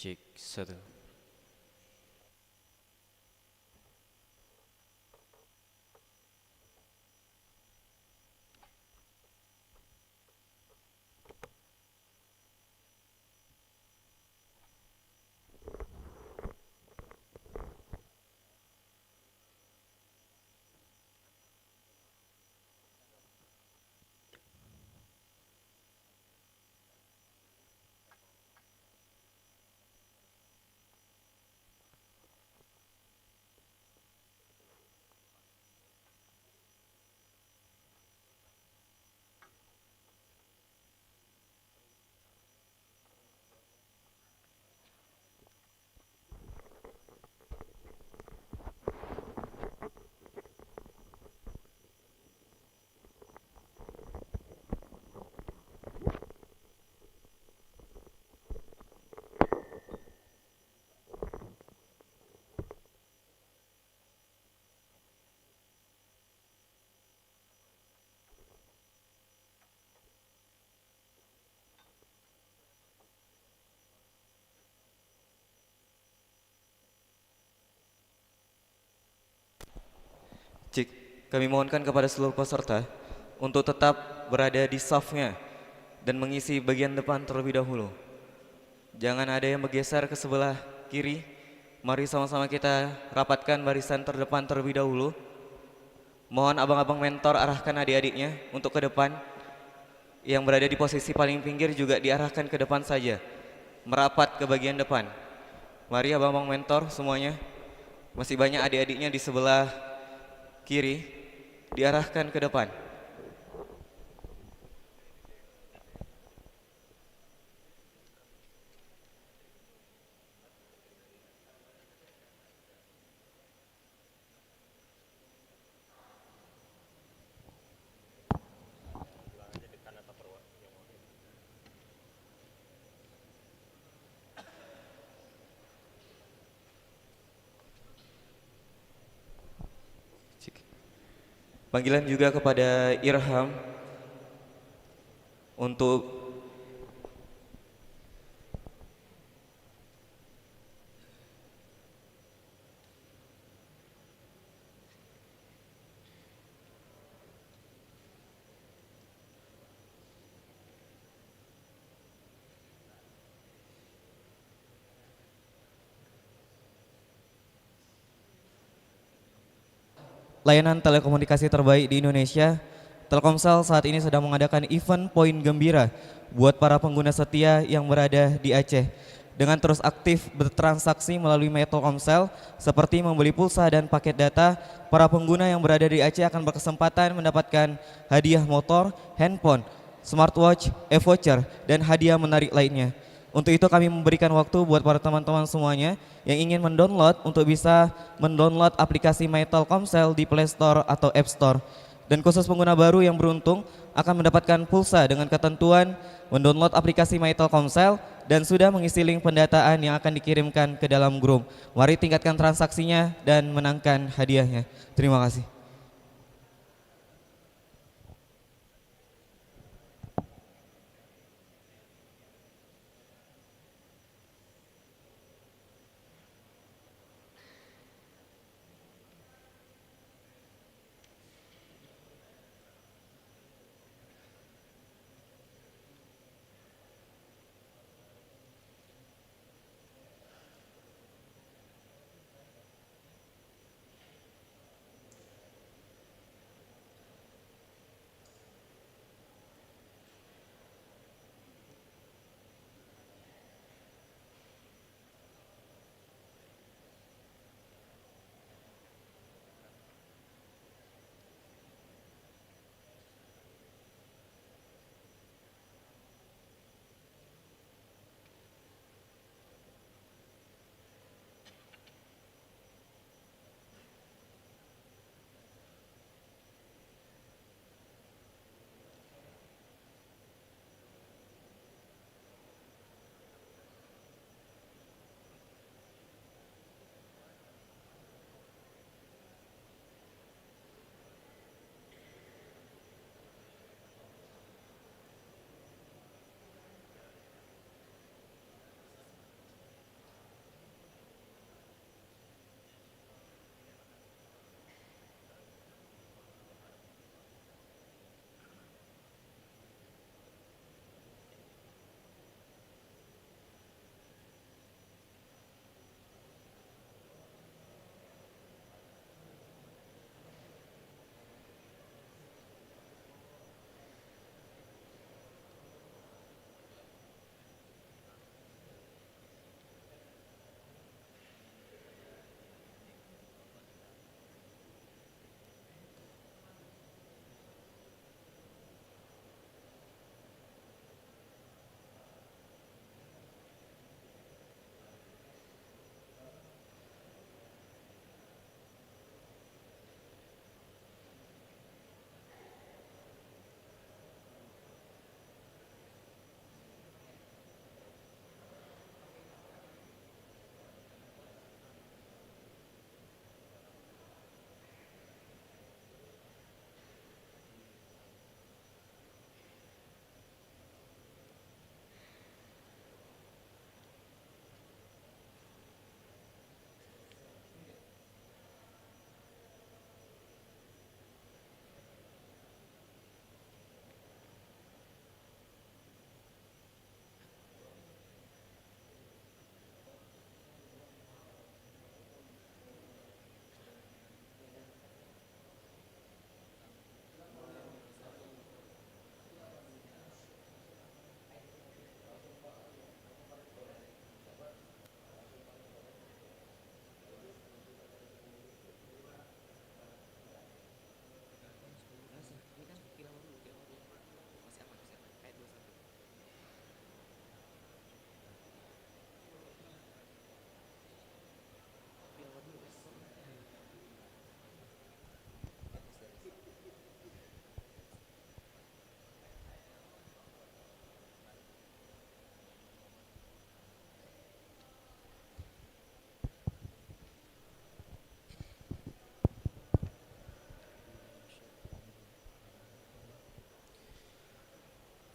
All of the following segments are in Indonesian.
Cek satu. Cik, kami mohonkan kepada seluruh peserta untuk tetap berada di safnya dan mengisi bagian depan terlebih dahulu. Jangan ada yang bergeser ke sebelah kiri. Mari sama-sama kita rapatkan barisan terdepan terlebih dahulu. Mohon abang-abang mentor arahkan adik-adiknya untuk ke depan. Yang berada di posisi paling pinggir juga diarahkan ke depan saja, merapat ke bagian depan. Mari abang-abang mentor semuanya. Masih banyak adik-adiknya di sebelah kiri, diarahkan ke depan. Panggilan juga kepada Irham untuk layanan telekomunikasi terbaik di Indonesia. Telkomsel saat ini sedang mengadakan event poin gembira buat para pengguna setia yang berada di Aceh. Dengan terus aktif bertransaksi melalui Telkomsel seperti membeli pulsa dan paket data, para pengguna yang berada di Aceh akan berkesempatan mendapatkan hadiah motor, handphone, smartwatch, e-voucher, dan hadiah menarik lainnya. Untuk itu kami memberikan waktu buat para teman-teman semuanya yang ingin mendownload untuk bisa mendownload aplikasi My Telkomsel di Play Store atau App Store. Dan khusus pengguna baru yang beruntung akan mendapatkan pulsa dengan ketentuan mendownload aplikasi My Telkomsel dan sudah mengisi link pendataan yang akan dikirimkan ke dalam grup. Mari tingkatkan transaksinya dan menangkan hadiahnya. Terima kasih.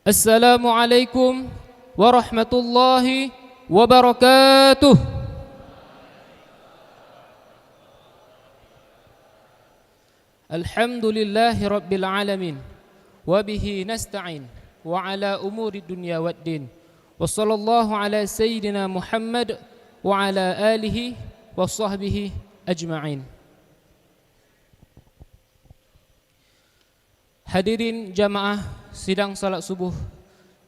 Assalamualaikum warahmatullahi wabarakatuh. Alhamdulillahi rabbil alamin, wabihi nasta'in, wa ala umuri dunya waddin, wa sallallahu ala sayyidina Muhammad wa ala alihi wa sahbihi ajma'in. Hadirin jamaah sidang salat subuh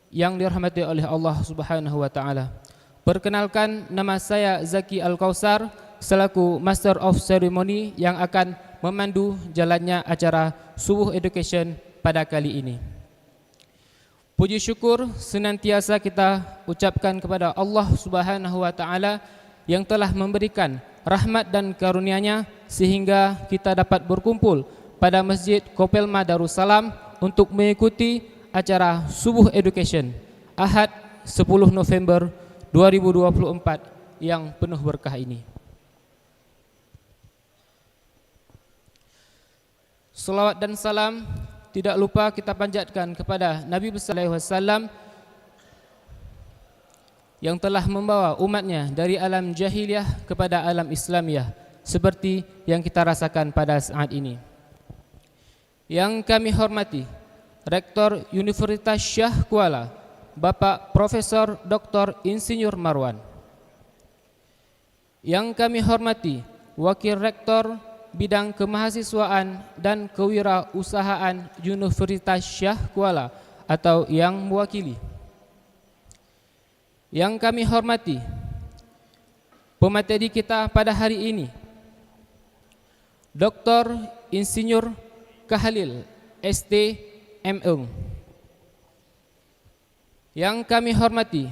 yang dirahmati oleh Allah Subhanahu wa taala. Perkenalkan, nama saya Zaki Al-Kausar selaku Master of Ceremony yang akan memandu jalannya acara Subuh Education pada kali ini. Puji syukur senantiasa kita ucapkan kepada Allah Subhanahu wa taala yang telah memberikan rahmat dan karunia-Nya sehingga kita dapat berkumpul pada Masjid Kopelma Darussalam untuk mengikuti acara Subuh Education Ahad 10 November 2024 yang penuh berkah ini. Salawat dan salam tidak lupa kita panjatkan kepada Nabi sallallahu alaihi wasallam yang telah membawa umatnya dari alam jahiliyah kepada alam Islamiyah seperti yang kita rasakan pada saat ini. Yang kami hormati Rektor Universitas Syah Kuala, Bapak Profesor Dr. Insinyur Marwan. Yang kami hormati Wakil Rektor Bidang Kemahasiswaan dan Kewirausahaan Universitas Syah Kuala atau yang mewakili. Yang kami hormati pemateri kita pada hari ini, Dr. Insinyur Kahalil ST M.Eng. Yang kami hormati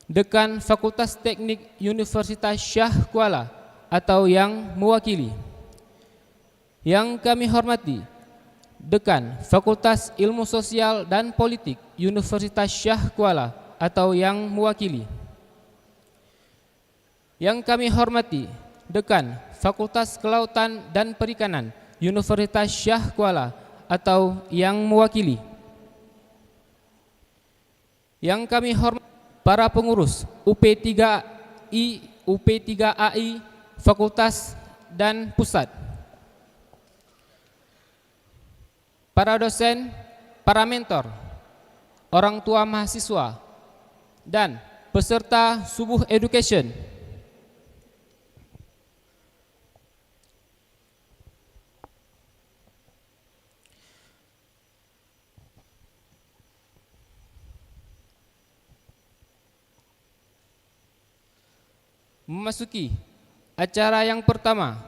Dekan Fakultas Teknik Universitas Syah Kuala atau yang mewakili. Yang kami hormati Dekan Fakultas Ilmu Sosial dan Politik Universitas Syah Kuala atau yang mewakili. Yang kami hormati Dekan Fakultas Kelautan dan Perikanan Universitas Syah Kuala atau yang mewakili. Yang kami hormati para pengurus UP3I, UP3AI, Fakultas dan Pusat. Para dosen, para mentor, orang tua mahasiswa, dan peserta Subuh Education. Memasuki acara yang pertama,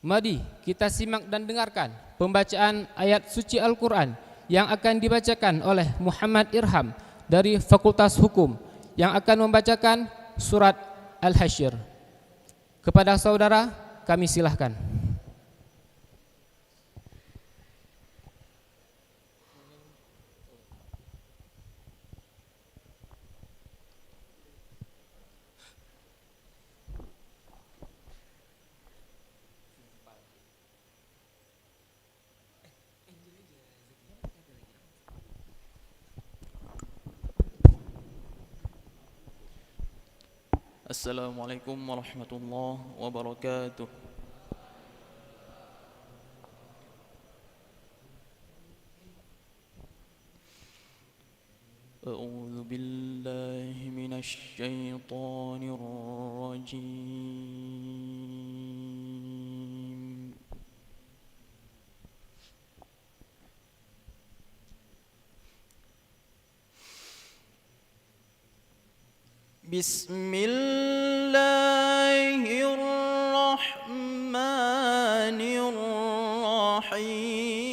mari kita simak dan dengarkan pembacaan ayat suci Al-Quran yang akan dibacakan oleh Muhammad Irham dari Fakultas Hukum yang akan membacakan surat Al-Hasyr. Kepada saudara kami silahkan. Assalamualaikum warahmatullahi wabarakatuh. A'udzu billahi minasy syaithanir rajim. Bismillahirrahmanirrahim.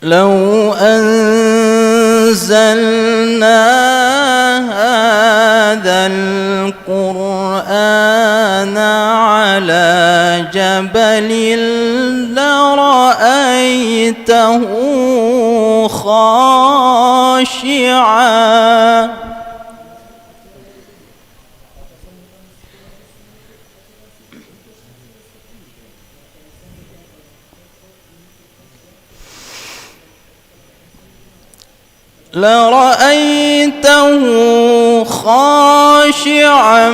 لو أنزلنا هذا القرآن على جبل رأيته خاشعا لرأيته خاشعا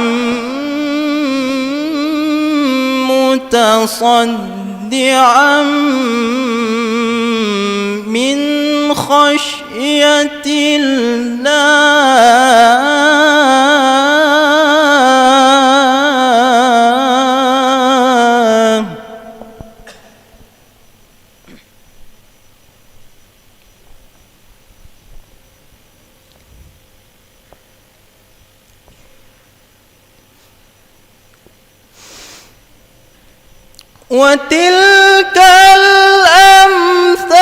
متصدعا من خشية الله وتلك الأمثال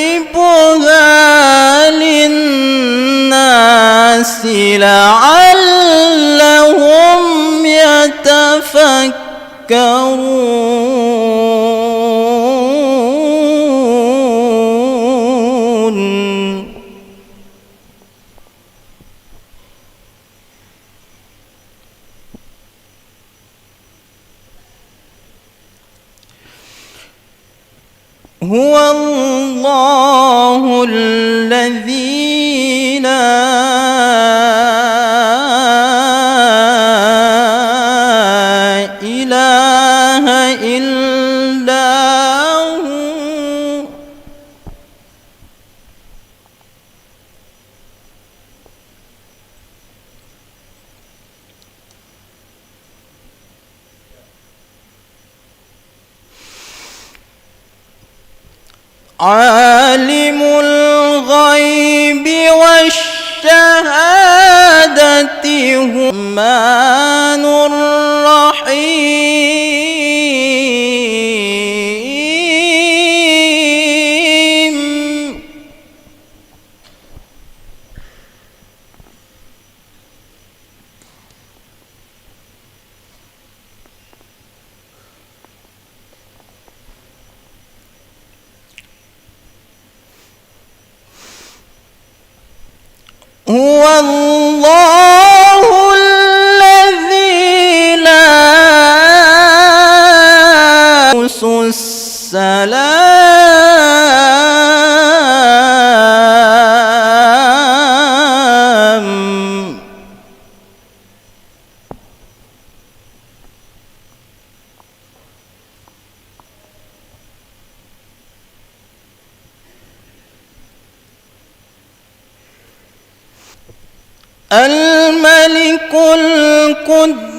نضربها للناس لعلهم يتفكرون هو الله الذي لا إله إلا هو عالم الغيب والشهادة هو الرحمن الرحيم هو الله الذي لا السلام الملك القدوس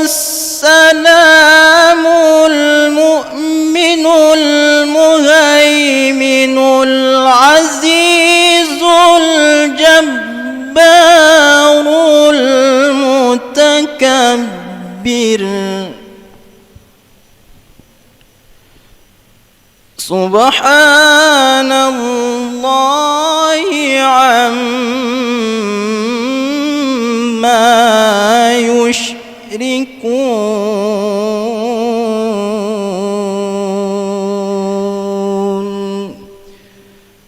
السلام المؤمن المهيمن العزيز الجبار المتكبر سبحان الله عما يشركون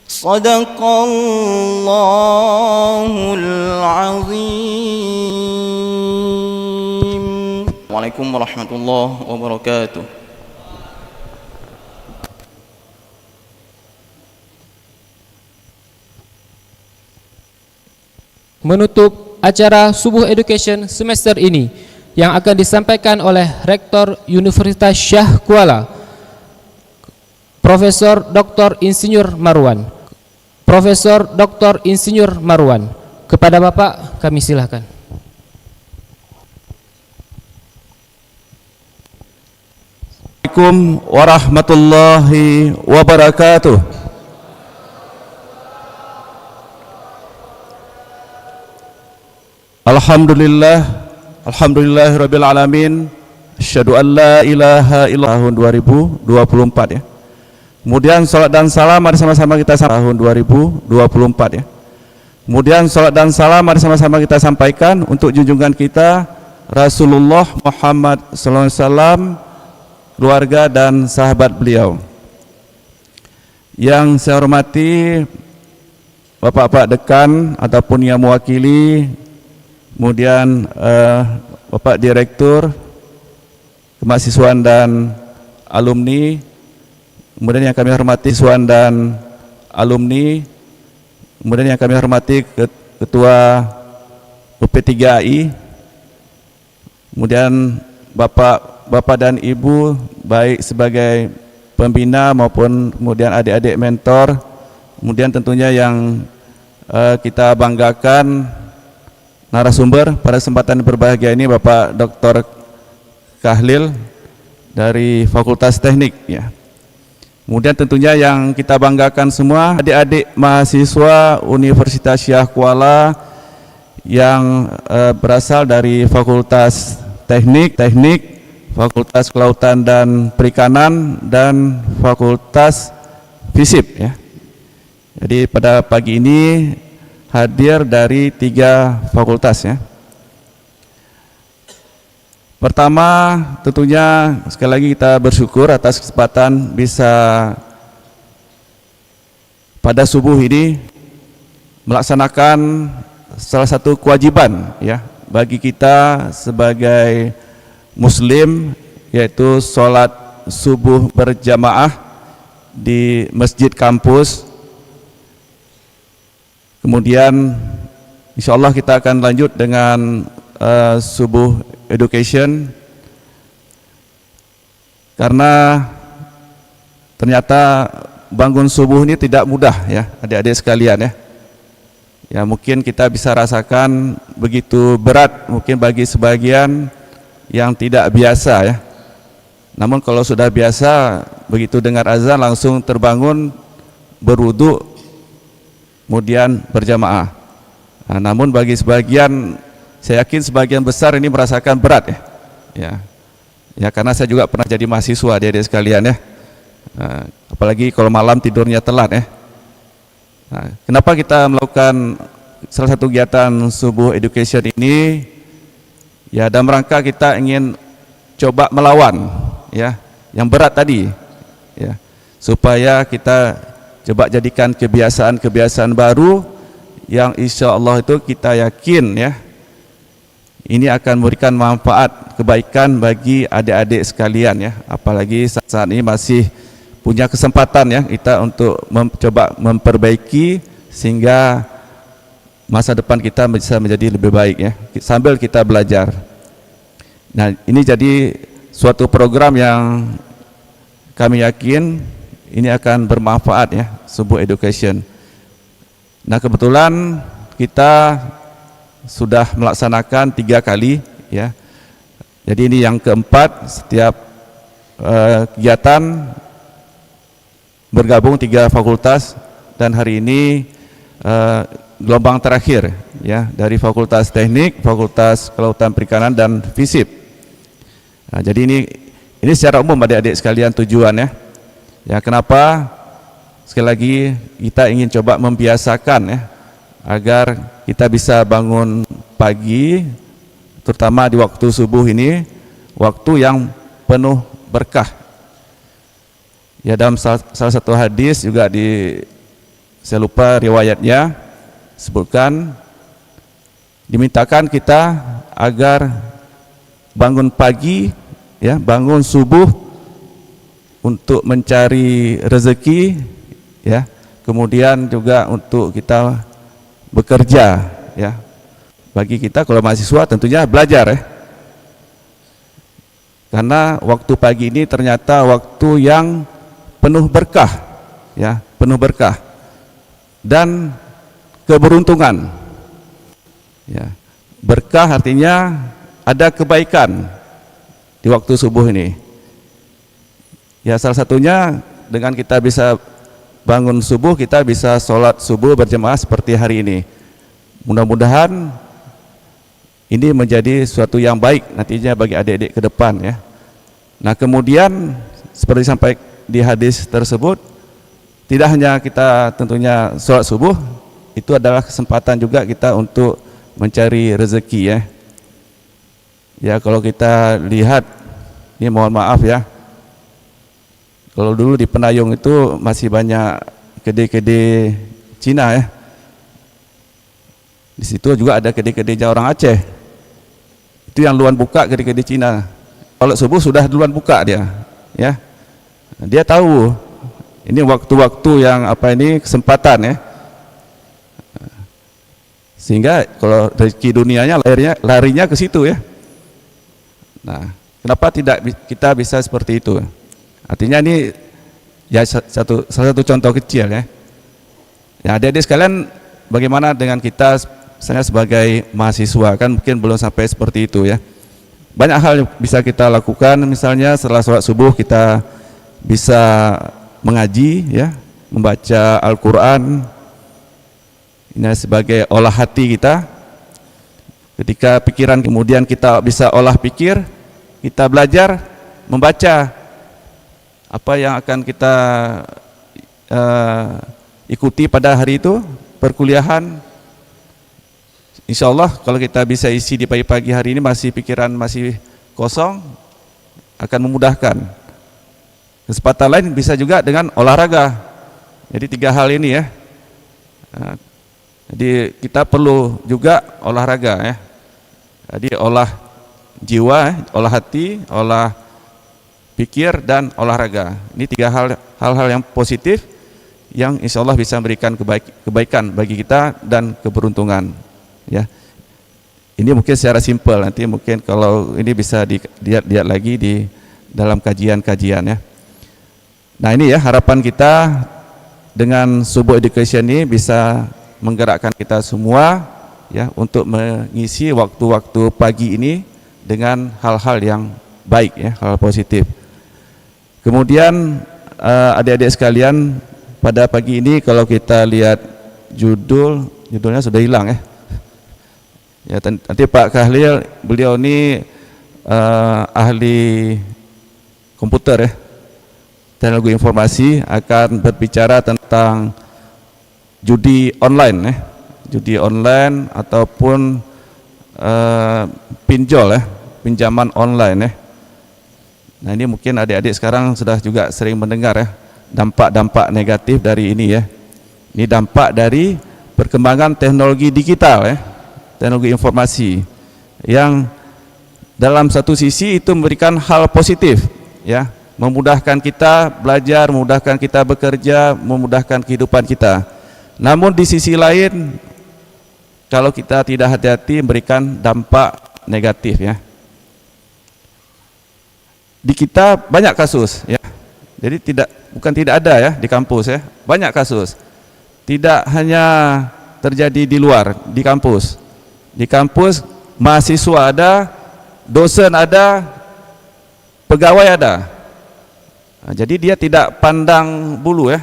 صدق الله العظيم. وعليكم ورحمة الله وبركاته. Menutup acara Subuh Education semester ini yang akan disampaikan oleh Rektor Universitas Syah Kuala, Profesor Dr. Insinyur Marwan. Profesor Dr. Insinyur Marwan. Kepada Bapak kami silakan. Assalamualaikum warahmatullahi wabarakatuh. Alhamdulillahirabbil alamin. Asyhadu an la ilaha illallah. Tahun 2024 ya. Kemudian salat dan salam mari sama-sama kita tahun 2024 ya. Kemudian salat dan salam mari sama-sama kita sampaikan untuk junjungan kita Rasulullah Muhammad sallallahu alaihi wasallam keluarga dan sahabat beliau. Yang saya hormati Bapak-Bapak dekan ataupun yang mewakili, kemudian Bapak Direktur Kemahasiswaan dan Alumni, kemudian yang kami hormati siswan dan alumni, kemudian yang kami hormati Ketua UP3AI, kemudian Bapak dan Ibu baik sebagai pembina maupun kemudian adik-adik mentor, kemudian tentunya yang kita banggakan narasumber pada kesempatan berbahagia ini Bapak Dr. Kahlil dari Fakultas Teknik ya. Kemudian tentunya yang kita banggakan semua adik-adik mahasiswa Universitas Syah Kuala yang berasal dari Fakultas Teknik, Fakultas Kelautan dan Perikanan, dan Fakultas FISIP ya. Jadi pada pagi ini hadir dari 3 fakultas ya. Pertama, tentunya sekali lagi kita bersyukur atas kesempatan bisa pada subuh ini melaksanakan salah satu kewajiban ya bagi kita sebagai muslim, yaitu sholat subuh berjamaah di masjid kampus. Kemudian insyaallah kita akan lanjut dengan subuh education, karena ternyata bangun subuh ini tidak mudah ya adik-adik sekalian ya. Ya mungkin kita bisa rasakan begitu berat mungkin bagi sebagian yang tidak biasa ya. Namun kalau sudah biasa, begitu dengar azan langsung terbangun, berwudu, kemudian berjamaah. Nah, namun bagi sebagian, saya yakin sebagian besar ini merasakan berat ya. Ya karena saya juga pernah jadi mahasiswa adik-adik sekalian ya. Nah, apalagi kalau malam tidurnya telat ya. Nah, kenapa kita melakukan salah satu kegiatan subuh education ini? Ya dalam rangka kita ingin coba melawan ya yang berat tadi ya, supaya kita coba jadikan kebiasaan-kebiasaan baru yang insya Allah itu kita yakin ya ini akan memberikan manfaat kebaikan bagi adik-adik sekalian ya. Apalagi saat ini masih punya kesempatan ya kita untuk coba memperbaiki sehingga masa depan kita bisa menjadi lebih baik ya sambil kita belajar. Nah ini jadi suatu program yang kami yakin ini akan bermanfaat ya, subuh education. Nah kebetulan kita sudah melaksanakan 3 kali ya. Jadi ini yang keempat, setiap kegiatan bergabung 3 fakultas, dan hari ini gelombang terakhir ya dari Fakultas Teknik, Fakultas Kelautan Perikanan dan FISIP. Nah, jadi ini secara umum adik-adik sekalian tujuan ya. Ya kenapa? Sekali lagi kita ingin coba membiasakan ya agar kita bisa bangun pagi, terutama di waktu subuh ini, waktu yang penuh berkah. Ya dalam salah satu hadis juga saya lupa riwayatnya, sebutkan dimintakan kita agar bangun pagi ya, bangun subuh untuk mencari rezeki ya, kemudian juga untuk kita bekerja ya. Bagi kita kalau mahasiswa tentunya belajar ya, karena waktu pagi ini ternyata waktu yang penuh berkah ya, penuh berkah dan keberuntungan ya. Berkah artinya ada kebaikan di waktu subuh ini ya. Salah satunya dengan kita bisa bangun subuh, kita bisa sholat subuh berjamaah seperti hari ini. Mudah-mudahan ini menjadi suatu yang baik nantinya bagi adik-adik ke depan ya. Nah kemudian seperti sampai di hadis tersebut, tidak hanya kita tentunya sholat subuh, itu adalah kesempatan juga kita untuk mencari rezeki ya. Ya kalau kita lihat, ini mohon maaf ya, Kalau dulu di Penayung itu masih banyak kedai-kedai Cina ya. Di situ juga ada kedai-kedai orang Aceh. Itu yang duluan buka kedai-kedai Cina. Kalau subuh sudah duluan buka dia, ya. Dia tahu ini waktu-waktu yang kesempatan ya. Sehingga kalau rezeki dunianya larinya ke situ ya. Nah, kenapa tidak kita bisa seperti itu? Artinya ini ya salah satu contoh kecil ya. Ya, adik-adik sekalian, bagaimana dengan kita misalnya sebagai mahasiswa, kan mungkin belum sampai seperti itu ya. Banyak hal yang bisa kita lakukan, misalnya setelah sholat subuh kita bisa mengaji ya, membaca Al-Quran. Ini sebagai olah hati kita. Ketika pikiran kemudian kita bisa olah pikir, kita belajar membaca apa yang akan kita ikuti pada hari itu, perkuliahan. Insya Allah kalau kita bisa isi di pagi-pagi hari ini pikiran masih kosong, akan memudahkan. Kesempatan lain bisa juga dengan olahraga. Jadi 3 hal ini ya. Nah, jadi kita perlu juga olahraga ya. Jadi olah jiwa, olah hati, olah pikir, dan olahraga. Ini 3 hal-hal yang positif yang insya Allah bisa memberikan kebaikan bagi kita dan keberuntungan. Ya, ini mungkin secara simpel. Nanti mungkin kalau ini bisa dilihat lagi di dalam kajian-kajian ya. Nah ini ya harapan kita dengan Subuh Education ini bisa menggerakkan kita semua ya untuk mengisi waktu-waktu pagi ini dengan hal-hal yang baik ya, hal positif. Kemudian adik-adik sekalian, pada pagi ini kalau kita lihat judulnya sudah hilang ya. Ya, nanti Pak Khalil, beliau ini ahli komputer ya, teknologi informasi, akan berbicara tentang judi online ya, judi online ataupun pinjol ya, pinjaman online ya. Nah ini mungkin adik-adik sekarang sudah juga sering mendengar ya, dampak-dampak negatif dari ini ya. Ini dampak dari perkembangan teknologi digital ya, teknologi informasi, yang dalam satu sisi itu memberikan hal positif ya, memudahkan kita belajar, memudahkan kita bekerja, memudahkan kehidupan kita. Namun di sisi lain, kalau kita tidak hati-hati, memberikan dampak negatif ya. Di kita banyak kasus ya. Jadi bukan tidak ada ya di kampus ya, banyak kasus. Tidak hanya terjadi di luar, di kampus. Di kampus mahasiswa ada, dosen ada, pegawai ada. Nah, jadi dia tidak pandang bulu ya.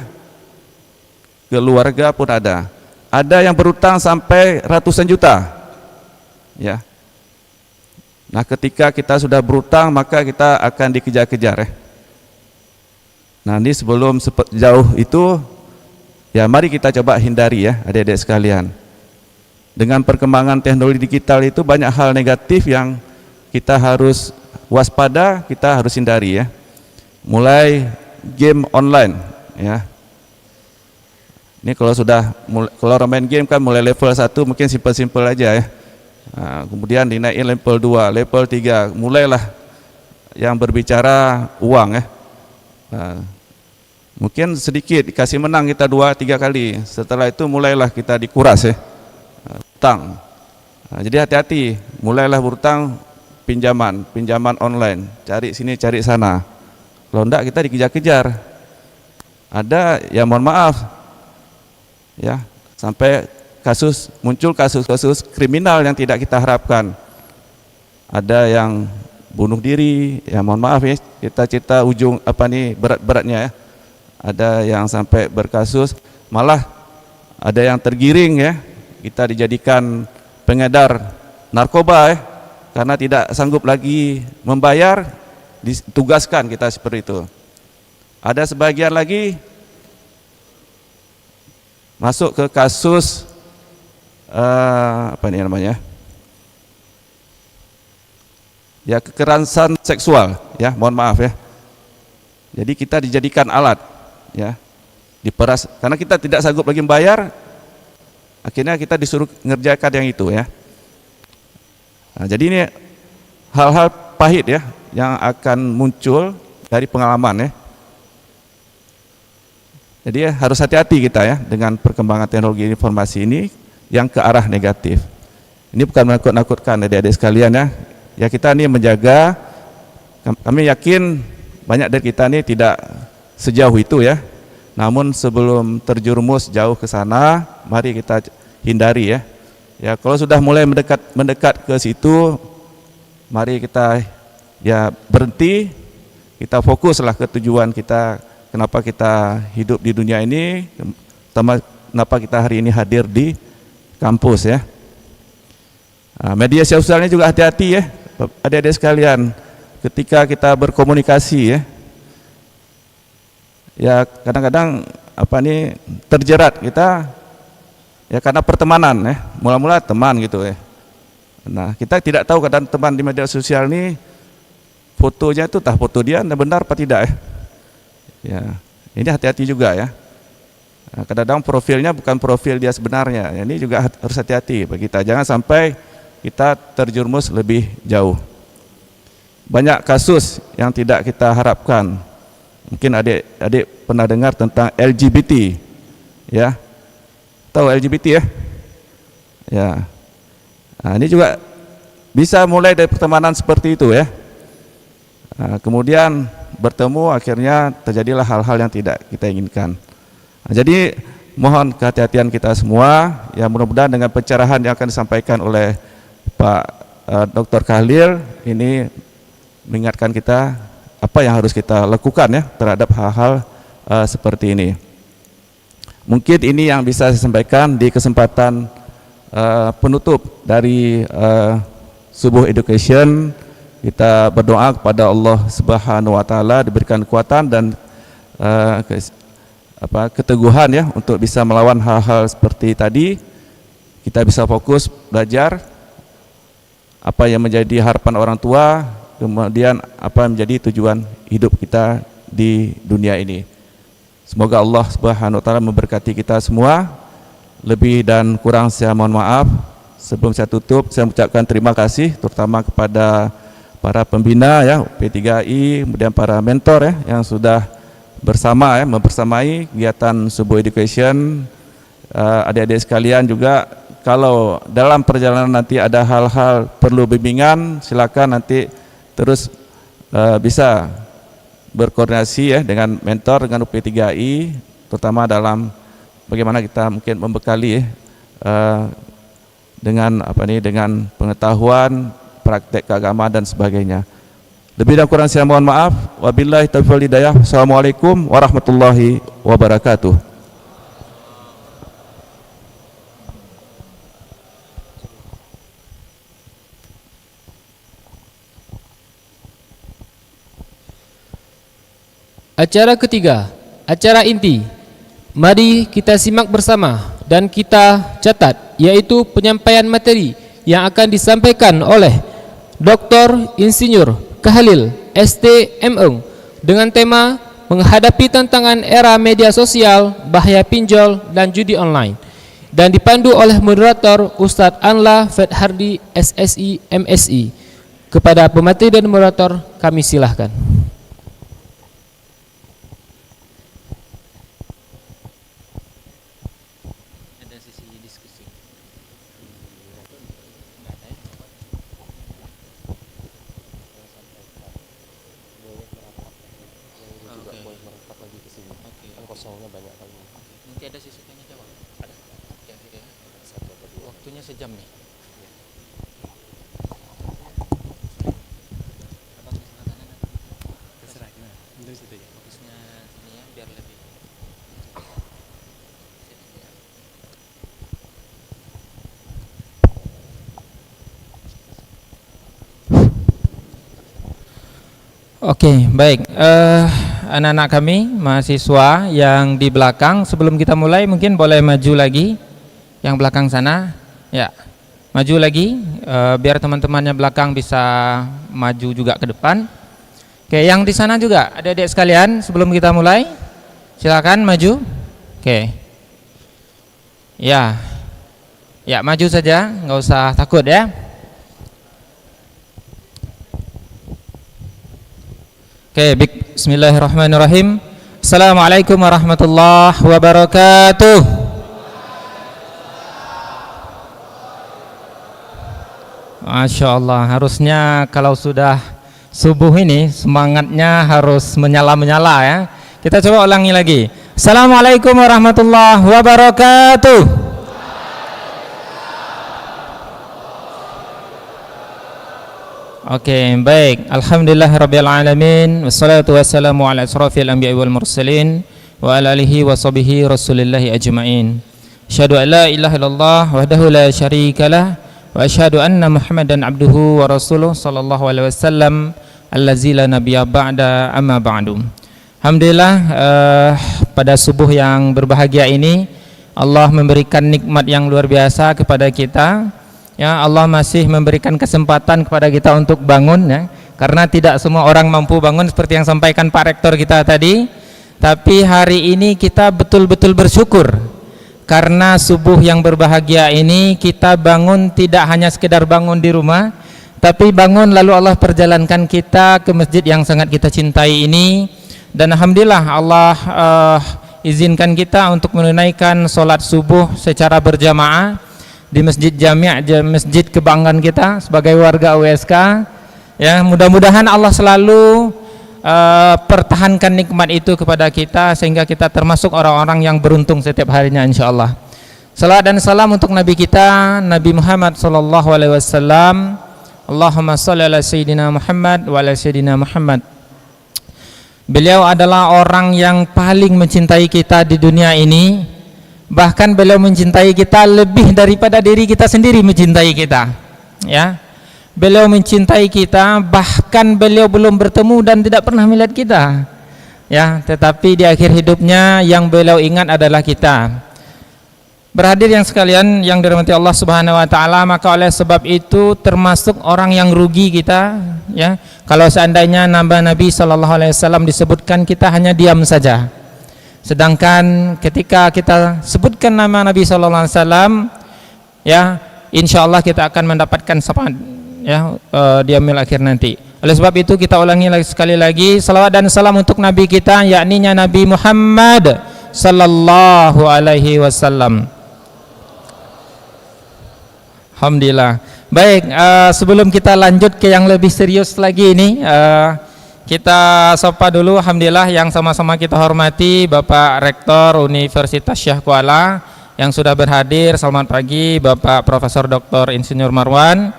Keluarga pun ada. Ada yang berutang sampai ratusan juta. Ya. Nah, ketika kita sudah berutang, maka kita akan dikejar-kejar ya. Nah, ini sebelum jauh itu ya, mari kita coba hindari ya adik-adik sekalian. Dengan perkembangan teknologi digital itu banyak hal negatif yang kita harus waspada, kita harus hindari ya. Mulai game online ya. Ini kalau orang main game kan mulai level 1 mungkin simpel-simpel aja ya. Nah, kemudian dinaikin level 2, level 3, mulailah yang berbicara uang ya. Nah, mungkin sedikit dikasih menang kita 2-3 kali, setelah itu mulailah kita dikuras ya. Hutang. Nah, jadi hati-hati, mulailah berhutang, pinjaman online, cari sini cari sana. Kalau enggak kita dikejar-kejar. Ada ya, mohon maaf ya, sampai muncul kasus-kasus kriminal yang tidak kita harapkan. Ada yang bunuh diri, ya mohon maaf ya, cita-cita ujung berat-beratnya ya. Ada yang sampai berkasus, malah ada yang tergiring ya, kita dijadikan pengedar narkoba ya, karena tidak sanggup lagi membayar, ditugaskan kita seperti itu. Ada sebagian lagi masuk ke kasus ya, kekerasan seksual ya, mohon maaf ya. Jadi kita dijadikan alat, ya, diperas karena kita tidak sanggup lagi membayar, akhirnya kita disuruh ngerjakan yang itu, ya. Nah, jadi ini hal-hal pahit, ya, yang akan muncul dari pengalaman, ya. Jadi harus hati-hati kita, ya, dengan perkembangan teknologi informasi ini yang ke arah negatif. Ini bukan menakut-nakutkan adik-adik sekalian, ya. Ya, kita ini menjaga, kami yakin banyak dari kita ini tidak sejauh itu, ya. Namun sebelum terjerumus jauh ke sana, mari kita hindari, ya. Ya, kalau sudah mulai mendekat ke situ, mari kita, ya, berhenti, kita fokuslah ke tujuan kita, kenapa kita hidup di dunia ini, kenapa kita hari ini hadir di kampus, ya. Nah, media sosialnya juga hati-hati, ya, adik-adik sekalian, ketika kita berkomunikasi, ya. Ya, kadang-kadang terjerat kita, ya, karena pertemanan, ya, mula-mula teman gitu, ya. Nah, kita tidak tahu kadang teman di media sosial ini fotonya itu foto dia benar apa tidak, ya. Ya, ini hati-hati juga, ya. Nah, kadang-kadang profilnya bukan profil dia sebenarnya. Ini juga harus hati-hati bagi kita. Jangan sampai kita terjerumus lebih jauh. Banyak kasus yang tidak kita harapkan. Mungkin adik-adik pernah dengar tentang LGBT, ya. Tahu LGBT, ya? Ya. Nah, ini juga bisa mulai dari pertemanan seperti itu, ya. Nah, kemudian bertemu, akhirnya terjadilah hal-hal yang tidak kita inginkan. Nah, jadi mohon kehati-hatian kita semua, ya, mudah-mudahan dengan pencerahan yang akan disampaikan oleh Pak Dr. Khalil ini mengingatkan kita apa yang harus kita lakukan, ya, terhadap hal-hal seperti ini. Mungkin ini yang bisa saya sampaikan di kesempatan penutup dari Subuh Education. Kita berdoa kepada Allah Subhanahu wa taala diberikan kekuatan dan keteguhan, ya, untuk bisa melawan hal-hal seperti tadi. Kita bisa fokus belajar apa yang menjadi harapan orang tua, kemudian apa yang menjadi tujuan hidup kita di dunia ini. Semoga Allah Subhanahu wa taala memberkati kita semua. Lebih dan kurang saya mohon maaf. Sebelum saya tutup, saya mengucapkan terima kasih terutama kepada para pembina, ya, P3I, kemudian para mentor, ya, yang sudah bersama, ya, membersamai kegiatan Subuh Education. Adik-adik sekalian juga, kalau dalam perjalanan nanti ada hal-hal perlu bimbingan, silakan nanti terus bisa berkoordinasi, ya, dengan mentor, dengan UP3I, terutama dalam bagaimana kita mungkin membekali, dengan dengan pengetahuan, praktek keagamaan dan sebagainya. Lebih dan kurang saya mohon maaf. Wabillahi taufiq wal hidayah. Assalamualaikum warahmatullahi wabarakatuh. Acara ketiga, acara inti. Mari kita simak bersama dan kita catat, yaitu penyampaian materi yang akan disampaikan oleh Dr. Insinyur Khalil ST.M.Eng dengan tema menghadapi tantangan era media sosial, bahaya pinjol dan judi online, dan dipandu oleh moderator Ustadz Anla Fedhardi SSI MSI. Kepada pemateri dan moderator kami silahkan. Nanti ada sisi tanya jawab. Ada. Ya. Waktunya sejam nih. Abang di sebelah kanan. Terserah gimana. Dari situ ya. Fokusnya ini, ya, biar lebih. Oke, baik. Anak-anak kami, mahasiswa yang di belakang, sebelum kita mulai mungkin boleh maju lagi, yang belakang sana, ya, maju lagi, biar teman-temannya belakang bisa maju juga ke depan. Oke, yang di sana juga adik-adik sekalian, sebelum kita mulai silakan maju. Oke. Ya. Ya, maju saja, nggak usah takut ya. Oke, bismillahirrahmanirrahim. Assalamualaikum warahmatullahi wabarakatuh. Masya Allah, harusnya kalau sudah subuh ini semangatnya harus menyala-menyala ya. Kita coba ulangi lagi. Assalamualaikum warahmatullahi wabarakatuh. Oke, baik. Alhamdulillahirabbil alamin wassalatu wassalamu ala asrofil anbiya'i wal mursalin wa ala alihi wa sahbihi rasulillahi ajma'in. Asyhadu an la ilaha illallah wahdahu la syarikalah wa asyhadu anna Muhammadan abduhu wa rasuluh sallallahu alaihi wasallam allazi la nabiyya ba'da amma ba'du. Alhamdulillah, pada subuh yang berbahagia ini Allah memberikan nikmat yang luar biasa kepada kita. Ya, Allah masih memberikan kesempatan kepada kita untuk bangun ya, karena tidak semua orang mampu bangun seperti yang sampaikan Pak Rektor kita tadi. Tapi hari ini kita betul-betul bersyukur karena subuh yang berbahagia ini kita bangun tidak hanya sekedar bangun di rumah, tapi bangun lalu Allah perjalankan kita ke masjid yang sangat kita cintai ini. Dan alhamdulillah Allah izinkan kita untuk menunaikan sholat subuh secara berjamaah di Masjid Jami', masjid kebanggaan kita sebagai warga USK. Ya, mudah-mudahan Allah selalu pertahankan nikmat itu kepada kita sehingga kita termasuk orang-orang yang beruntung setiap harinya insyaallah. Salam dan salam untuk Nabi kita Nabi Muhammad sallallahu alaihi wasallam. Allahumma shalli ala sayyidina Muhammad wa ala sayyidina Muhammad. Beliau adalah orang yang paling mencintai kita di dunia ini. Bahkan beliau mencintai kita lebih daripada diri kita sendiri mencintai kita. Ya, beliau mencintai kita, bahkan beliau belum bertemu dan tidak pernah melihat kita. Ya, tetapi di akhir hidupnya yang beliau ingat adalah kita. Berhadir yang sekalian yang dirahmati Allah Subhanahu wa taala, maka oleh sebab itu termasuk orang yang rugi kita. Ya, kalau seandainya nama Nabi sallallahu alaihi wasallam disebutkan kita hanya diam saja. Sedangkan ketika kita sebutkan nama Nabi sallallahu alaihi wasallam, ya, insyaallah kita akan mendapatkan syafaat ya di yaumil akhir nanti. Oleh sebab itu kita ulangi sekali lagi salawat dan salam untuk Nabi kita, yakni Nabi Muhammad sallallahu alaihi wasallam. Alhamdulillah. Baik, sebelum kita lanjut ke yang lebih serius lagi ini, kita sapa dulu alhamdulillah yang sama-sama kita hormati Bapak Rektor Universitas Syah Kuala yang sudah berhadir. Selamat pagi Bapak Profesor Dr. Insinyur Marwan.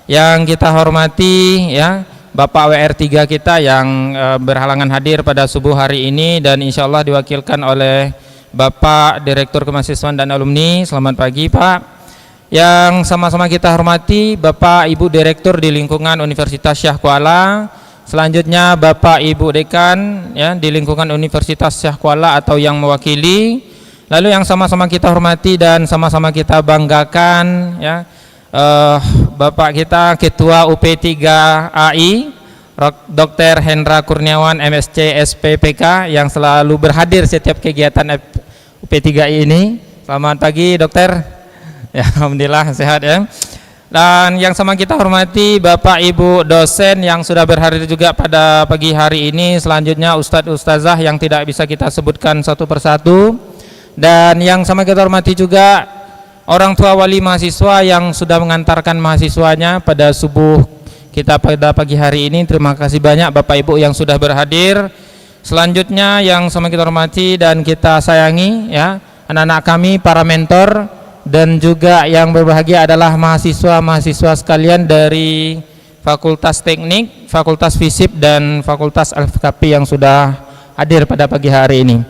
Yang kita hormati ya Bapak WR3 kita yang berhalangan hadir pada subuh hari ini dan insyaallah diwakilkan oleh Bapak Direktur Kemahasiswaan dan Alumni. Selamat pagi Pak. Yang sama-sama kita hormati Bapak Ibu Direktur di lingkungan Universitas Syah Kuala. Selanjutnya Bapak Ibu Dekan ya di lingkungan Universitas Syah Kuala atau yang mewakili. Lalu yang sama-sama kita hormati dan sama-sama kita banggakan ya Bapak kita Ketua UP3AI Dr. Hendra Kurniawan MSc SPPK yang selalu berhadir setiap kegiatan UP3I ini. Selamat pagi Dokter. Ya, alhamdulillah sehat ya. Dan yang sama kita hormati Bapak Ibu dosen yang sudah berhadir juga pada pagi hari ini. Selanjutnya Ustadz Ustazah yang tidak bisa kita sebutkan satu persatu. Dan yang sama kita hormati juga orang tua wali mahasiswa yang sudah mengantarkan mahasiswanya pada subuh kita pada pagi hari ini. Terima kasih banyak Bapak Ibu yang sudah berhadir. Selanjutnya yang sama kita hormati dan kita sayangi ya anak-anak kami para mentor. Dan juga yang berbahagia adalah mahasiswa-mahasiswa sekalian dari Fakultas Teknik, Fakultas Fisip dan Fakultas Al-FKP yang sudah hadir pada pagi hari ini.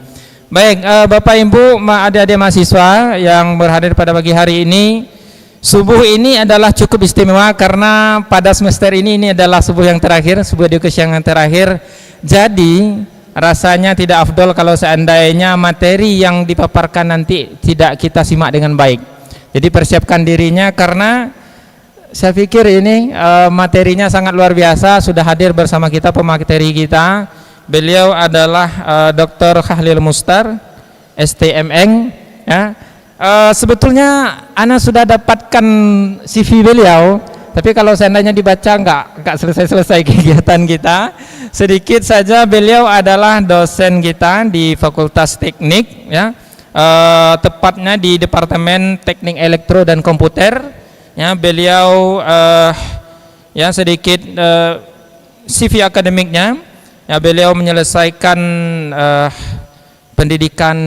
Baik, Bapak Ibu, adik-adik mahasiswa yang berhadir pada pagi hari ini, subuh ini adalah cukup istimewa karena pada semester ini adalah subuh yang terakhir, subuh edukasi yang terakhir. Jadi rasanya tidak afdol kalau seandainya materi yang dipaparkan nanti tidak kita simak dengan baik. Jadi persiapkan dirinya karena Saya pikir ini materinya sangat luar biasa. Sudah hadir bersama kita pemateri kita. Beliau adalah Dr. Khalil Mustar, STMN. Ya. Sebetulnya Ana sudah dapatkan CV beliau, tapi kalau seandainya dibaca nggak selesai kegiatan kita. Sedikit saja, beliau adalah dosen kita di Fakultas Teknik, ya, tepatnya di Departemen Teknik Elektro dan Komputer. Ya, beliau ya sedikit CV akademiknya. Ya, beliau menyelesaikan pendidikan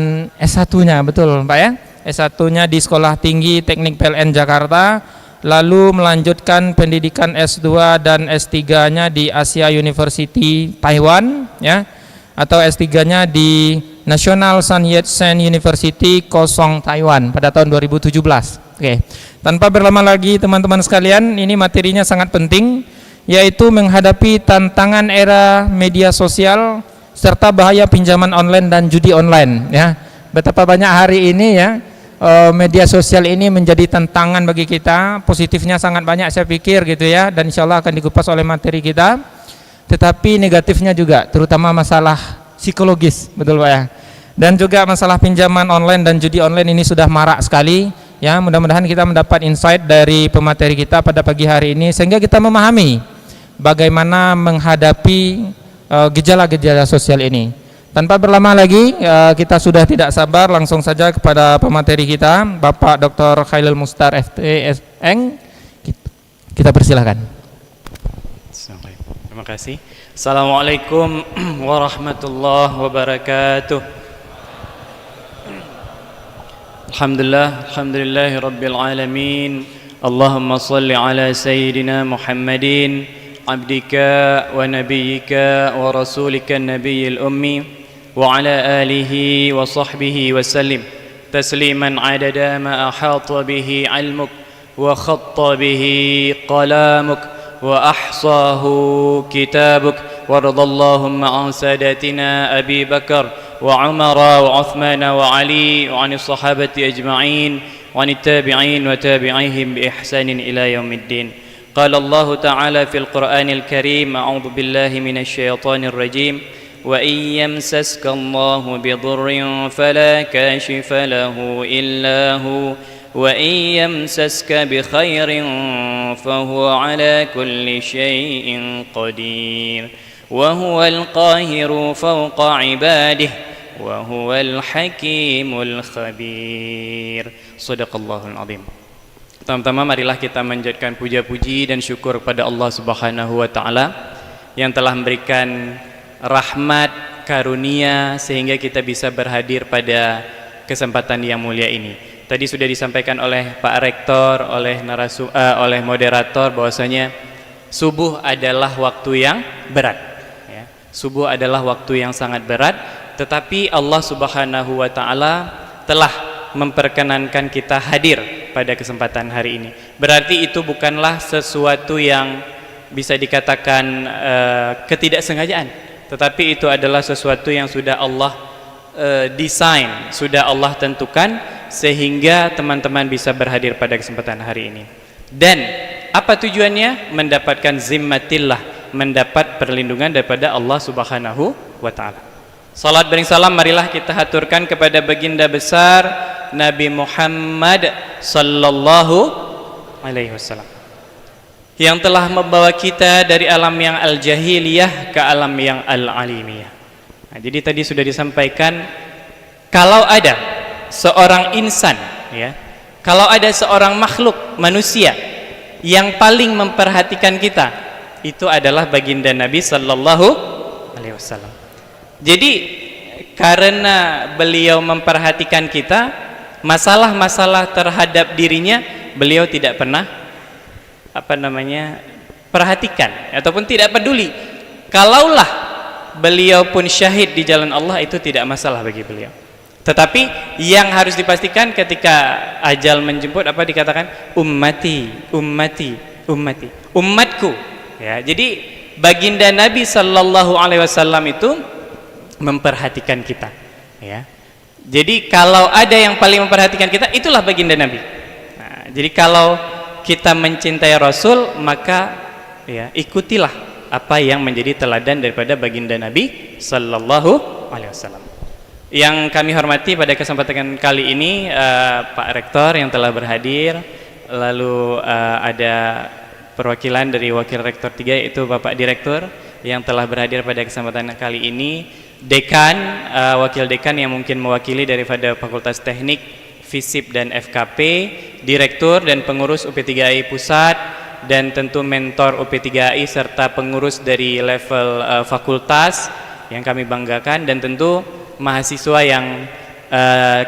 S1-nya, betul Pak ya? S1-nya di Sekolah Tinggi Teknik PLN Jakarta, lalu melanjutkan pendidikan S2 dan S3-nya di Asia University Taiwan, ya, atau S3-nya di National Sun Yat-sen University Kaohsiung Taiwan pada tahun 2017. Oke. Tanpa berlama lagi teman-teman sekalian, ini materinya sangat penting, yaitu menghadapi tantangan era media sosial serta bahaya pinjaman online dan judi online, ya. Betapa banyak hari ini, ya, media sosial ini menjadi tantangan bagi kita. Positifnya sangat banyak saya pikir gitu ya, dan insya Allah akan dikupas oleh materi kita. Tetapi negatifnya juga, terutama masalah psikologis, betul Pak ya. Dan juga masalah pinjaman online dan judi online ini sudah marak sekali. Ya, mudah-mudahan kita mendapat insight dari pemateri kita pada pagi hari ini sehingga kita memahami bagaimana menghadapi gejala-gejala sosial ini. Tanpa berlama lagi, kita sudah tidak sabar, langsung saja kepada pemateri kita, Bapak Dr. Khalil Mustar FTSN. Kita persilahkan. Terima kasih. Assalamualaikum warahmatullahi wabarakatuh. Alhamdulillahi rabbil alamin. Allahumma salli ala sayyidina Muhammadin abdika wa nabiyyika wa rasulika nabiyil ummi wa ala alihi wa sahbihi wa sallim tasliman adada ma ahata bihi ilmuk wa khatta bihi qalamuk wa ahsahu kitabuk waradallahumma an sadatina Abi Bakar وعمر وعثمان وعلي وعن الصحابة أجمعين وعن التابعين وتابعيهم بإحسان إلى يوم الدين. قال الله تعالى في القرآن الكريم: أعوذ بالله من الشيطان الرجيم وإن يمسسك الله بضر فلا كاشف له إلا هو وإن يمسسك بخير فهو على كل شيء قدير وهو القاهر فوق عباده وهو الحكيم الخبير. Shadaqallahul azim. Pertama-tama marilah kita menjadikan puja-puji dan syukur kepada Allah Subhanahu wa taala yang telah memberikan rahmat karunia sehingga kita bisa berhadir pada kesempatan yang mulia ini. Tadi sudah disampaikan oleh Pak Rektor, oleh moderator bahwasanya subuh adalah waktu yang berat, ya. Subuh adalah waktu yang sangat berat, tetapi Allah Subhanahu wa taala telah memperkenankan kita hadir pada kesempatan hari ini. Berarti itu bukanlah sesuatu yang bisa dikatakan ketidaksengajaan, tetapi itu adalah sesuatu yang sudah Allah desain, sudah Allah tentukan sehingga teman-teman bisa berhadir pada kesempatan hari ini. Dan apa tujuannya? Mendapatkan zimmatillah, mendapat perlindungan daripada Allah Subhanahu wa taala. Salat bering salam marilah kita haturkan kepada baginda besar Nabi Muhammad sallallahu alaihi wasallam yang telah membawa kita dari alam yang al-jahiliyah ke alam yang al-alimiyah. Nah, jadi tadi sudah disampaikan kalau ada seorang insan, ya, kalau ada seorang makhluk manusia yang paling memperhatikan kita, itu adalah baginda Nabi sallallahu alaihi wasallam. Jadi karena beliau memperhatikan kita, masalah-masalah terhadap dirinya beliau tidak pernah perhatikan ataupun tidak peduli. Kalaulah beliau pun syahid di jalan Allah, itu tidak masalah bagi beliau. Tetapi yang harus dipastikan ketika ajal menjemput, apa dikatakan? Ummati, ummati, ummati, umatku, ya. Jadi baginda Nabi sallallahu alaihi wasallam itu memperhatikan kita, ya. Jadi kalau ada yang paling memperhatikan kita, itulah baginda Nabi. Nah, jadi kalau kita mencintai Rasul, maka ya ikutilah apa yang menjadi teladan daripada baginda Nabi sallallahu alaihi wasallam. Yang kami hormati pada kesempatan kali ini Pak Rektor yang telah berhadir, lalu ada perwakilan dari Wakil Rektor 3 yaitu Bapak Direktur yang telah berhadir pada kesempatan kali ini, Dekan, Wakil Dekan yang mungkin mewakili daripada Fakultas Teknik, FISIP dan FKP, Direktur dan pengurus UP3AI Pusat, dan tentu mentor UP3AI serta pengurus dari level fakultas yang kami banggakan, dan tentu mahasiswa yang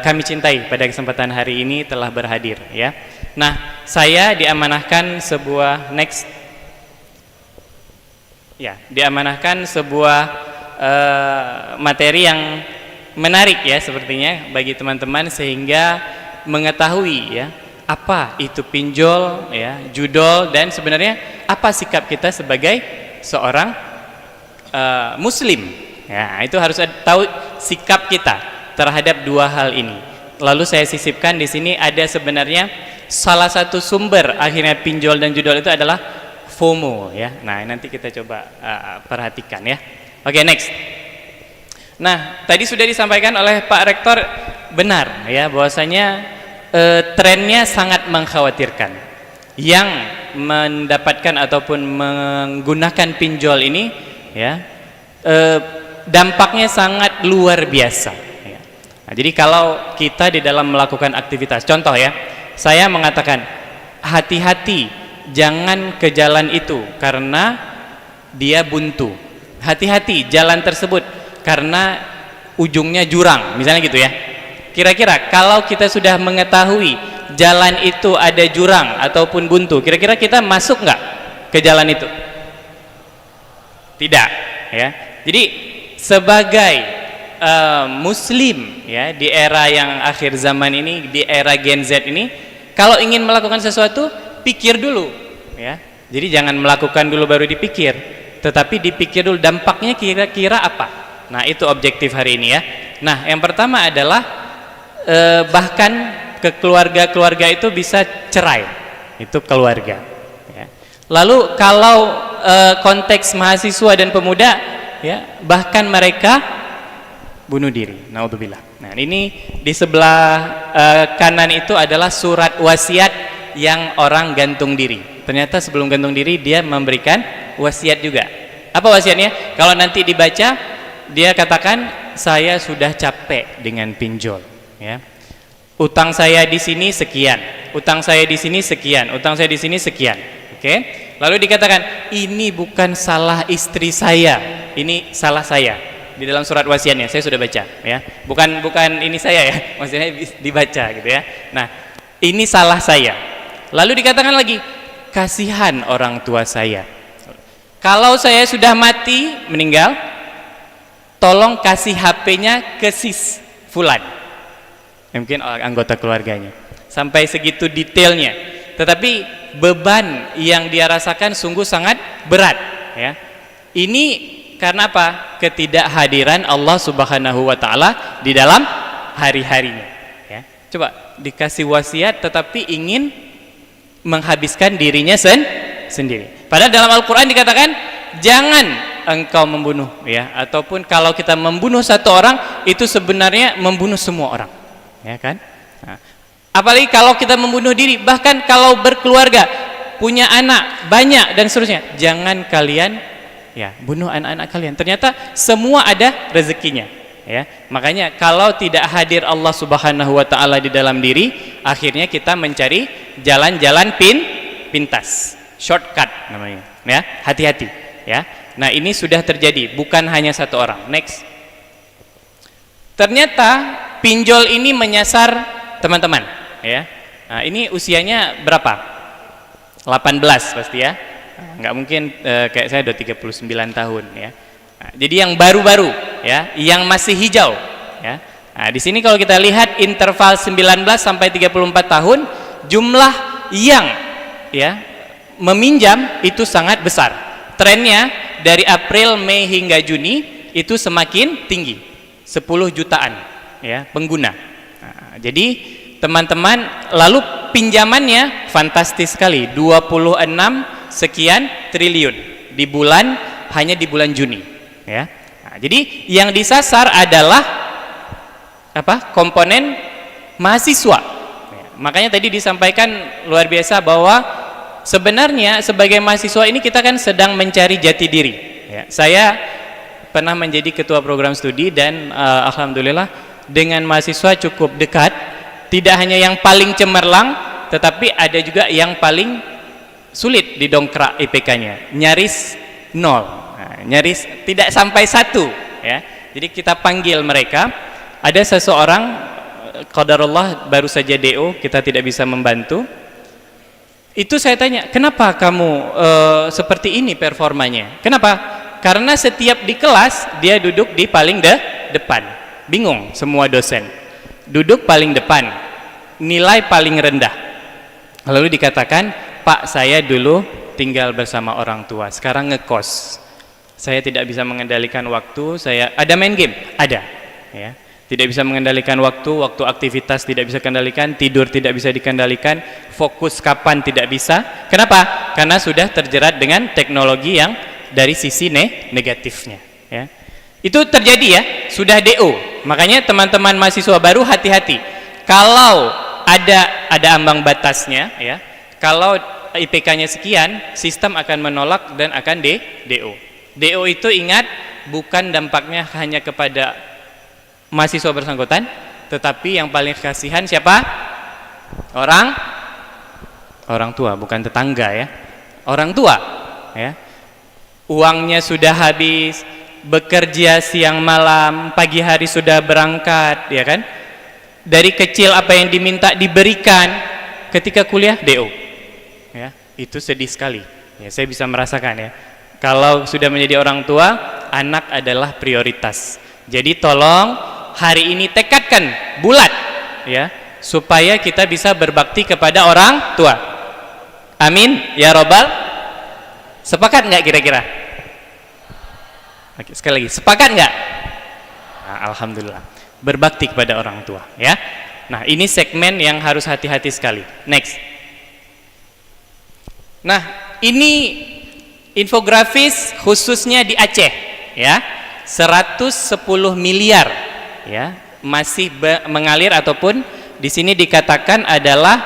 kami cintai pada kesempatan hari ini telah berhadir ya. Nah, saya diamanahkan sebuah diamanahkan sebuah materi yang menarik ya sepertinya bagi teman-teman, sehingga mengetahui ya apa itu pinjol ya, judol, dan sebenarnya apa sikap kita sebagai seorang muslim ya. Itu harus tahu sikap kita terhadap dua hal ini. Lalu saya sisipkan di sini ada sebenarnya salah satu sumber akhirnya pinjol dan judol itu adalah FOMO ya. Nah, nanti kita coba perhatikan ya. Oke, next. Nah, tadi sudah disampaikan oleh Pak Rektor, benar ya bahwasanya trennya sangat mengkhawatirkan. Yang mendapatkan ataupun menggunakan pinjol ini ya dampaknya sangat luar biasa ya. Nah, jadi kalau kita di dalam melakukan aktivitas, contoh ya, saya mengatakan hati-hati jangan ke jalan itu karena dia buntu, hati-hati jalan tersebut karena ujungnya jurang, misalnya gitu ya. Kira-kira kalau kita sudah mengetahui jalan itu ada jurang ataupun buntu, kira-kira kita masuk nggak ke jalan itu? Tidak ya. Jadi sebagai muslim ya di era yang akhir zaman ini, di era Gen Z ini, kalau ingin melakukan sesuatu pikir dulu ya. Jadi jangan melakukan dulu baru dipikir, tetapi dipikir dulu dampaknya kira-kira apa. Nah, itu objektif hari ini ya. Nah, yang pertama adalah bahkan ke keluarga-keluarga itu bisa cerai, itu keluarga ya. Lalu kalau konteks mahasiswa dan pemuda ya, bahkan mereka bunuh diri, naudzubillah. Nah, ini di sebelah kanan itu adalah surat wasiat yang orang gantung diri. Ternyata sebelum gantung diri dia memberikan wasiat juga. Apa wasiatnya? Kalau nanti dibaca, dia katakan saya sudah capek dengan pinjol ya. Utang saya di sini sekian, utang saya di sini sekian, utang saya di sini sekian. Oke? Lalu dikatakan ini bukan salah istri saya, ini salah saya. Di dalam surat wasiatnya saya sudah baca ya, bukan ini saya ya, maksudnya dibaca gitu ya. Nah, ini salah saya. Lalu dikatakan lagi kasihan orang tua saya, kalau saya sudah mati meninggal, tolong kasih HP-nya ke sis fulan, mungkin anggota keluarganya, sampai segitu detailnya. Tetapi beban yang dia rasakan sungguh sangat berat ya. Ini karena apa? Ketidakhadiran Allah Subhanahu wa taala di dalam hari-harinya ya. Coba dikasih wasiat tetapi ingin menghabiskan dirinya sendiri. Padahal dalam Al-Qur'an dikatakan jangan engkau membunuh ya, ataupun kalau kita membunuh satu orang itu sebenarnya membunuh semua orang. Ya kan? Nah, apalagi kalau kita membunuh diri, bahkan kalau berkeluarga, punya anak banyak dan seterusnya, jangan kalian ya bunuh anak-anak kalian. Ternyata semua ada rezekinya ya. Makanya kalau tidak hadir Allah Subhanahu wa taala di dalam diri, akhirnya kita mencari jalan-jalan pintas, shortcut namanya ya. Hati-hati ya. Nah, ini sudah terjadi, bukan hanya satu orang. Next. Ternyata pinjol ini menyasar teman-teman ya. Nah, ini usianya berapa? 18 pasti ya. Nggak mungkin kayak saya udah 39 tahun ya. Nah, jadi yang baru-baru ya, yang masih hijau ya. Nah, di sini kalau kita lihat interval 19 sampai 34 tahun, jumlah yang ya meminjam itu sangat besar. Trennya dari April, Mei hingga Juni itu semakin tinggi, 10 jutaan ya pengguna. Nah, jadi teman-teman, lalu pinjamannya fantastis sekali, 26 sekian triliun di bulan, hanya di bulan Juni, ya. Nah, jadi yang disasar adalah apa? Komponen mahasiswa. Ya, makanya tadi disampaikan luar biasa bahwa sebenarnya sebagai mahasiswa ini kita kan sedang mencari jati diri. Ya, saya pernah menjadi ketua program studi dan alhamdulillah dengan mahasiswa cukup dekat. Tidak hanya yang paling cemerlang, tetapi ada juga yang paling sulit didongkrak IPK-nya, nyaris 0, nah, nyaris tidak sampai 1, ya. Jadi kita panggil mereka, ada seseorang qadarullah baru saja DO, kita tidak bisa membantu. Itu saya tanya, kenapa kamu seperti ini performanya? Kenapa? Karena setiap di kelas dia duduk di paling depan, bingung semua dosen, duduk paling depan, nilai paling rendah. Lalu dikatakan, Pak, saya dulu tinggal bersama orang tua, sekarang ngekos, saya tidak bisa mengendalikan waktu, saya ada main game, ada, ya, tidak bisa mengendalikan waktu aktivitas tidak bisa kendalikan, tidur tidak bisa dikendalikan, fokus kapan tidak bisa. Kenapa? Karena sudah terjerat dengan teknologi yang dari sisi negatifnya, ya. Itu terjadi, ya, sudah DO. Makanya teman-teman mahasiswa baru hati-hati, kalau ada ambang batasnya, ya. Kalau IPK-nya sekian, sistem akan menolak dan akan DO. DO itu ingat, bukan dampaknya hanya kepada mahasiswa bersangkutan, tetapi yang paling kasihan siapa? Orang tua, bukan tetangga, ya. Orang tua, ya. Uangnya sudah habis, bekerja siang malam, pagi hari sudah berangkat, ya kan? Dari kecil apa yang diminta diberikan, ketika kuliah DO. Ya, itu sedih sekali. Ya, saya bisa merasakan, ya. Kalau sudah menjadi orang tua, anak adalah prioritas. Jadi tolong hari ini tekadkan bulat, ya, supaya kita bisa berbakti kepada orang tua. Amin ya robbal. Sepakat nggak kira-kira? Oke, sekali lagi, sepakat nggak? Nah, alhamdulillah, berbakti kepada orang tua, ya. Nah, ini segmen yang harus hati-hati sekali. Next. Nah, ini infografis khususnya di Aceh, ya. 110 miliar, ya, masih mengalir, ataupun di sini dikatakan adalah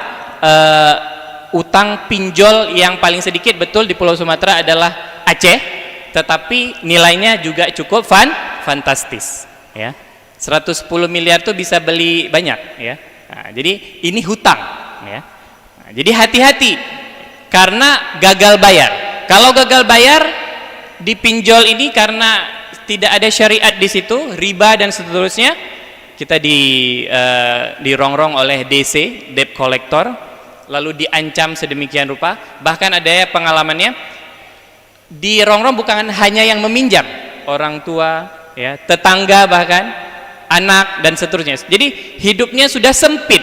utang pinjol yang paling sedikit, betul, di Pulau Sumatera adalah Aceh, tetapi nilainya juga cukup fantastis, ya. 110 miliar tuh bisa beli banyak, ya. Nah, jadi ini hutang, ya. Nah, jadi hati-hati karena gagal bayar. Kalau gagal bayar di pinjol ini karena tidak ada syariat di situ, riba dan seterusnya, kita dirongrong oleh DC, debt collector, lalu diancam sedemikian rupa. Bahkan ada pengalamannya, dirongrong bukan hanya yang meminjam, orang tua, ya, tetangga, bahkan anak dan seterusnya. Jadi hidupnya sudah sempit,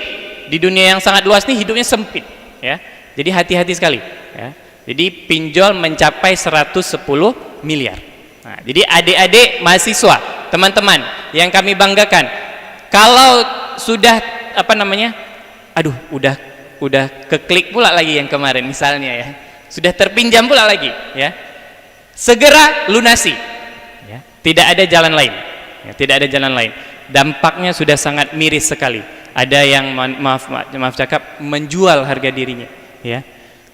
di dunia yang sangat luas nih hidupnya sempit, ya. Jadi hati-hati sekali, ya. Jadi pinjol mencapai 110 miliar. Nah, jadi adik-adik mahasiswa, teman-teman yang kami banggakan, kalau sudah aduh, udah keklik pula lagi yang kemarin misalnya, ya, sudah terpinjam pula lagi, ya, segera lunasi, ya. Tidak ada jalan lain, ya, tidak ada jalan lain. Dampaknya sudah sangat miris sekali. Ada yang maaf cakap menjual harga dirinya, ya.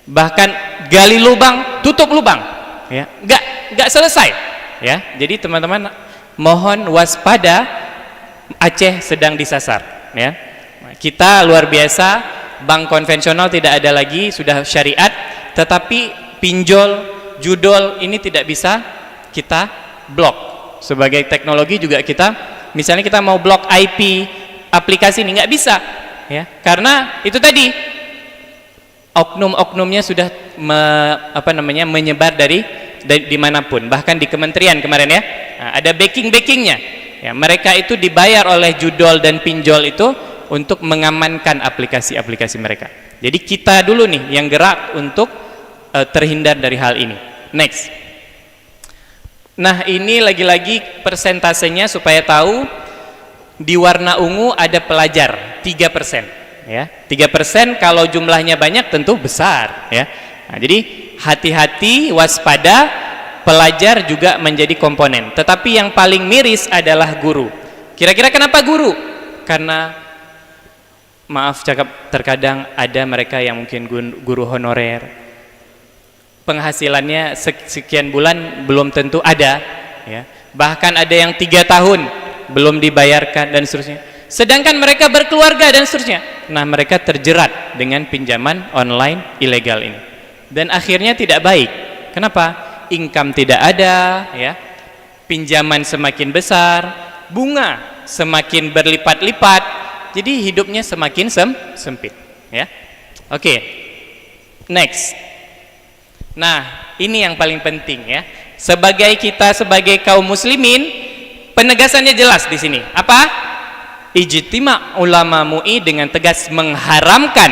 Bahkan gali lubang, tutup lubang, ya, nggak selesai, ya. Jadi teman-teman mohon waspada, Aceh sedang disasar, ya. Kita luar biasa, bank konvensional tidak ada lagi, sudah syariat, tetapi pinjol, judol ini tidak bisa kita blok. Sebagai teknologi juga kita, misalnya kita mau blok IP aplikasi ini nggak bisa, ya, karena itu tadi oknum-oknumnya sudah menyebar dari dimanapun, bahkan di kementerian kemarin, ya. Nah, ada backingnya, ya, mereka itu dibayar oleh judol dan pinjol itu untuk mengamankan aplikasi-aplikasi mereka. Jadi kita dulu nih yang gerak untuk terhindar dari hal ini. Next. Nah, ini lagi-lagi persentasenya supaya tahu. Di warna ungu ada pelajar 3%, ya. 3% kalau jumlahnya banyak tentu besar, ya. Nah, jadi hati-hati, waspada, pelajar juga menjadi komponen. Tetapi yang paling miris adalah guru. Kira-kira kenapa guru? Karena maaf cakap, terkadang ada mereka yang mungkin guru honorer, penghasilannya sekian bulan belum tentu ada, ya. Bahkan ada yang 3 tahun belum dibayarkan dan seterusnya. Sedangkan mereka berkeluarga dan seterusnya. Nah, mereka terjerat dengan pinjaman online ilegal ini. Dan akhirnya tidak baik. Kenapa? Income tidak ada, ya. Pinjaman semakin besar, bunga semakin berlipat-lipat. Jadi hidupnya semakin sempit, ya. Oke. Next. Nah, ini yang paling penting, ya. Sebagai kaum muslimin, penegasannya jelas di sini. Apa? Ijtima' ulama MUI dengan tegas mengharamkan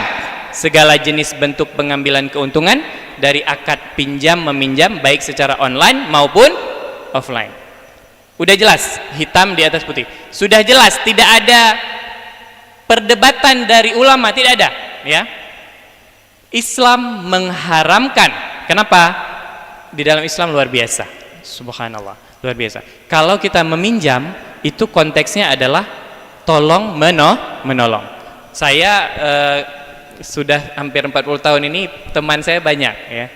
segala jenis bentuk pengambilan keuntungan dari akad pinjam meminjam, baik secara online maupun offline. Udah jelas, hitam di atas putih. Sudah jelas, tidak ada perdebatan dari ulama, tidak ada, ya. Islam mengharamkan. Kenapa? Di dalam Islam luar biasa, subhanallah, luar biasa. Kalau kita meminjam, itu konteksnya adalah tolong menolong. Saya sudah hampir 40 tahun ini, teman saya banyak, ya.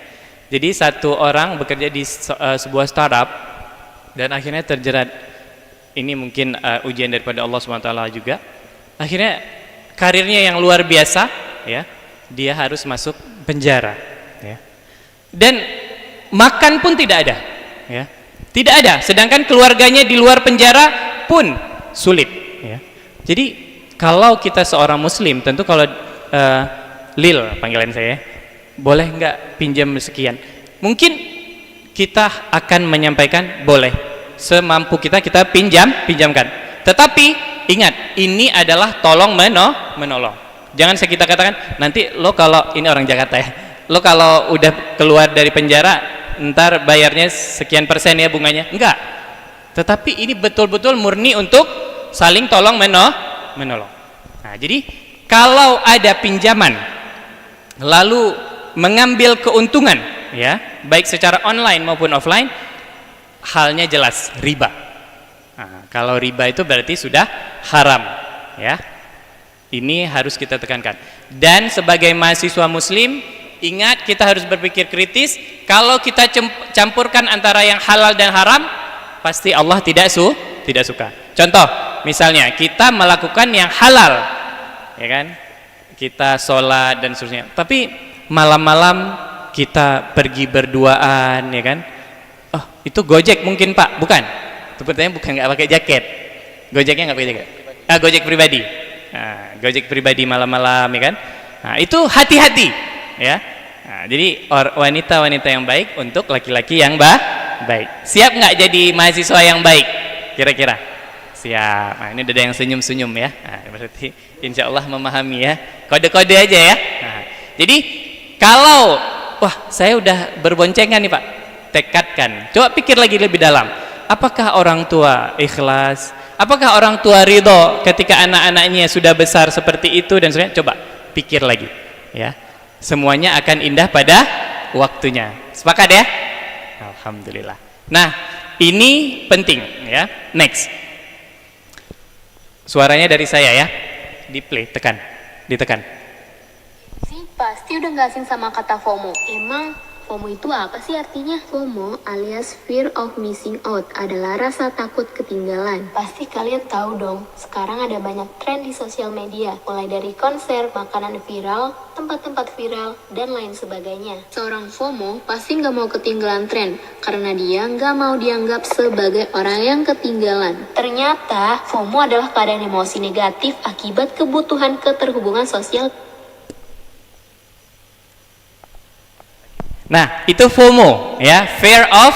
Jadi satu orang bekerja di sebuah startup dan akhirnya terjerat, ini mungkin ujian daripada Allah SWT juga. Akhirnya karirnya yang luar biasa, ya, dia harus masuk penjara, ya. Dan makan pun tidak ada, ya. Tidak ada. Sedangkan keluarganya di luar penjara pun sulit, ya. Jadi kalau kita seorang muslim, tentu kalau Lil panggilan saya, boleh nggak pinjam sekian? Mungkin kita akan menyampaikan boleh, semampu kita pinjamkan. Tetapi ingat, ini adalah tolong menolong. Jangan kita katakan nanti lo, kalau ini orang Jakarta, ya, lo kalau udah keluar dari penjara ntar bayarnya sekian persen ya bunganya. Enggak. Tetapi ini betul-betul murni untuk saling tolong menolong. Nah, jadi kalau ada pinjaman lalu mengambil keuntungan, ya, baik secara online maupun offline, halnya jelas riba. Nah, kalau riba itu berarti sudah haram, ya. Ini harus kita tekankan. Dan sebagai mahasiswa muslim, ingat, kita harus berpikir kritis. Kalau kita campurkan antara yang halal dan haram, pasti Allah tidak suka. Contoh, misalnya kita melakukan yang halal, ya kan, kita sholat dan seterusnya, tapi malam-malam kita pergi berduaan, ya kan. Oh, itu Gojek mungkin Pak? Bukan. Sepertinya bukan, nggak pakai jaket. Gojeknya nggak pakai jaket. Gojek pribadi. Nah, Gojek pribadi malam-malam, ya kan. Nah, itu hati-hati, ya. Nah, jadi wanita-wanita yang baik untuk laki-laki yang baik. Siap nggak jadi mahasiswa yang baik? Kira-kira? Siap. Nah, ini ada yang senyum-senyum, ya. Nah, berarti insya Allah memahami, ya. Kode-kode aja, ya. Nah, jadi kalau wah, saya udah berboncengan nih Pak, tekadkan. Coba pikir lagi lebih dalam. Apakah orang tua ikhlas? Apakah orang tua ridho ketika anak-anaknya sudah besar seperti itu dan sebagainya? Coba pikir lagi, ya. Semuanya akan indah pada waktunya. Sepakat, ya? Alhamdulillah. Nah, ini penting, ya. Next. Suaranya dari saya, ya. Di play, ditekan. Sih, pasti udah gak asing sama kata FOMO. Emang FOMO itu apa sih artinya? FOMO alias Fear of Missing Out adalah rasa takut ketinggalan. Pasti kalian tahu dong, sekarang ada banyak tren di sosial media, mulai dari konser, makanan viral, tempat-tempat viral, dan lain sebagainya. Seorang FOMO pasti nggak mau ketinggalan tren, karena dia nggak mau dianggap sebagai orang yang ketinggalan. Ternyata, FOMO adalah keadaan emosi negatif akibat kebutuhan keterhubungan sosial. Nah, itu FOMO, ya, fear of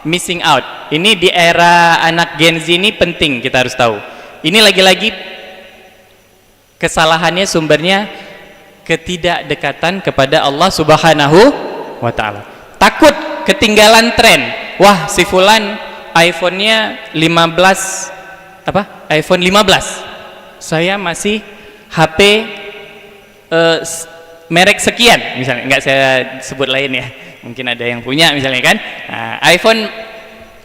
missing out. Ini di era anak Gen Z ini penting, kita harus tahu. Ini lagi-lagi kesalahannya sumbernya ketidakdekatan kepada Allah Subhanahu wa Ta'ala. Takut ketinggalan tren. Wah, si fulan iPhone-nya 15 iPhone 15. Saya masih HP merek sekian misalnya, nggak saya sebut lain ya, mungkin ada yang punya misalnya kan, nah, iPhone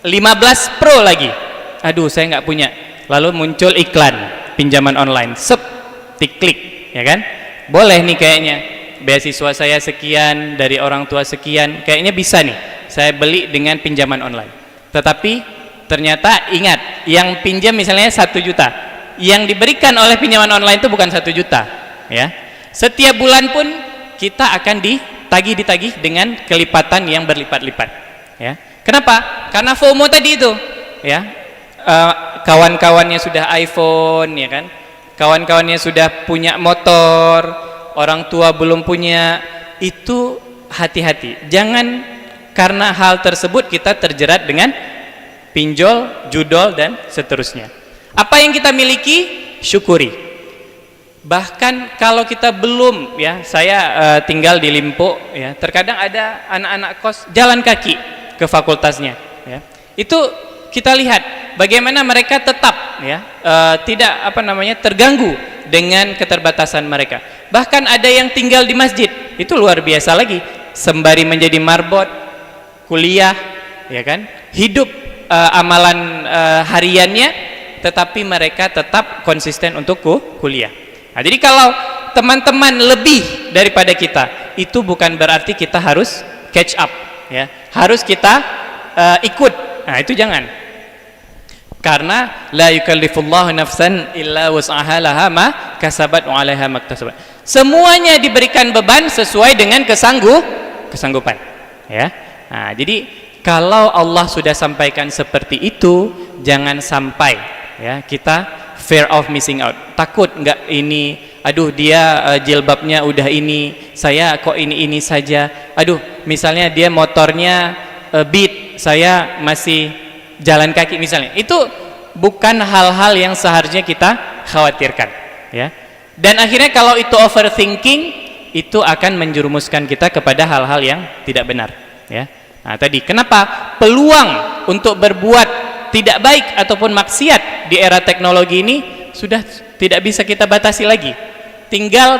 15 Pro lagi, aduh saya nggak punya, lalu muncul iklan pinjaman online, diklik ya kan, boleh nih kayaknya beasiswa saya sekian dari orang tua sekian, kayaknya bisa nih saya beli dengan pinjaman online. Tetapi ternyata ingat, yang pinjam misalnya 1 juta, yang diberikan oleh pinjaman online itu bukan 1 juta ya. Setiap bulan pun kita akan ditagih dengan kelipatan yang berlipat-lipat ya. Kenapa? Karena FOMO tadi itu ya. Kawan-kawannya sudah iPhone ya kan, kawan-kawannya sudah punya motor, orang tua belum punya. Itu hati-hati, jangan karena hal tersebut kita terjerat dengan pinjol, judol dan seterusnya. Apa yang kita miliki, syukuri. Bahkan kalau kita belum ya, saya tinggal di Limpo ya, terkadang ada anak-anak kos jalan kaki ke fakultasnya ya. Itu kita lihat bagaimana mereka tetap ya tidak terganggu dengan keterbatasan mereka. Bahkan ada yang tinggal di masjid, itu luar biasa lagi, sembari menjadi marbot, kuliah ya kan, hidup amalan hariannya, tetapi mereka tetap konsisten untuk kuliah. Nah, jadi kalau teman-teman lebih daripada kita, itu bukan berarti kita harus catch up ya, harus kita ikut. Nah, itu jangan. Karena la yukallifullahu nafsan illa wus'aha laha ma kasabat wa 'alaiha maktasabat. Semuanya diberikan beban sesuai dengan kesanggupan ya. Nah, jadi kalau Allah sudah sampaikan seperti itu, jangan sampai ya kita fear of missing out, takut nggak ini, aduh dia jilbabnya udah ini, saya kok ini saja, aduh misalnya dia motornya Beat, saya masih jalan kaki misalnya. Itu bukan hal-hal yang seharusnya kita khawatirkan ya. Dan akhirnya kalau itu overthinking, itu akan menjerumuskan kita kepada hal-hal yang tidak benar ya. Nah, tadi kenapa peluang untuk berbuat tidak baik ataupun maksiat di era teknologi ini sudah tidak bisa kita batasi lagi. Tinggal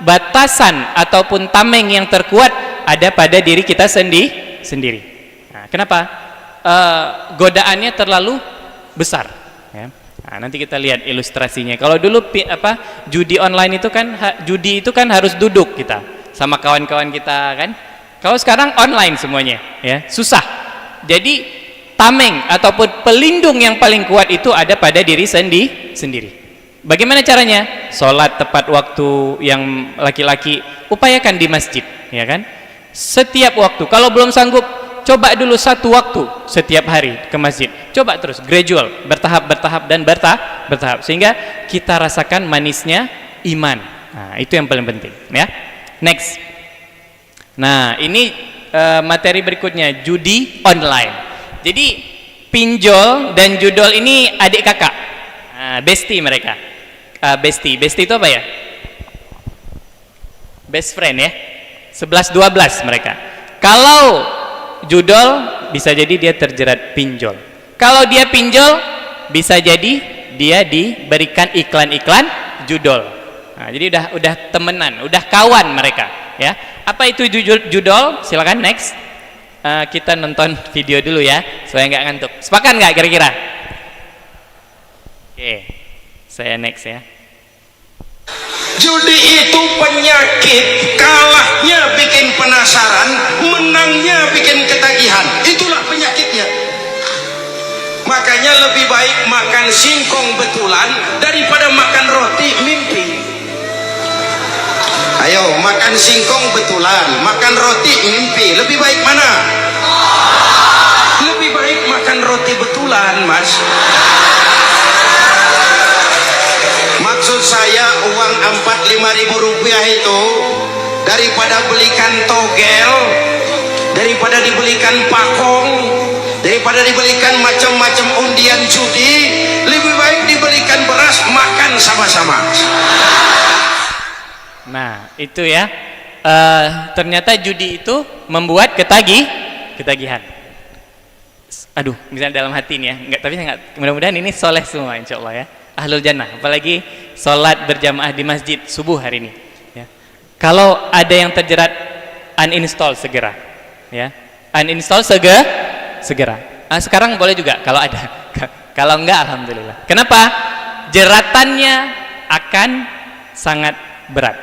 batasan ataupun tameng yang terkuat ada pada diri kita sendiri. Nah, kenapa? Godaannya terlalu besar ya. Nah, nanti kita lihat ilustrasinya. Kalau dulu judi online itu kan, judi itu kan harus duduk kita sama kawan-kawan kita kan. Kalau sekarang online semuanya ya, susah. Jadi tameng ataupun pelindung yang paling kuat itu ada pada diri sendiri. Bagaimana caranya? Sholat tepat waktu, yang laki-laki upayakan di masjid ya kan. Setiap waktu, kalau belum sanggup, coba dulu 1 waktu setiap hari ke masjid. Coba terus, gradual, bertahap dan bertahap, sehingga kita rasakan manisnya iman. Nah, itu yang paling penting ya. Next. Nah, ini materi berikutnya, judi online. Jadi pinjol dan judol ini adik kakak, bestie mereka. Bestie itu apa ya? Best friend ya. 11-12 mereka. Kalau judol bisa jadi dia terjerat pinjol. Kalau dia pinjol bisa jadi dia diberikan iklan-iklan judol. Nah, jadi udah temenan, udah kawan mereka ya. Apa itu judol? Silakan next. Kita nonton video dulu ya supaya nggak ngantuk. Sepakat nggak kira-kira? Oke, saya next ya. Judi itu penyakit, kalahnya bikin penasaran, menangnya bikin ketagihan. Itulah penyakitnya. Makanya lebih baik makan singkong betulan daripada makan roti mimpi. Ayo, makan singkong betulan, makan roti mimpi, lebih baik mana? Lebih baik makan roti betulan, Mas. Maksud saya uang 4-5 ribu rupiah itu daripada belikan togel, daripada dibelikan pakong, daripada dibelikan macam-macam undian judi, lebih baik dibelikan beras, makan sama-sama. Nah, itu ya. Ternyata judi itu membuat ketagihan. Aduh, misalnya dalam hati nih ya, enggak, tapi saya enggak, mudah-mudahan ini soleh semua insyaallah ya. Ahlul jannah, apalagi sholat berjamaah di masjid subuh hari ini ya. Kalau ada yang terjerat, uninstall segera, ya. Uninstall segera. Nah, sekarang boleh juga kalau ada. Kalau enggak, alhamdulillah. Kenapa? Jeratannya akan sangat berat.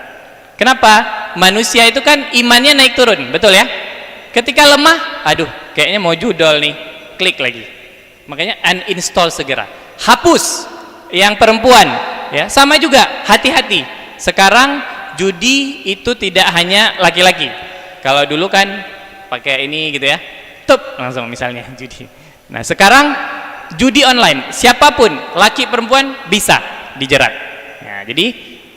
Kenapa? Manusia itu kan imannya naik turun, betul ya? Ketika lemah, aduh, kayaknya mau judol nih, klik lagi. Makanya uninstall segera. Hapus. Yang perempuan, ya, sama juga, hati-hati. Sekarang judi itu tidak hanya laki-laki. Kalau dulu kan pakai ini gitu ya, tup langsung misalnya judi. Nah, sekarang judi online, siapapun, laki perempuan bisa dijerat. Nah, jadi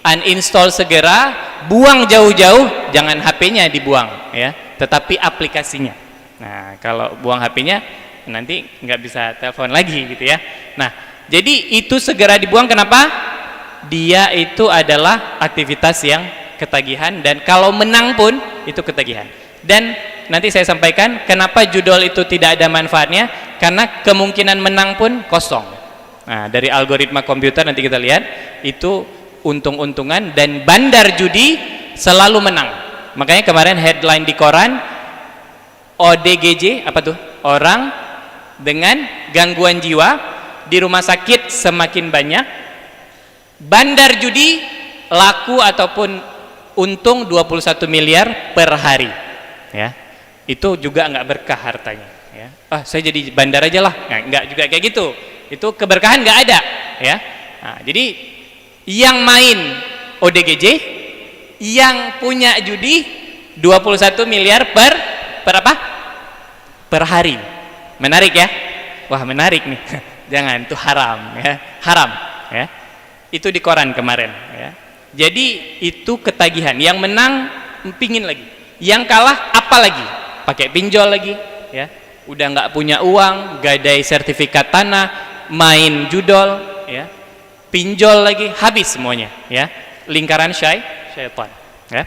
uninstall segera, buang jauh-jauh, jangan HP-nya dibuang, ya, tetapi aplikasinya. Nah, kalau buang HP-nya nanti nggak bisa telepon lagi gitu ya. Nah, jadi itu segera dibuang. Kenapa? Dia itu adalah aktivitas yang ketagihan, dan kalau menang pun itu ketagihan. Dan nanti saya sampaikan kenapa judol itu tidak ada manfaatnya, karena kemungkinan menang pun kosong. Nah, dari algoritma komputer nanti kita lihat itu untung-untungan, dan bandar judi selalu menang. Makanya kemarin headline di koran, ODGJ apa tuh? Orang dengan gangguan jiwa di rumah sakit semakin banyak, bandar judi laku ataupun untung 21 miliar per hari, ya. Itu juga nggak berkah hartanya, ya. Ah, saya jadi bandar aja lah. Nah, nggak juga kayak gitu. Itu keberkahan nggak ada, ya. Nah, jadi yang main ODGJ, yang punya judi 21 miliar per apa? Per hari. Menarik ya? Wah, menarik nih. Jangan, itu haram, ya. Haram, ya. Itu di koran kemarin, ya. Jadi itu ketagihan. Yang menang pingin lagi, yang kalah apa lagi? Pakai pinjol lagi, ya. Udah nggak punya uang, gadai sertifikat tanah, main judol, ya. Pinjol lagi, habis semuanya, ya. Lingkaran syaitan, ya.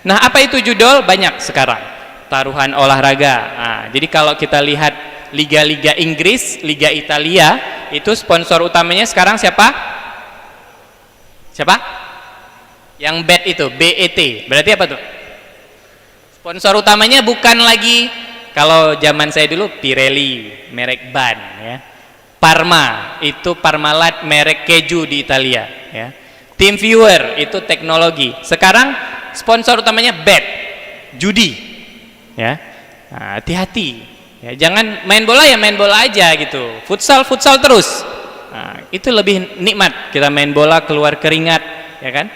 Nah, apa itu judol? Banyak sekarang. Taruhan olahraga. Nah, jadi kalau kita lihat liga-liga Inggris, Liga Italia, itu sponsor utamanya sekarang siapa? Siapa? Yang bet itu, BET. Berarti apa tuh? Sponsor utamanya bukan lagi, kalau zaman saya dulu Pirelli, merek ban, ya. Parma, itu Parmalat, merek keju di Italia, ya. TeamViewer, itu teknologi. Sekarang sponsor utamanya bet, judi, ya. Nah, hati-hati, ya. Jangan main bola ya main bola aja gitu, futsal terus. Nah, itu lebih nikmat, kita main bola keluar keringat, ya kan.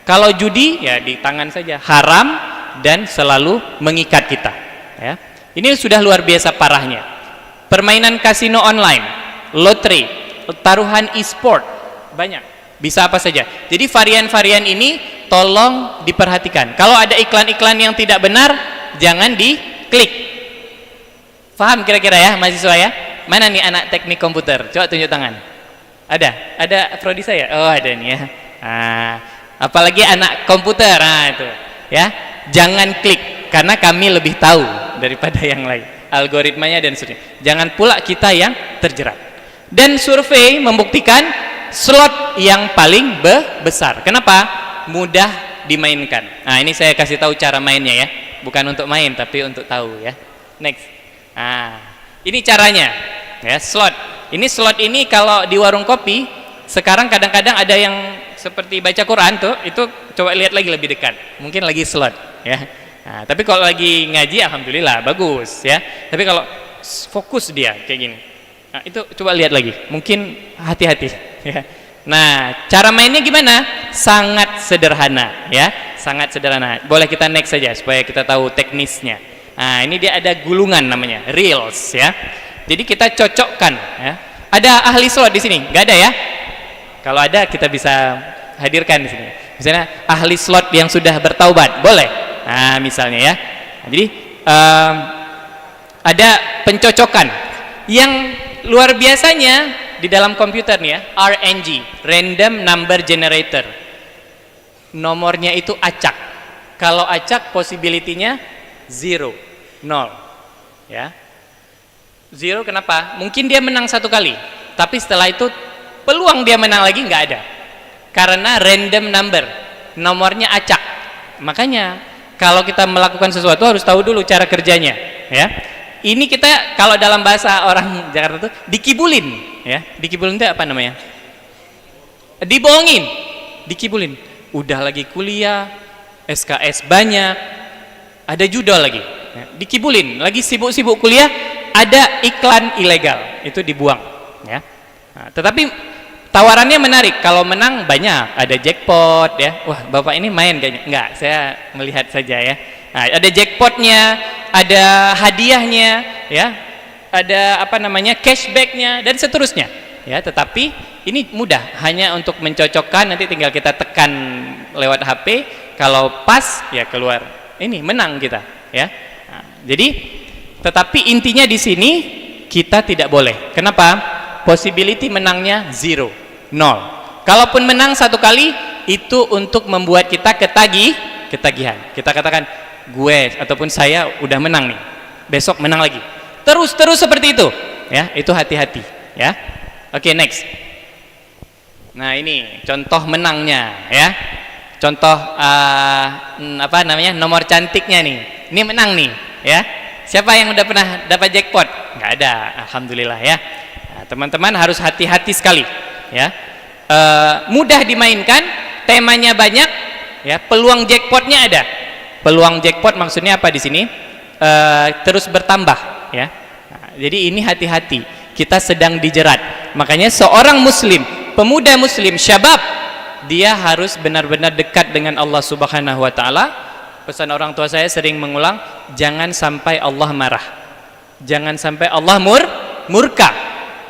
Kalau judi ya di tangan saja, haram dan selalu mengikat kita, ya. Ini sudah luar biasa parahnya. Permainan kasino online, lotre, taruhan e-sport, banyak, bisa apa saja. Jadi varian-varian ini tolong diperhatikan. Kalau ada iklan-iklan yang tidak benar, jangan diklik. Paham kira-kira ya mahasiswa ya? Mana nih anak teknik komputer? Coba tunjuk tangan. Ada prodi saya? Oh, ada nih ya. Nah, apalagi anak komputer, nah itu, ya. Jangan klik, karena kami lebih tahu daripada yang lain, algoritmanya dan seterusnya. Jangan pula kita yang terjerat. Dan survei membuktikan slot yang paling besar. Kenapa? Mudah dimainkan. Nah, ini saya kasih tahu cara mainnya ya, bukan untuk main tapi untuk tahu ya. Next. Nah, ini caranya ya, slot. Ini slot ini kalau di warung kopi sekarang kadang-kadang ada yang seperti baca Quran tuh, itu coba lihat lagi lebih dekat. Mungkin lagi slot ya. Nah, tapi kalau lagi ngaji alhamdulillah bagus ya. Tapi kalau fokus dia kayak gini. Nah, itu coba lihat lagi. Mungkin hati-hati ya. Nah, cara mainnya gimana? Sangat sederhana ya. Sangat sederhana. Boleh kita next saja supaya kita tahu teknisnya. Nah, ini dia ada gulungan namanya, reels ya. Jadi kita cocokkan ya. Ada ahli slot di sini? Nggak ada ya? Kalau ada kita bisa hadirkan di sini. Misalnya ahli slot yang sudah bertaubat, boleh. Nah, misalnya ya. Nah, jadi ada pencocokan yang luar biasanya di dalam komputer nih ya, RNG, Random Number Generator. Nomornya itu acak. Kalau acak possibility-nya 0, 0 ya. 0 kenapa? Mungkin dia menang satu kali, tapi setelah itu peluang dia menang lagi nggak ada, karena random number, nomornya acak makanya kalau kita melakukan sesuatu harus tahu dulu cara kerjanya, ya. Ini kita kalau dalam bahasa orang Jakarta tuh dikibulin, ya. Dikibulin itu apa namanya? Dibohongin, dikibulin. Udah lagi kuliah, SKS banyak, ada judul lagi, ya. Dikibulin, lagi sibuk-sibuk kuliah, ada iklan ilegal, itu dibuang, ya. Nah, tetapi tawarannya menarik, kalau menang banyak, ada jackpot, ya. Wah, bapak ini main kayaknya. Enggak, saya melihat saja, ya. Nah, ada jackpotnya, ada hadiahnya, ya, ada apa namanya cashbacknya dan seterusnya, ya. Tetapi ini mudah, hanya untuk mencocokkan, nanti tinggal kita tekan lewat HP, kalau pas ya keluar, ini menang kita, ya. Nah, jadi tetapi intinya di sini kita tidak boleh. Kenapa? Possibility menangnya 0, 0. Kalaupun menang satu kali, itu untuk membuat kita ketagihan. Kita katakan, gue ataupun saya udah menang nih, besok menang lagi. Terus seperti itu, ya. Itu hati-hati, ya. Oke, next. Nah, ini contoh menangnya, ya. Contoh apa namanya? Nomor cantiknya nih. Ini menang nih, ya. Siapa yang udah pernah dapat jackpot? Nggak ada, alhamdulillah, ya. Nah, teman-teman harus hati-hati sekali, ya. Mudah dimainkan, temanya banyak, ya. Peluang jackpotnya ada. Peluang jackpot maksudnya apa di sini? Terus bertambah, ya. Nah, jadi ini hati-hati, kita sedang dijerat. Makanya seorang muslim, pemuda muslim, syabab, dia harus benar-benar dekat dengan Allah Subhanahu wa taala. Pesan orang tua saya sering mengulang, jangan sampai Allah marah, jangan sampai Allah murka,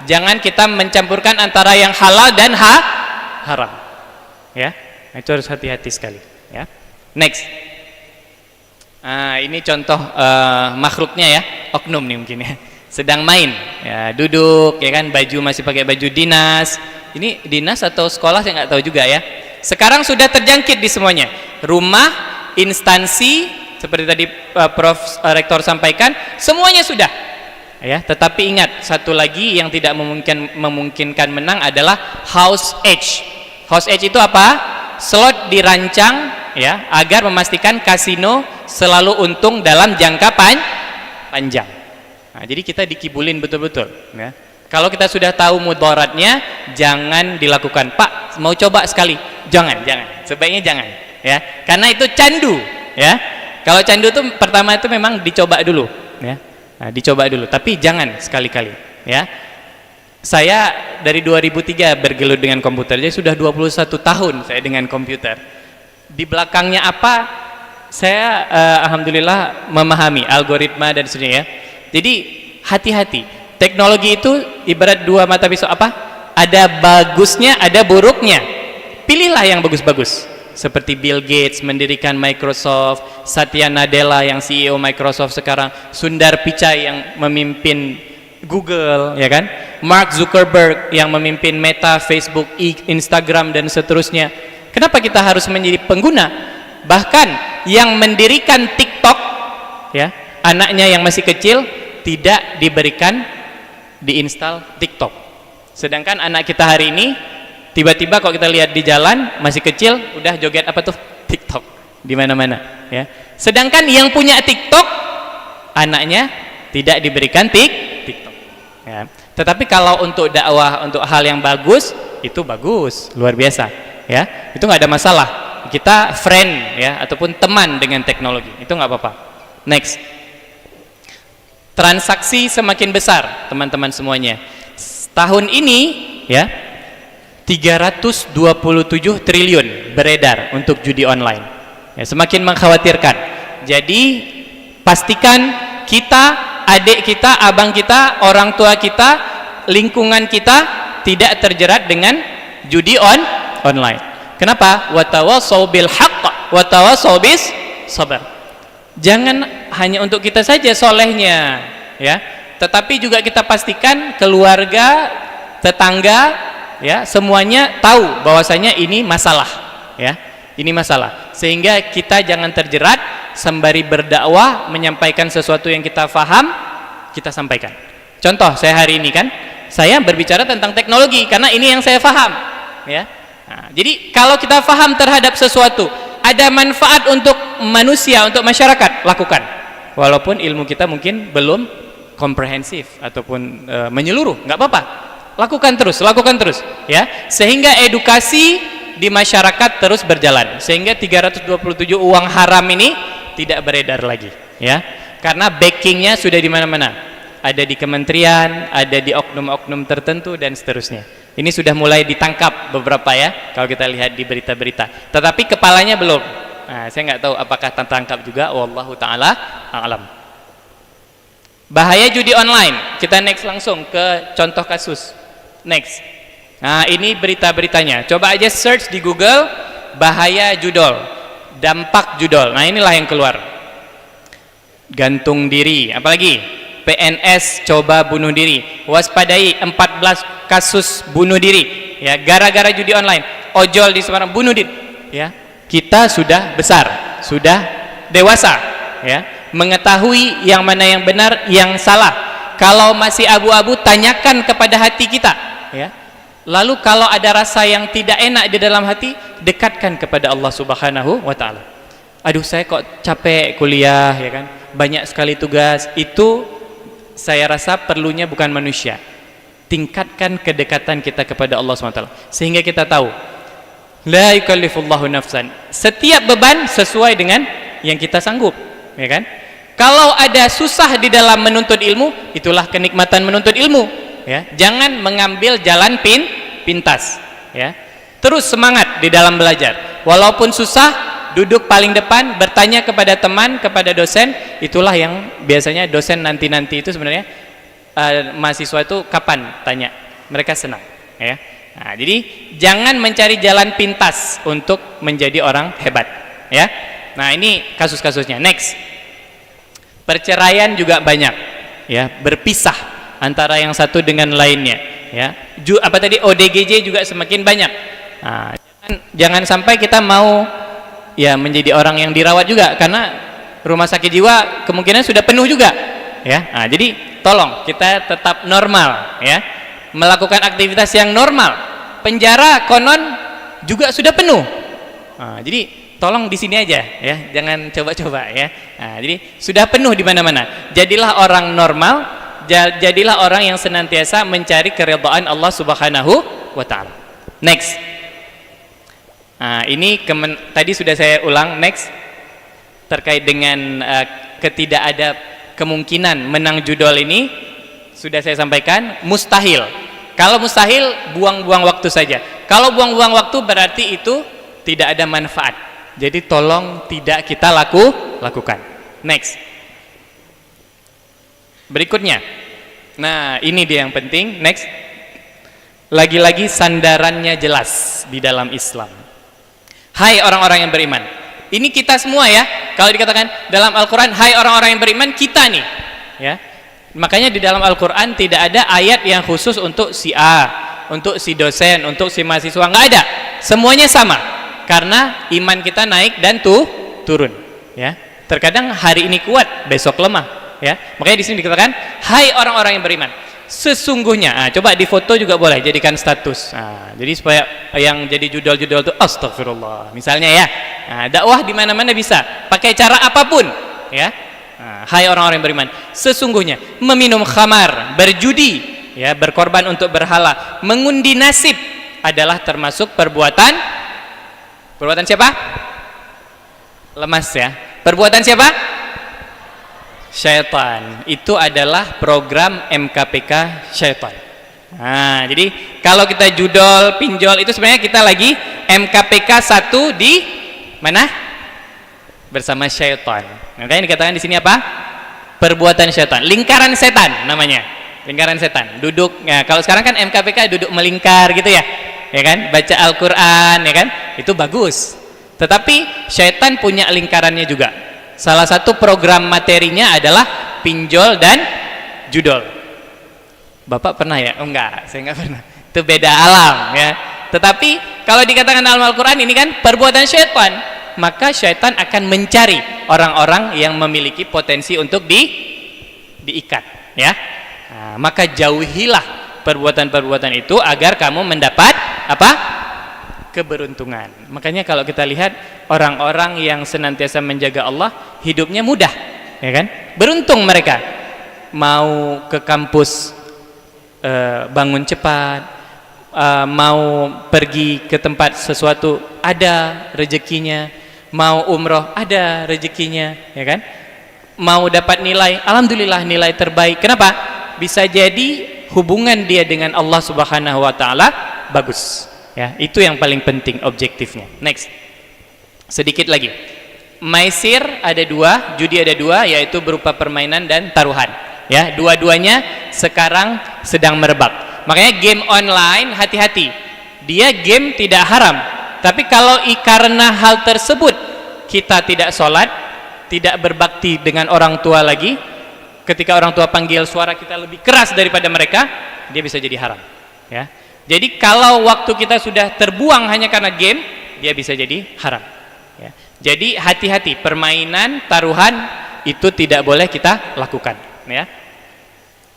jangan kita mencampurkan antara yang halal dan haram, ya. Itu harus hati-hati sekali, ya. Next. Ini contoh makhluknya, ya, oknum nih mungkin, ya, sedang main, ya, duduk, ya kan, baju masih pakai baju dinas. Ini dinas atau sekolah saya nggak tahu juga, ya. Sekarang sudah terjangkit di semuanya, rumah, instansi, seperti tadi Prof. Rektor sampaikan, semuanya sudah, ya. Tetapi ingat, satu lagi yang tidak memungkinkan menang adalah house edge. House edge itu apa? Slot dirancang, ya, agar memastikan kasino selalu untung dalam jangka panjang. Nah, jadi kita dikibulin betul-betul, ya. Kalau kita sudah tahu mudaratnya, jangan dilakukan. Pak, mau coba sekali? Jangan. Sebaiknya jangan, ya. Karena itu candu, ya. Kalau candu itu pertama itu memang dicoba dulu, ya. Nah, dicoba dulu, tapi jangan sekali-kali, ya. Saya dari 2003 bergelut dengan komputer, jadi sudah 21 tahun saya dengan komputer. Di belakangnya apa? Saya alhamdulillah memahami algoritma dan sebagainya, ya. Jadi hati-hati. Teknologi itu ibarat dua mata pisau, apa? Ada bagusnya, ada buruknya. Pilihlah yang bagus-bagus. Seperti Bill Gates mendirikan Microsoft, Satya Nadella yang CEO Microsoft sekarang, Sundar Pichai yang memimpin Google, ya kan? Mark Zuckerberg yang memimpin Meta, Facebook, Instagram dan seterusnya. Kenapa kita harus menjadi pengguna? Bahkan yang mendirikan TikTok, ya, anaknya yang masih kecil tidak diberikan diinstal TikTok. Sedangkan anak kita hari ini tiba-tiba kalau kita lihat di jalan masih kecil udah joget apa tuh? TikTok di mana-mana, ya. Sedangkan yang punya TikTok anaknya tidak diberikan TikTok, ya. Tetapi kalau untuk dakwah, untuk hal yang bagus, itu bagus, luar biasa, ya. Itu nggak ada masalah. Kita friend, ya, ataupun teman dengan teknologi, itu nggak apa-apa. Next. Transaksi semakin besar, teman-teman semuanya. Tahun ini, ya, 327 triliun beredar untuk judi online, ya, semakin mengkhawatirkan. Jadi pastikan kita, adik kita, abang kita, orang tua kita, lingkungan kita tidak terjerat dengan judi online. Kenapa? Watawassaw bil haqq watawassaw bis sabar. Jangan hanya untuk kita saja solehnya, ya, tetapi juga kita pastikan keluarga, tetangga, ya, semuanya tahu bahwasanya ini masalah, ya, ini masalah, sehingga kita jangan terjerat. Sembari berdakwah menyampaikan sesuatu yang kita faham, kita sampaikan. Contoh, saya hari ini kan saya berbicara tentang teknologi karena ini yang saya faham, ya. Nah, jadi kalau kita faham terhadap sesuatu, ada manfaat untuk manusia, untuk masyarakat, lakukan. Walaupun ilmu kita mungkin belum komprehensif ataupun menyeluruh, nggak apa-apa. Lakukan terus ya, sehingga edukasi di masyarakat terus berjalan, sehingga 327 uang haram ini tidak beredar lagi ya, karena backingnya sudah di mana-mana, ada di kementerian, ada di oknum-oknum tertentu dan seterusnya. Ini sudah mulai ditangkap beberapa ya, kalau kita lihat di berita-berita, tetapi kepalanya belum. Nah, saya nggak tahu apakah tertangkap juga, wallahu taala a'lam. Bahaya judi online, kita next langsung ke contoh kasus. Next. Nah, ini berita-beritanya. Coba aja search di Google bahaya judol, dampak judol. Nah, inilah yang keluar. Gantung diri, apalagi PNS coba bunuh diri, waspadai 14 kasus bunuh diri ya, gara-gara judi online. Ojol di Semarang bunuh diri ya. Kita sudah besar, sudah dewasa ya, mengetahui yang mana yang benar, yang salah. Kalau masih abu-abu, tanyakan kepada hati kita ya. Lalu kalau ada rasa yang tidak enak di dalam hati, dekatkan kepada Allah Subhanahu wa taala. Aduh, saya kok capek kuliah ya kan, banyak sekali tugas. Itu saya rasa perlunya bukan manusia. Tingkatkan kedekatan kita kepada Allah SWT, sehingga kita tahu la yukallifullahu nafsan, setiap beban sesuai dengan yang kita sanggup ya kan. Kalau ada susah di dalam menuntut ilmu, itulah kenikmatan menuntut ilmu ya. Jangan mengambil jalan pintas ya. Terus semangat di dalam belajar, walaupun susah. Duduk paling depan, bertanya kepada teman, kepada dosen. Itulah yang biasanya dosen nanti-nanti itu sebenarnya mahasiswa itu kapan tanya, mereka senang ya. Nah, jadi jangan mencari jalan pintas untuk menjadi orang hebat ya. Nah, ini kasus-kasusnya. Next. Perceraian juga banyak ya, berpisah antara yang satu dengan lainnya ya. Apa tadi, ODGJ juga semakin banyak. Nah, jangan sampai kita mau ya menjadi orang yang dirawat juga, karena rumah sakit jiwa kemungkinan sudah penuh juga ya. Nah, jadi tolong kita tetap normal ya, melakukan aktivitas yang normal. Penjara konon juga sudah penuh. Nah, jadi tolong di sini aja ya, jangan coba-coba ya. Nah, jadi sudah penuh di mana-mana. Jadilah orang normal, jadilah orang yang senantiasa mencari keridhaan Allah Subhanahu wa taala. Next. Nah, ini tadi sudah saya ulang. Next, terkait dengan ketidak ada kemungkinan menang judol ini sudah saya sampaikan, mustahil. Kalau mustahil, buang-buang waktu saja. Kalau buang-buang waktu berarti itu tidak ada manfaat. Jadi tolong tidak kita lakukan. Next. Berikutnya. Nah, ini dia yang penting. Next. Lagi-lagi sandarannya jelas di dalam Islam. Hai orang-orang yang beriman. Ini kita semua ya. Kalau dikatakan dalam Al-Quran, hai orang-orang yang beriman, kita nih ya. Makanya di dalam Al-Quran tidak ada ayat yang khusus untuk si A, untuk si dosen, untuk si mahasiswa, nggak ada. Semuanya sama, karena iman kita naik dan turun ya. Terkadang hari ini kuat, besok lemah ya. Makanya di sini dikatakan, hai orang-orang yang beriman, sesungguhnya. Coba di foto juga boleh, jadikan status. Jadi supaya yang jadi judul-judul itu astagfirullah misalnya ya. Dakwah di mana-mana bisa pakai cara apapun ya. Hai orang-orang yang beriman, sesungguhnya meminum khamar, berjudi ya, berkorban untuk berhala, mengundi nasib adalah termasuk perbuatan siapa? Lemas ya. Perbuatan siapa? Syaitan. Itu adalah program MKPK syaitan. Nah, jadi kalau kita judol, pinjol, itu sebenarnya kita lagi MKPK 1 di mana? Bersama syaitan. Makanya dikatakan di sini apa? Perbuatan syaitan. Lingkaran setan namanya. Lingkaran setan. Duduk. Ya, kalau sekarang kan MKPK duduk melingkar gitu ya. Ya kan? Baca Al-Qur'an ya kan? Itu bagus. Tetapi syaitan punya lingkarannya juga. Salah satu program materinya adalah pinjol dan judol. Bapak pernah ya? Oh, enggak, saya enggak pernah. Itu beda alam ya. Tetapi kalau dikatakan dalam Al-Quran ini kan perbuatan syaitan, maka syaitan akan mencari orang-orang yang memiliki potensi untuk diikat ya. Nah, maka jauhilah perbuatan-perbuatan itu agar kamu mendapat apa? keberuntungan. Makanya kalau kita lihat orang-orang yang senantiasa menjaga Allah, hidupnya mudah, ya kan? Beruntung mereka. Mau ke kampus bangun cepat, mau pergi ke tempat sesuatu ada rezekinya, mau umroh ada rezekinya, ya kan? Mau dapat nilai, alhamdulillah nilai terbaik. Kenapa? Bisa jadi hubungan dia dengan Allah Subhanahu wa taala bagus. Ya, itu yang paling penting objektifnya. Next. Sedikit lagi. Maisir ada dua, judi ada dua, yaitu berupa permainan dan taruhan. Ya, dua-duanya sekarang sedang merebak. Makanya game online hati-hati. Dia game tidak haram. Tapi kalau karena hal tersebut kita tidak sholat, tidak berbakti dengan orang tua lagi, ketika orang tua panggil suara kita lebih keras daripada mereka, dia bisa jadi haram. Ya. Jadi kalau waktu kita sudah terbuang hanya karena game, dia bisa jadi haram. Ya. Jadi hati-hati, permainan, taruhan itu tidak boleh kita lakukan. Ya.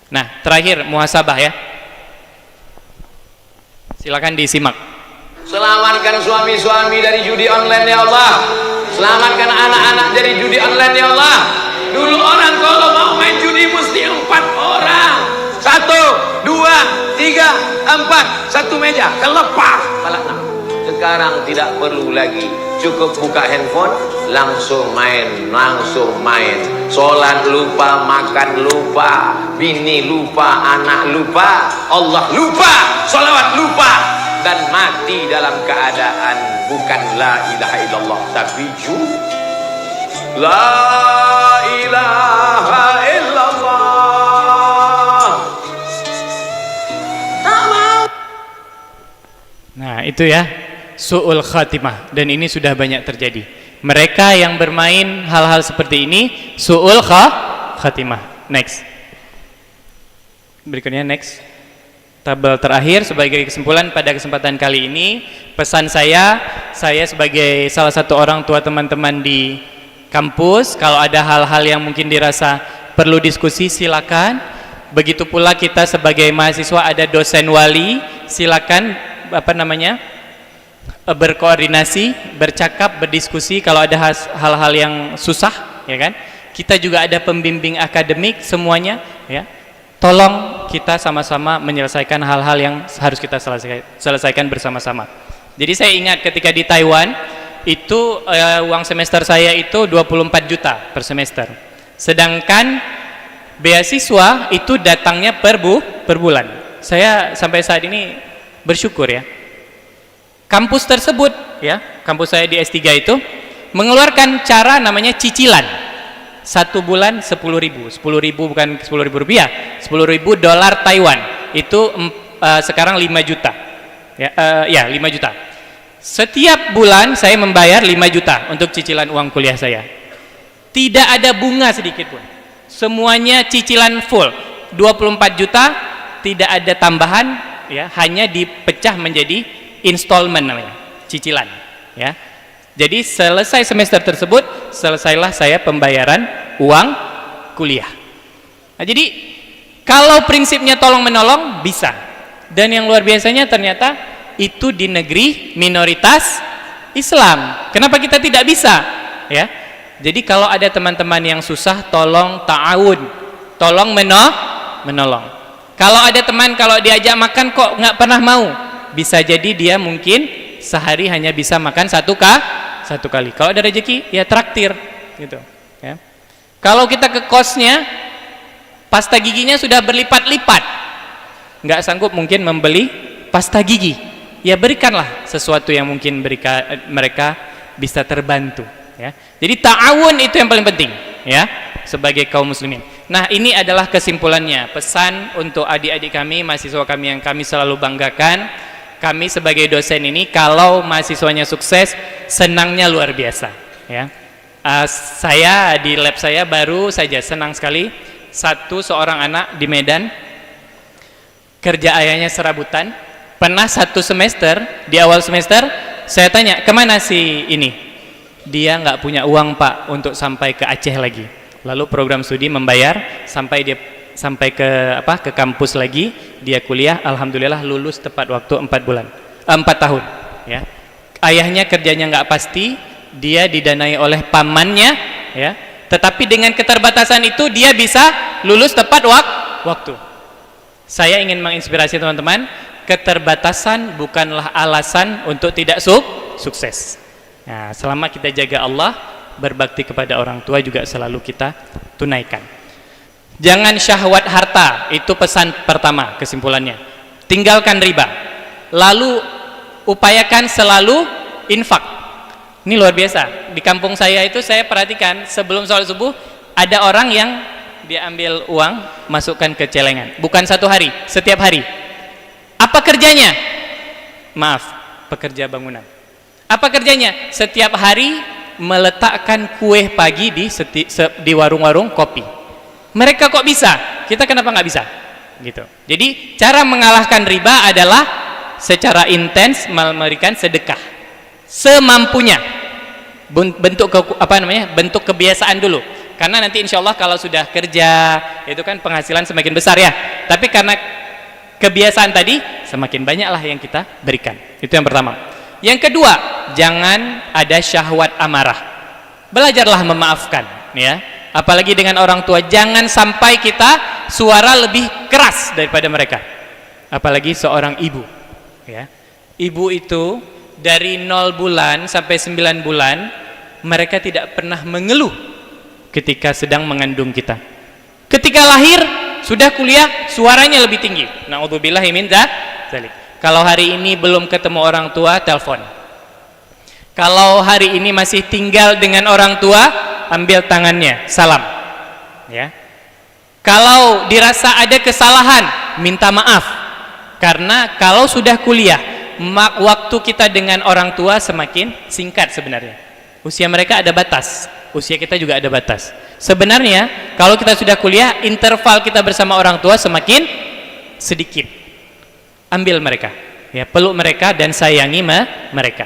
Nah, terakhir muhasabah ya. Silakan disimak. Selamatkan suami-suami dari judi online ya Allah. Selamatkan anak-anak dari judi online ya Allah. Dulu orang kalau mau main judi mesti 4 orang. 1, 2, 3, 4, satu meja kelepas kepala. Sekarang tidak perlu lagi, cukup buka handphone langsung main, sholat lupa, makan lupa, bini lupa, anak lupa, Allah lupa, sholawat lupa, dan mati dalam keadaan bukan la ilaha illallah tapi la ilaha illallah. Nah itu ya, su'ul khatimah, dan ini sudah banyak terjadi. Mereka yang bermain hal-hal seperti ini su'ul khatimah. Next. Berikutnya next. Tabel terakhir sebagai kesimpulan pada kesempatan kali ini, pesan saya sebagai salah satu orang tua teman-teman di kampus, kalau ada hal-hal yang mungkin dirasa perlu diskusi silakan. Begitu pula kita sebagai mahasiswa ada dosen wali, silakan berkoordinasi, bercakap, berdiskusi kalau ada hal-hal yang susah, ya kan? Kita juga ada pembimbing akademik semuanya, ya. Tolong kita sama-sama menyelesaikan hal-hal yang harus kita selesaikan bersama-sama. Jadi saya ingat ketika di Taiwan itu uang semester saya itu 24 juta per semester. Sedangkan beasiswa itu datangnya per bulan. Saya sampai saat ini bersyukur ya. Kampus tersebut ya, kampus saya di S3 itu mengeluarkan cara namanya cicilan. 1 bulan 10.000 bukan 10.000 rupiah, 10.000 dolar Taiwan. Itu sekarang 5 juta. Ya, 5 juta. Setiap bulan saya membayar 5 juta untuk cicilan uang kuliah saya. Tidak ada bunga sedikit pun. Semuanya cicilan full. 24 juta, tidak ada tambahan, ya, hanya dipecah menjadi installment namanya, cicilan, ya. Jadi selesai semester tersebut, selesailah saya pembayaran uang kuliah. Nah, jadi kalau prinsipnya tolong menolong bisa. Dan yang luar biasanya ternyata itu di negeri minoritas Islam. Kenapa kita tidak bisa? Ya. Jadi kalau ada teman-teman yang susah, tolong ta'awun, tolong menolong. Kalau ada teman kalau diajak makan kok nggak pernah mau, bisa jadi dia mungkin sehari hanya bisa makan satu kali. Kalau ada rezeki ya traktir gitu, ya. Kalau kita ke kosnya, pasta giginya sudah berlipat-lipat, nggak sanggup mungkin membeli pasta gigi, ya berikanlah sesuatu yang mungkin mereka bisa terbantu, ya. Jadi ta'awun itu yang paling penting, ya, sebagai kaum muslimin. Nah, ini adalah kesimpulannya, pesan untuk adik-adik kami, mahasiswa kami yang kami selalu banggakan. Kami sebagai dosen ini kalau mahasiswanya sukses, senangnya luar biasa, ya. Saya di lab saya baru saja senang sekali, seorang anak di Medan, kerja ayahnya serabutan. Pernah satu semester, di awal semester saya tanya, kemana sih ini? Dia nggak punya uang Pak untuk sampai ke Aceh lagi. Lalu program studi membayar sampai ke kampus lagi, dia kuliah, alhamdulillah lulus tepat waktu 4 tahun, ya. ayahnya kerjanya nggak pasti, dia didanai oleh pamannya, ya. Tetapi dengan keterbatasan itu dia bisa lulus tepat waktu. Saya ingin menginspirasi teman-teman, keterbatasan bukanlah alasan untuk tidak sukses. Nah, selama kita jaga Allah, berbakti kepada orang tua juga selalu kita tunaikan. Jangan syahwat harta, itu pesan pertama kesimpulannya. Tinggalkan riba. Lalu upayakan selalu infak. Ini luar biasa. Di kampung saya itu saya perhatikan sebelum sholat subuh ada orang yang dia ambil uang masukkan ke celengan. Bukan satu hari, setiap hari. Apa kerjanya? Maaf, pekerja bangunan. Apa kerjanya? Setiap hari meletakkan kue pagi di warung-warung kopi. Mereka kok bisa? Kita kenapa nggak bisa? Gitu. Jadi cara mengalahkan riba adalah secara intens memberikan sedekah semampunya. Bentuk bentuk kebiasaan dulu. Karena nanti insya Allah kalau sudah kerja itu kan penghasilan semakin besar ya. Tapi karena kebiasaan tadi semakin banyaklah yang kita berikan. Itu yang pertama. Yang kedua, jangan ada syahwat amarah. Belajarlah memaafkan, ya. Apalagi dengan orang tua, jangan sampai kita suara lebih keras daripada mereka. Apalagi seorang ibu, ya. Ibu itu dari 0 bulan sampai 9 bulan mereka tidak pernah mengeluh ketika sedang mengandung kita. Ketika lahir sudah kuliah suaranya lebih tinggi. Na'udzubillahi min dzalik. Kalau hari ini belum ketemu orang tua, telepon. Kalau hari ini masih tinggal dengan orang tua, ambil tangannya, salam. Ya. Kalau dirasa ada kesalahan, minta maaf. Karena kalau sudah kuliah, waktu kita dengan orang tua semakin singkat sebenarnya. Usia mereka ada batas, usia kita juga ada batas. Sebenarnya kalau kita sudah kuliah, interval kita bersama orang tua semakin sedikit. Ambil mereka, ya, peluk mereka dan sayangi mereka.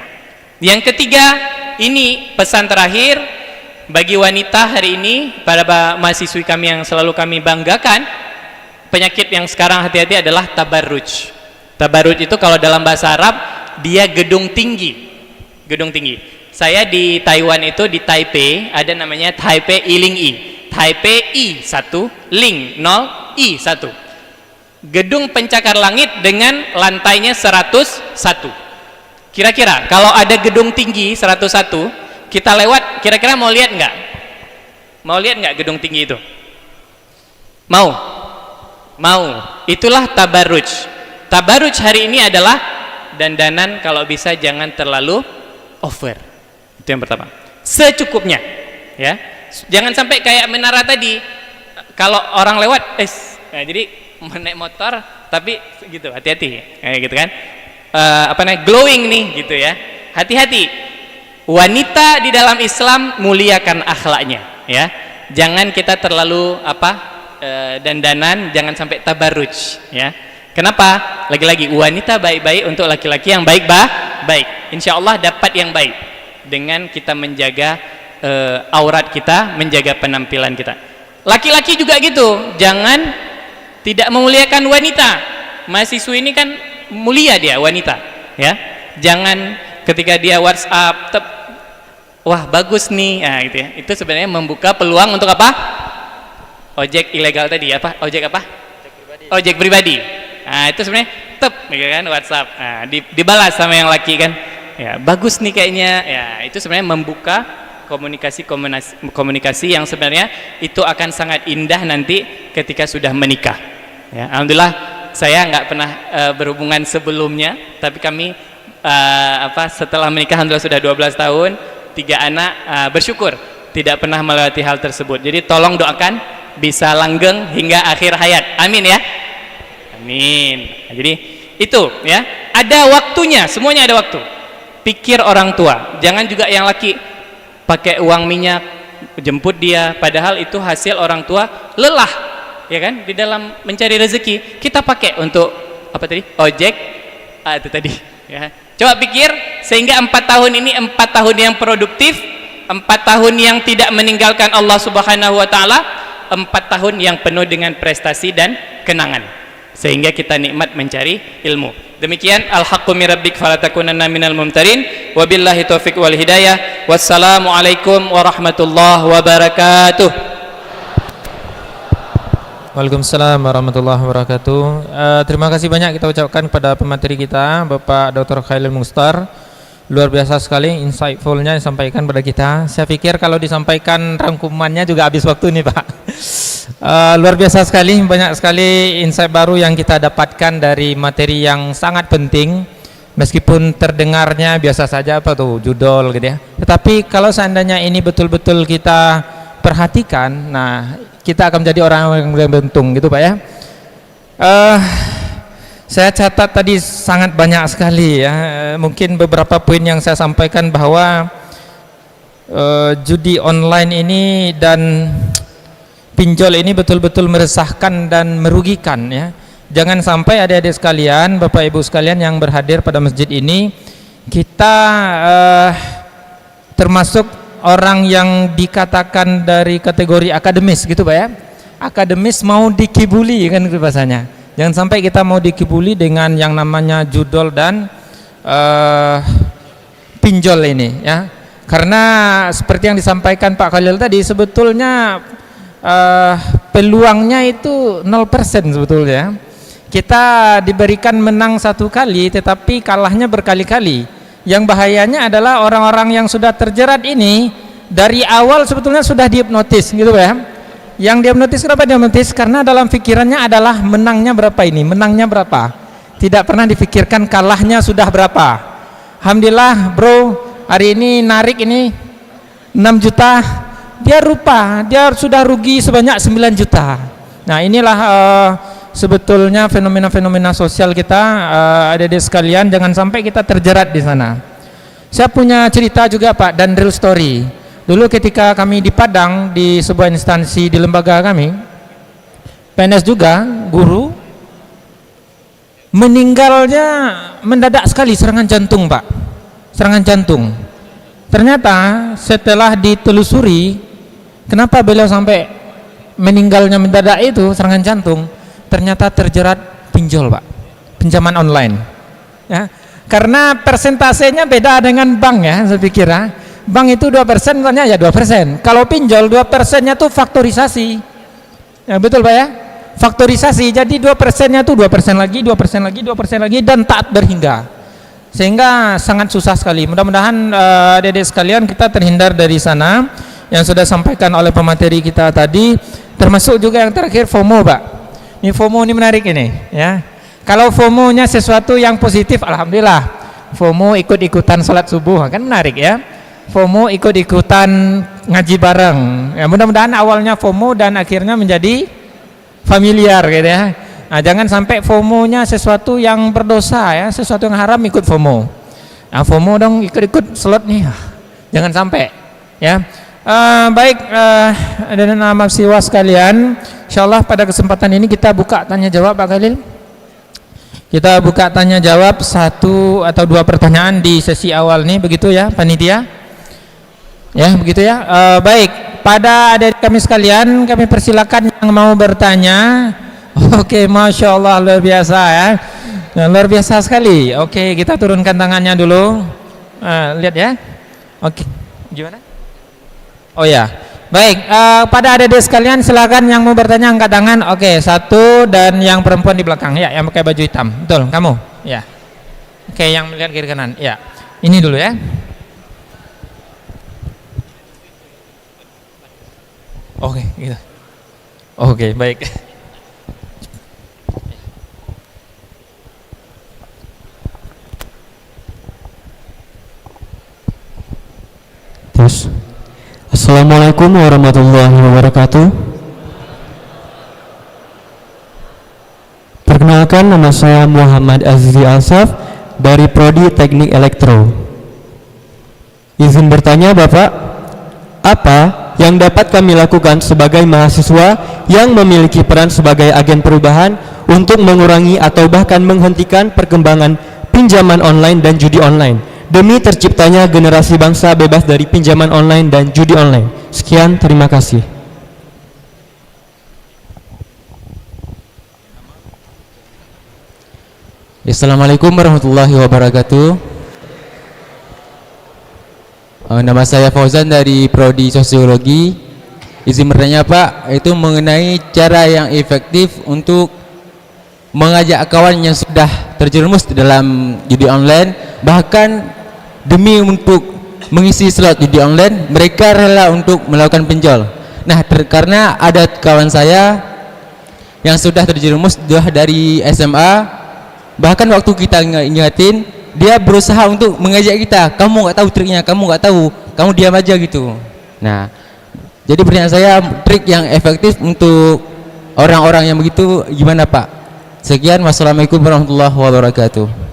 Yang ketiga, ini pesan terakhir bagi wanita hari ini, para mahasiswi kami yang selalu kami banggakan. Penyakit yang sekarang hati-hati adalah tabarruj. Tabarruj itu kalau dalam bahasa Arab dia gedung tinggi. Gedung tinggi. Saya di Taiwan itu di Taipei ada namanya Taipei Iling I. Taipei I1, Ling 0, I1. Gedung pencakar langit dengan lantainya 101. Kira-kira kalau ada gedung tinggi 101, kita lewat, kira-kira mau lihat nggak? Mau lihat nggak gedung tinggi itu? Mau? Mau. Itulah tabarruj. Tabarruj hari ini adalah dandanan kalau bisa jangan terlalu over. Itu yang pertama. Secukupnya, ya. Jangan sampai kayak menara tadi. Kalau orang lewat, nah, jadi naik motor tapi gitu, hati-hati kayak gitu kan. Glowing nih gitu ya. Hati-hati. Wanita di dalam Islam muliakan akhlaknya, ya. Jangan kita terlalu dandanan, jangan sampai tabarruj, ya. Kenapa? Lagi-lagi wanita baik-baik untuk laki-laki yang baik. Insya Allah dapat yang baik dengan kita menjaga aurat kita, menjaga penampilan kita. Laki-laki juga gitu, jangan tidak memuliakan wanita. Mahasiswi ini kan mulia dia, wanita, ya. Jangan ketika dia WhatsApp, wah bagus nih, nah, gitu ya. Itu sebenarnya membuka peluang untuk apa? Ojek ilegal tadi, apa? Ojek apa? Ojek pribadi. Nah, itu sebenarnya gitu kan, WhatsApp. Nah, dibalas sama yang laki kan. Ya, bagus nih kayaknya. Ya, itu sebenarnya membuka komunikasi yang sebenarnya itu akan sangat indah nanti ketika sudah menikah. Ya, alhamdulillah saya nggak pernah berhubungan sebelumnya, tapi kami setelah menikah alhamdulillah sudah 12 tahun, 3 anak, bersyukur tidak pernah melewati hal tersebut. Jadi tolong doakan bisa langgeng hingga akhir hayat. Amin ya. Amin. Nah, jadi itu ya, ada waktunya, semuanya ada waktu. Pikir orang tua, jangan juga yang laki pakai uang minyak jemput dia, padahal itu hasil orang tua lelah, ya kan, di dalam mencari rezeki. Kita pakai untuk apa tadi? Ojek, itu tadi, ya. Coba pikir, sehingga 4 tahun ini 4 tahun yang produktif, 4 tahun yang tidak meninggalkan Allah Subhanahu wa Ta'ala, 4 tahun yang penuh dengan prestasi dan kenangan, sehingga kita nikmat mencari ilmu. Demikian al-haqqu min rabbik fala takunanna minal mumtarin. Wabillahi taufiq wal hidayah. Wassalamualaikum warahmatullahi wabarakatuh. Waalaikumsalam warahmatullahi wabarakatuh. Terima kasih banyak kita ucapkan kepada pemateri kita, Bapak Dr. Khairul Mukhtar. Luar biasa sekali insightful-nya disampaikan pada kita. Saya pikir kalau disampaikan rangkumannya juga habis waktu nih, Pak. Luar biasa sekali, banyak sekali insight baru yang kita dapatkan dari materi yang sangat penting. Meskipun terdengarnya biasa saja, apa tuh, judul gitu ya. Tetapi kalau seandainya ini betul-betul kita perhatikan, nah kita akan menjadi orang yang beruntung gitu, Pak ya. Saya catat tadi sangat banyak sekali ya. Mungkin beberapa poin yang saya sampaikan bahwa judi online ini dan pinjol ini betul-betul meresahkan dan merugikan ya. Jangan sampai adik-adik sekalian, Bapak Ibu sekalian yang berhadir pada masjid ini, kita termasuk orang yang dikatakan dari kategori akademis gitu, Pak ya. Akademis mau dikibuli kan gitu bahasanya. Jangan sampai kita mau dikibuli dengan yang namanya judol dan pinjol ini ya. Karena seperti yang disampaikan Pak Khalil tadi, sebetulnya peluangnya itu 0% sebetulnya. Kita diberikan menang satu kali tetapi kalahnya berkali-kali. Yang bahayanya adalah orang-orang yang sudah terjerat ini dari awal sebetulnya sudah dihipnotis gitu ya. Yang dihipnotis, kenapa dihipnotis? Karena dalam pikirannya adalah menangnya berapa ini, menangnya berapa. Tidak pernah dipikirkan kalahnya sudah berapa. Alhamdulillah bro, hari ini narik ini 6 juta, dia sudah rugi sebanyak 9 juta. Nah inilah sebetulnya fenomena-fenomena sosial kita, adik-adik sekalian, jangan sampai kita terjerat di sana. Saya punya cerita juga Pak, dan real story. Dulu ketika kami di Padang, di sebuah instansi di lembaga kami, PNS juga, guru, meninggalnya mendadak sekali, serangan jantung Pak, serangan jantung. Ternyata setelah ditelusuri, kenapa beliau sampai meninggalnya mendadak itu serangan jantung, ternyata terjerat pinjol Pak, pinjaman online ya. Karena persentasenya beda dengan bank ya, saya pikir ya. Bank itu 2%, ternyata ya 2%. Kalau pinjol 2%-nya tuh faktorisasi ya, betul Pak ya, faktorisasi. Jadi 2%-nya tuh 2% lagi, 2% lagi, 2% lagi, dan taat berhingga, sehingga sangat susah sekali. Mudah-mudahan adik-adik sekalian kita terhindar dari sana. Yang sudah sampaikan oleh pemateri kita tadi, termasuk juga yang terakhir FOMO Pak. Ini FOMO ini menarik ini ya. Kalau FOMO-nya sesuatu yang positif, alhamdulillah. FOMO ikut-ikutan sholat subuh kan menarik ya. FOMO ikut-ikutan ngaji bareng ya, mudah-mudahan awalnya FOMO dan akhirnya menjadi familiar gitu ya. Nah, jangan sampai FOMO-nya sesuatu yang berdosa ya, sesuatu yang haram ikut FOMO. Nah, FOMO dong ikut-ikut slot nih, jangan sampai ya. Baik, dan mahasiswa sekalian, insyaallah pada kesempatan ini kita buka tanya jawab Pak Khalil. Kita buka tanya jawab 1 atau 2 pertanyaan di sesi awal nih, begitu ya panitia ya, begitu ya. Baik, pada adik kami sekalian, kami persilakan yang mau bertanya. Oke, Masya Allah, luar biasa ya. Nah, luar biasa sekali. Oke, kita turunkan tangannya dulu. Lihat ya. Oke, gimana? Oh ya, baik. Pada adik-adik sekalian, silakan yang mau bertanya angkat tangan. Oke, 1, dan yang perempuan di belakang ya, yang pakai baju hitam. Betul, kamu? Ya. Oke, yang melihat kiri kanan. Ya, ini dulu ya. Oke, gitu. Oke, baik. Terus, Assalamualaikum warahmatullahi wabarakatuh. Perkenalkan, nama saya Muhammad Azizi Alsaf dari Prodi Teknik Elektro. Izin bertanya Bapak, apa yang dapat kami lakukan sebagai mahasiswa yang memiliki peran sebagai agen perubahan untuk mengurangi atau bahkan menghentikan perkembangan pinjaman online dan judi online demi terciptanya generasi bangsa bebas dari pinjaman online dan judi online. Sekian, terima kasih. Assalamualaikum warahmatullahi wabarakatuh. Nama saya Fauzan dari Prodi Sosiologi. Izin bertanya Pak, itu mengenai cara yang efektif untuk mengajak kawan yang sudah terjerumus dalam judi online, bahkan demi untuk mengisi slot judi online mereka rela untuk melakukan pinjol. Nah, karena ada kawan saya yang sudah terjerumus dari SMA, bahkan waktu kita ingatin, dia berusaha untuk mengajak kita, kamu nggak tahu triknya, kamu nggak tahu, kamu diam aja gitu. Nah, jadi pertanyaan saya, trik yang efektif untuk orang-orang yang begitu gimana Pak? Sekian, wassalamualaikum warahmatullahi wabarakatuh.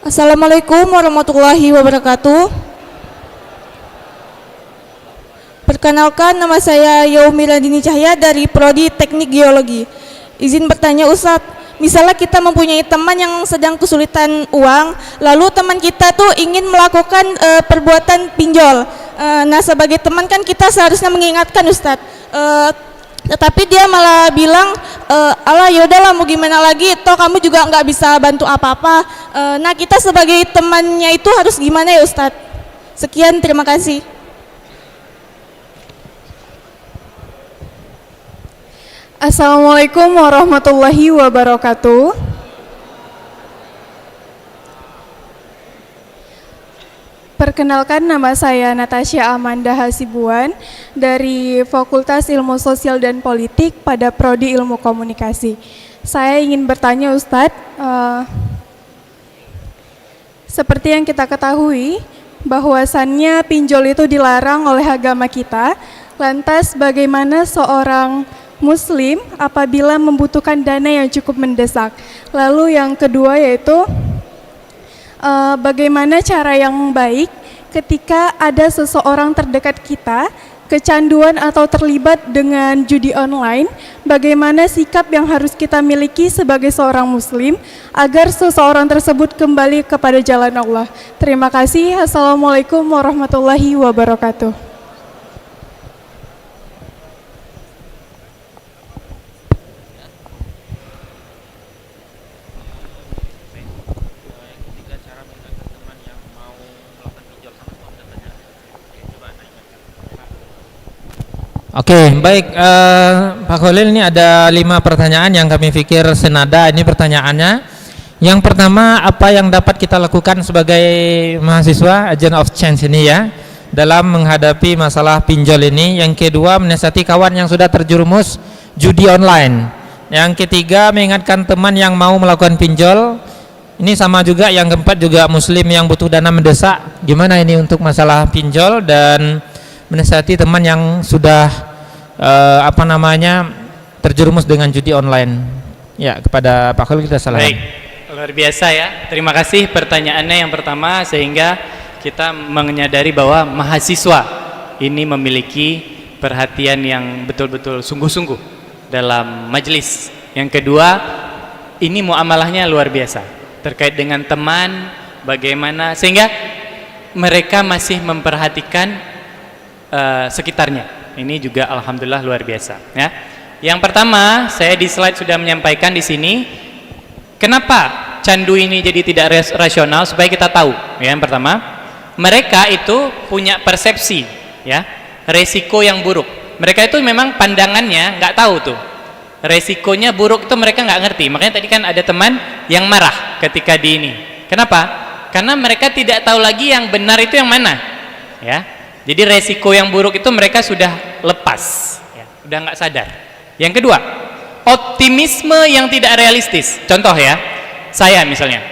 Assalamualaikum warahmatullahi wabarakatuh. Perkenalkan, nama saya Yaumiladini Cahya dari Prodi Teknik Geologi. Izin bertanya Ustadz, misalnya kita mempunyai teman yang sedang kesulitan uang, lalu teman kita tuh ingin melakukan perbuatan pinjol. Nah, sebagai teman kan kita seharusnya mengingatkan Ustadz. Tetapi dia malah bilang, alah yaudahlah mau gimana lagi, toh kamu juga nggak bisa bantu apa-apa. Nah, kita sebagai temannya itu harus gimana ya Ustadz? Sekian, terima kasih. Assalamualaikum warahmatullahi wabarakatuh. Perkenalkan, nama saya Natasha Amanda Hasibuan dari Fakultas Ilmu Sosial dan Politik pada Prodi Ilmu Komunikasi. Saya ingin bertanya Ustadz, seperti yang kita ketahui bahwasannya pinjol itu dilarang oleh agama kita. Lantas bagaimana seorang Muslim apabila membutuhkan dana yang cukup mendesak? Lalu yang kedua yaitu bagaimana cara yang baik ketika ada seseorang terdekat kita kecanduan atau terlibat dengan judi online, bagaimana sikap yang harus kita miliki sebagai seorang Muslim agar seseorang tersebut kembali kepada jalan Allah. Terima kasih. Assalamualaikum warahmatullahi wabarakatuh. Oke, baik Pak Khalil, ini ada 5 pertanyaan yang kami pikir senada. Ini pertanyaannya. Yang pertama, apa yang dapat kita lakukan sebagai mahasiswa agent of change ini ya dalam menghadapi masalah pinjol ini? Yang kedua, menasihati kawan yang sudah terjerumus judi online. Yang ketiga, mengingatkan teman yang mau melakukan pinjol. Ini sama juga. Yang keempat juga Muslim yang butuh dana mendesak. Gimana ini untuk masalah pinjol? Dan menasihati teman yang sudah terjerumus dengan judi online. Ya, kepada Pak Khalil kita salah. Baik, luar biasa ya. Terima kasih pertanyaannya yang pertama, sehingga kita menyadari bahwa mahasiswa ini memiliki perhatian yang betul-betul sungguh-sungguh dalam majelis. Yang kedua, ini muamalahnya luar biasa terkait dengan teman, bagaimana sehingga mereka masih memperhatikan sekitarnya. Ini juga alhamdulillah luar biasa ya. Yang pertama, saya di slide sudah menyampaikan di sini kenapa candu ini jadi tidak rasional, supaya kita tahu ya. Yang pertama, mereka itu punya persepsi ya, resiko yang buruk. Mereka itu memang pandangannya nggak tahu tuh resikonya buruk, itu mereka nggak ngerti. Makanya tadi kan ada teman yang marah ketika di ini. Kenapa? Karena mereka tidak tahu lagi yang benar itu yang mana ya. Jadi resiko yang buruk itu mereka sudah lepas ya, sudah nggak sadar. Yang kedua, optimisme yang tidak realistis. Contoh ya, saya misalnya,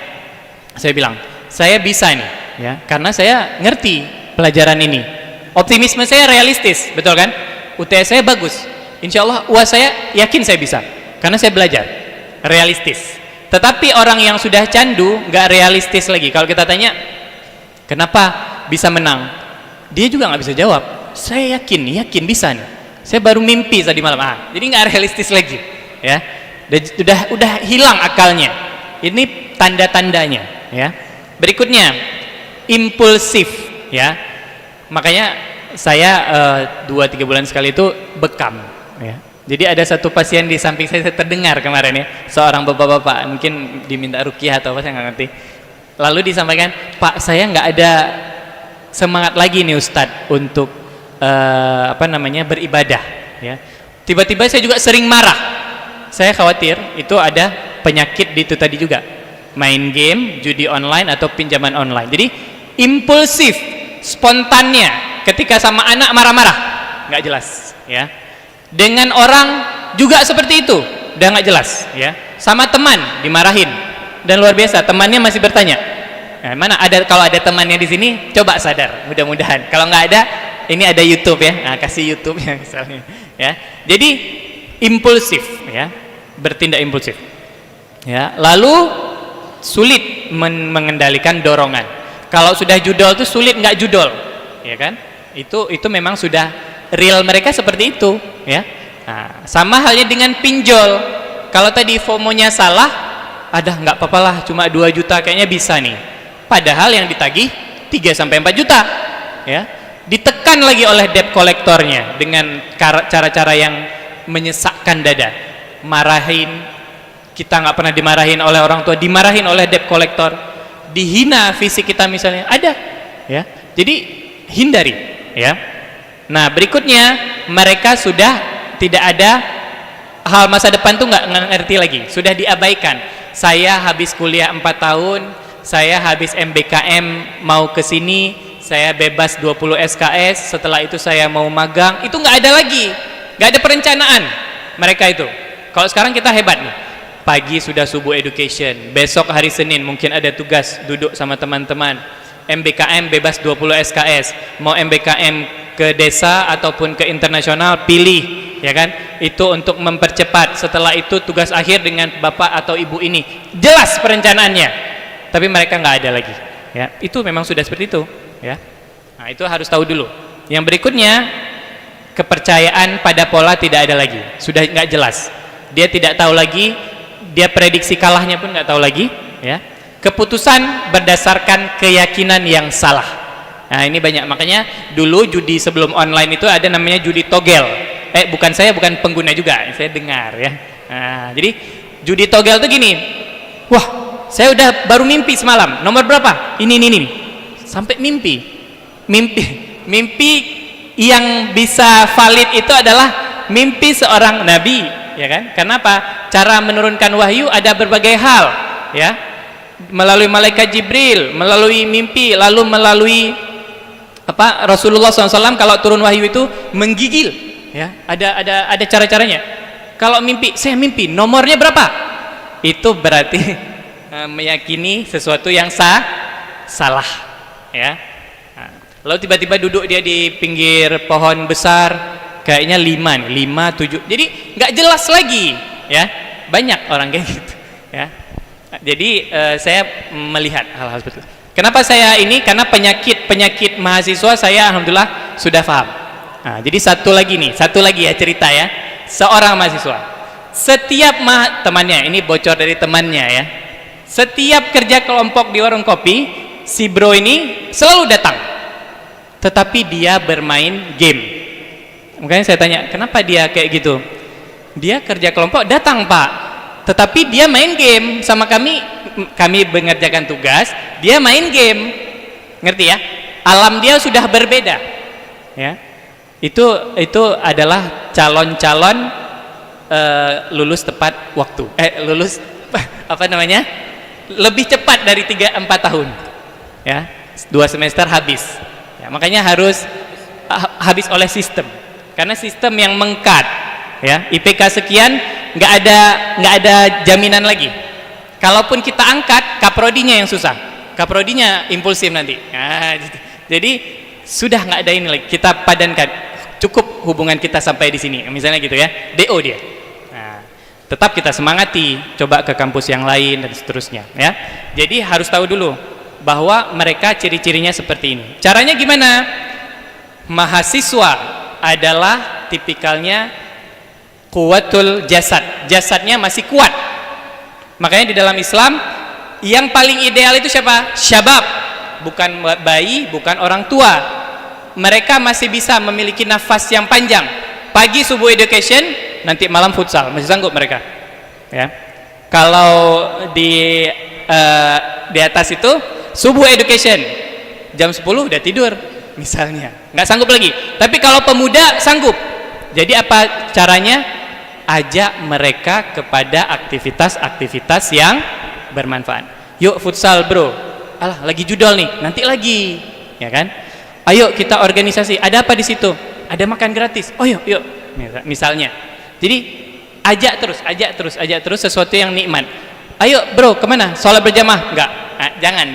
saya bilang saya bisa nih ya, karena saya ngerti pelajaran ini. Optimisme saya realistis, betul kan? UTS saya bagus, insya Allah UAS saya yakin saya bisa, karena saya belajar realistis. Tetapi orang yang sudah candu nggak realistis lagi. Kalau kita tanya kenapa bisa menang, dia juga nggak bisa jawab. Saya yakin bisa nih, Saya baru mimpi tadi malam. Jadi nggak realistis lagi, ya. Udah hilang akalnya. Ini tanda-tandanya, ya. Berikutnya, impulsif, ya. Makanya saya 2-3 bulan sekali itu bekam, ya. Jadi ada satu pasien di samping saya terdengar kemarin, ya, seorang bapak-bapak, mungkin diminta ruqyah atau apa, saya nggak ngerti. Lalu disampaikan, Pak, saya nggak ada semangat lagi nih Ustadz untuk beribadah, ya. Tiba-tiba saya juga sering marah. Saya khawatir itu ada penyakit di itu tadi juga, main game, judi online atau pinjaman online. Jadi impulsif, spontannya ketika sama anak marah-marah, nggak jelas, ya. Dengan orang juga seperti itu, udah nggak jelas, ya. Sama teman dimarahin, dan luar biasa temannya masih bertanya, mana ada, kalau ada temannya di sini coba sadar, mudah-mudahan. Kalau nggak ada, ini ada YouTube, ya. Nah, kasih YouTube ya misalnya, ya. Jadi impulsif, ya, bertindak impulsif, ya. Lalu sulit mengendalikan dorongan. Kalau sudah judol tuh sulit nggak judol, ya kan? Itu memang sudah real mereka seperti itu, ya. Nah, sama halnya dengan pinjol. Kalau tadi FOMO-nya salah, nggak apa-apa lah, cuma 2 juta kayaknya bisa nih. Padahal yang ditagih 3-4 juta, ya. Ditekan lagi oleh debt kolektornya dengan cara-cara yang menyesakkan dada. Marahin, kita nggak pernah dimarahin oleh orang tua, dimarahin oleh debt kolektor. Dihina fisik kita misalnya, ada, ya. Jadi hindari, ya. Nah, berikutnya mereka sudah tidak ada hal masa depan tuh nggak ngerti lagi, sudah diabaikan. Saya habis kuliah 4 tahun, saya habis MBKM mau ke sini, saya bebas 20 SKS, setelah itu saya mau magang, itu nggak ada lagi, nggak ada perencanaan mereka itu. Kalau sekarang kita hebat nih, pagi sudah subuh education, besok hari Senin mungkin ada tugas duduk sama teman-teman, MBKM bebas 20 SKS, mau MBKM ke desa ataupun ke internasional pilih, ya kan, itu untuk mempercepat. Setelah itu tugas akhir dengan bapak atau ibu ini, jelas perencanaannya, tapi mereka nggak ada lagi, ya. Itu memang sudah seperti itu, ya. Nah, itu harus tahu dulu. Yang berikutnya, kepercayaan pada pola tidak ada lagi, sudah nggak jelas, dia tidak tahu lagi, dia prediksi kalahnya pun nggak tahu lagi, ya. Keputusan berdasarkan keyakinan yang salah. Nah, ini banyak, makanya dulu judi sebelum online itu ada namanya judi togel. Saya bukan pengguna juga, saya dengar, ya. Nah, jadi judi togel itu gini, wah, saya udah baru mimpi semalam, nomor berapa? Ini. Sampai mimpi yang bisa valid itu adalah mimpi seorang nabi, ya kan? Kenapa? Cara menurunkan wahyu ada berbagai hal, ya. Melalui malaikat Jibril, melalui mimpi, lalu melalui Rasulullah SAW kalau turun wahyu itu menggigil, ya. Ada cara-caranya. Kalau mimpi, saya mimpi nomornya berapa, itu berarti meyakini sesuatu yang salah, ya. Nah, lalu tiba-tiba duduk dia di pinggir pohon besar, kayaknya 5, 7, jadi nggak jelas lagi, ya. Banyak orang kayak gitu, ya. Jadi saya melihat hal-hal seperti itu. Kenapa saya ini? Karena penyakit mahasiswa saya alhamdulillah sudah paham. Nah, jadi satu lagi ya cerita, ya. Seorang mahasiswa, setiap temannya, ini bocor dari temannya, ya. Setiap kerja kelompok di warung kopi, si bro ini selalu datang, tetapi dia bermain game. Makanya saya tanya, kenapa dia kayak gitu? Dia kerja kelompok datang, Pak, tetapi dia main game sama kami mengerjakan tugas, dia main game. Ngerti, ya? Alam dia sudah berbeda, ya. Itu adalah calon-calon lulus tepat waktu, lulus lebih cepat dari 3-4 tahun, ya. 2 semester habis, ya. Makanya harus habis oleh sistem, karena sistem yang mengkat, ya. IPK sekian, nggak ada jaminan lagi. Kalaupun kita angkat, kaprodinya yang susah, kaprodinya impulsif nanti. Nah, jadi sudah nggak ada ini lagi, kita padankan, cukup hubungan kita sampai di sini, misalnya gitu, ya. DO dia. Nah, tetap kita semangati, coba ke kampus yang lain dan seterusnya, ya. Jadi harus tahu dulu bahwa mereka ciri-cirinya seperti ini. Caranya gimana? Mahasiswa adalah tipikalnya kuwatul jasad, jasadnya masih kuat. Makanya di dalam Islam yang paling ideal itu siapa? Syabab, bukan bayi, bukan orang tua. Mereka masih bisa memiliki nafas yang panjang. Pagi subuh education, nanti malam futsal, masih sanggup mereka. Ya. Kalau di atas itu subuh education, jam 10 udah tidur misalnya, nggak sanggup lagi. Tapi kalau pemuda sanggup. Jadi apa caranya? Ajak mereka kepada aktivitas-aktivitas yang bermanfaat. Yuk futsal bro, alah lagi judol nih, nanti lagi, ya kan? Ayo kita organisasi, ada apa di situ? Ada makan gratis. Oh yuk, yuk, misalnya. Jadi ajak terus sesuatu yang nikmat. Ayo bro, kemana? Sholat berjamaah? Enggak, nah, jangan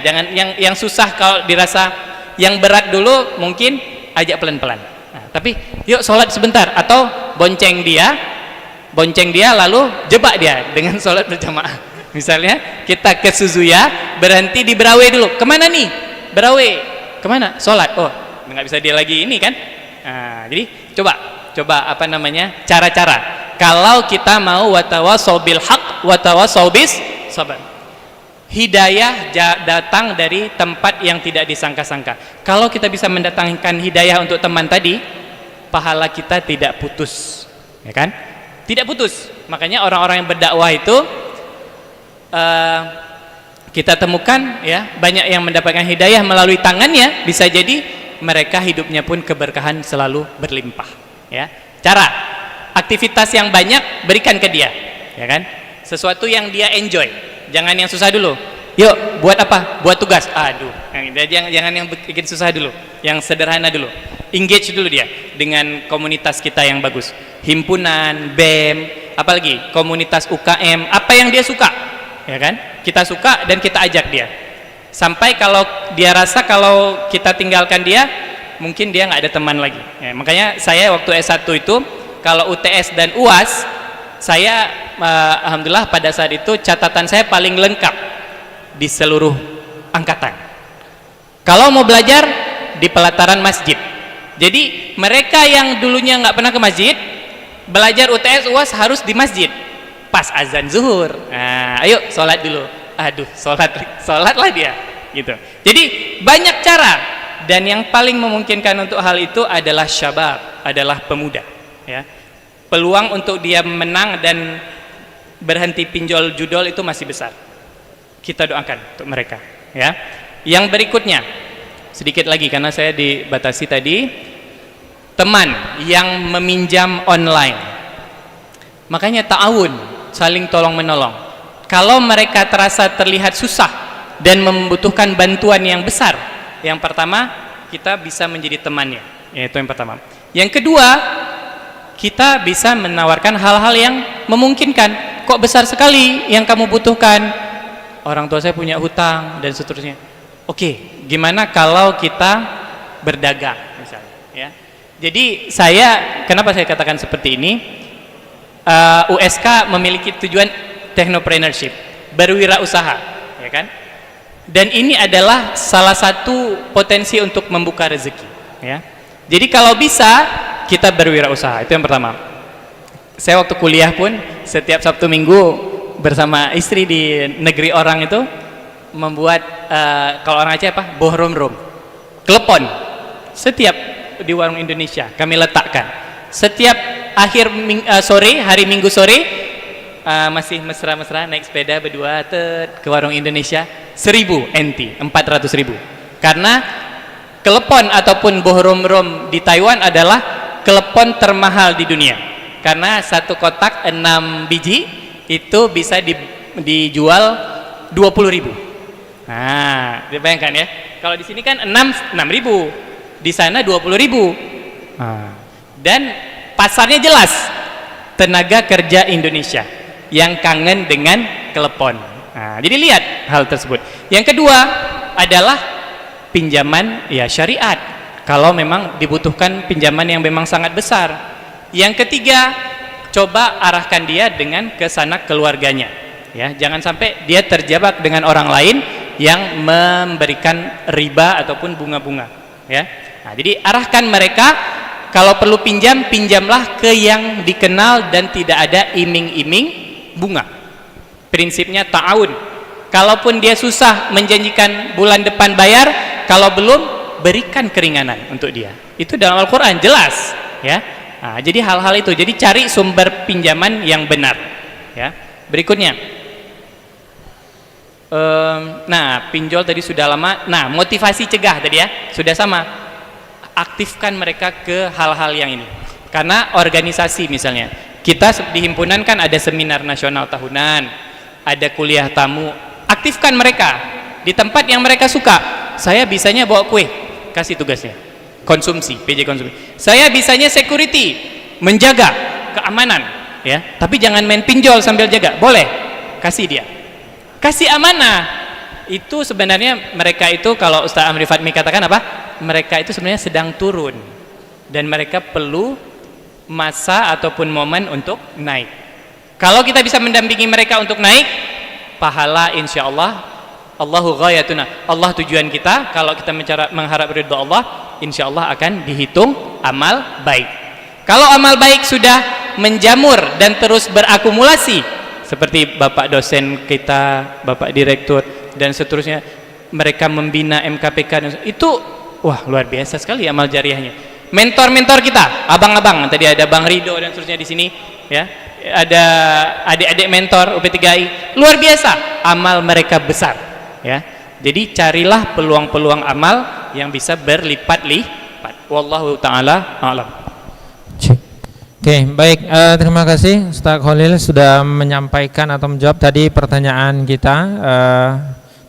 yang susah kalau dirasa, yang berat dulu mungkin ajak pelan-pelan. Nah, tapi yuk sholat sebentar, atau bonceng dia lalu jebak dia dengan sholat berjamaah. Misalnya kita ke Suzuya, berhenti di Berawe dulu. Kemana nih? Berawe. Kemana? Sholat. Oh, nggak bisa dia lagi ini kan? Nah, jadi coba apa namanya, cara-cara. Kalau kita mau watawasau bil haq, watawasau bis sabar. Hidayah datang dari tempat yang tidak disangka-sangka. Kalau kita bisa mendatangkan hidayah untuk teman tadi, pahala kita tidak putus, ya kan? Tidak putus. Makanya orang-orang yang berdakwah itu kita temukan ya, banyak yang mendapatkan hidayah melalui tangannya. Bisa jadi mereka hidupnya pun keberkahan selalu berlimpah, ya. Cara aktivitas yang banyak berikan ke dia, ya kan? Sesuatu yang dia enjoy, jangan yang susah dulu. Yuk buat apa? Buat tugas. Aduh, jangan yang bikin susah dulu, yang sederhana dulu. Engage dulu dia dengan komunitas kita yang bagus, himpunan, BEM, apalagi komunitas UKM, apa yang dia suka, ya kan? Kita suka dan kita ajak dia. Sampai kalau dia rasa kalau kita tinggalkan dia, mungkin dia nggak ada teman lagi. Ya, makanya saya waktu S1 itu, kalau UTS dan UAS, saya alhamdulillah pada saat itu catatan saya paling lengkap di seluruh angkatan. Kalau mau belajar di pelataran masjid. Jadi mereka yang dulunya nggak pernah ke masjid, belajar UTS UAS harus di masjid. Pas azan zuhur, nah, ayo sholat dulu. Aduh, sholatlah dia, gitu. Jadi banyak cara, dan yang paling memungkinkan untuk hal itu adalah syabab, adalah pemuda. Ya, peluang untuk dia menang dan berhenti pinjol judol itu masih besar. Kita doakan untuk mereka. Ya, yang berikutnya. Sedikit lagi karena saya dibatasi tadi, teman yang meminjam online, makanya ta'awun, saling tolong menolong. Kalau mereka terasa terlihat susah dan membutuhkan bantuan yang besar, yang pertama kita bisa menjadi temannya, yaitu yang pertama. Yang kedua, kita bisa menawarkan hal-hal yang memungkinkan. Kok besar sekali yang kamu butuhkan? Orang tua saya punya hutang dan seterusnya. Oke, gimana kalau kita berdagang misalnya, ya. Jadi kenapa saya katakan seperti ini? USK memiliki tujuan technopreneurship, berwirausaha, ya kan? Dan ini adalah salah satu potensi untuk membuka rezeki, ya. Jadi kalau bisa kita berwirausaha, itu yang pertama. Saya waktu kuliah pun setiap Sabtu Minggu bersama istri di negeri orang itu membuat kalau orang Aceh apa? Bohrom-rom, klepon. Setiap di warung Indonesia kami letakkan. Setiap akhir sore, hari Minggu sore, masih mesra-mesra naik sepeda berdua ke warung Indonesia, 1000 NT, 400.000. Karena klepon ataupun bohrom-rom di Taiwan adalah klepon termahal di dunia. Karena satu kotak 6 biji itu bisa dijual 20.000. Nah, dibayangkan ya. Kalau di sini kan 6.000, di sana 20.000. Nah, dan pasarnya jelas, tenaga kerja Indonesia yang kangen dengan klepon. Nah, jadi lihat hal tersebut. Yang kedua adalah pinjaman ya syariat. Kalau memang dibutuhkan pinjaman yang memang sangat besar. Yang ketiga, coba arahkan dia dengan ke sanak keluarganya. Ya, jangan sampai dia terjebak dengan orang lain yang memberikan riba ataupun bunga-bunga, ya. Nah, jadi arahkan mereka kalau perlu pinjam, pinjamlah ke yang dikenal dan tidak ada iming-iming bunga. Prinsipnya ta'awun. Kalaupun dia susah menjanjikan bulan depan bayar, kalau belum, berikan keringanan untuk dia. Itu dalam Al-Quran jelas, ya. Nah, jadi hal-hal itu. Jadi cari sumber pinjaman yang benar, ya. Berikutnya, nah pinjol tadi sudah lama. Nah, motivasi cegah tadi ya sudah sama. Aktifkan mereka ke hal-hal yang ini. Karena organisasi misalnya, kita di himpunan kan ada seminar nasional tahunan, ada kuliah tamu. Aktifkan mereka di tempat yang mereka suka. Saya bisanya bawa kue, kasih tugasnya konsumsi, PJ konsumsi. Saya bisanya security, menjaga keamanan, ya. Tapi jangan main pinjol sambil jaga. Boleh, kasih dia, kasih amanah. Itu sebenarnya mereka itu, kalau Ustaz Amri Fatmi katakan apa? Mereka itu sebenarnya sedang turun dan mereka perlu masa ataupun momen untuk naik. Kalau kita bisa mendampingi mereka untuk naik, pahala insya Allah, Allahu ghayatuna, Allah tujuan kita. Kalau kita mengharap ridha Allah, insya Allah akan dihitung amal baik. Kalau amal baik sudah menjamur dan terus berakumulasi, seperti Bapak dosen kita, Bapak direktur dan seterusnya, mereka membina MKPK, itu wah luar biasa sekali amal jariahnya. Mentor-mentor kita, abang-abang, tadi ada Bang Rido dan seterusnya di sini, ya. Ada adik-adik mentor UP3I, luar biasa amal mereka besar, ya. Jadi carilah peluang-peluang amal yang bisa berlipat-lipat. Wallahu taala a'lam. Oke, baik, terima kasih Ustaz Khalil sudah menyampaikan atau menjawab tadi pertanyaan kita,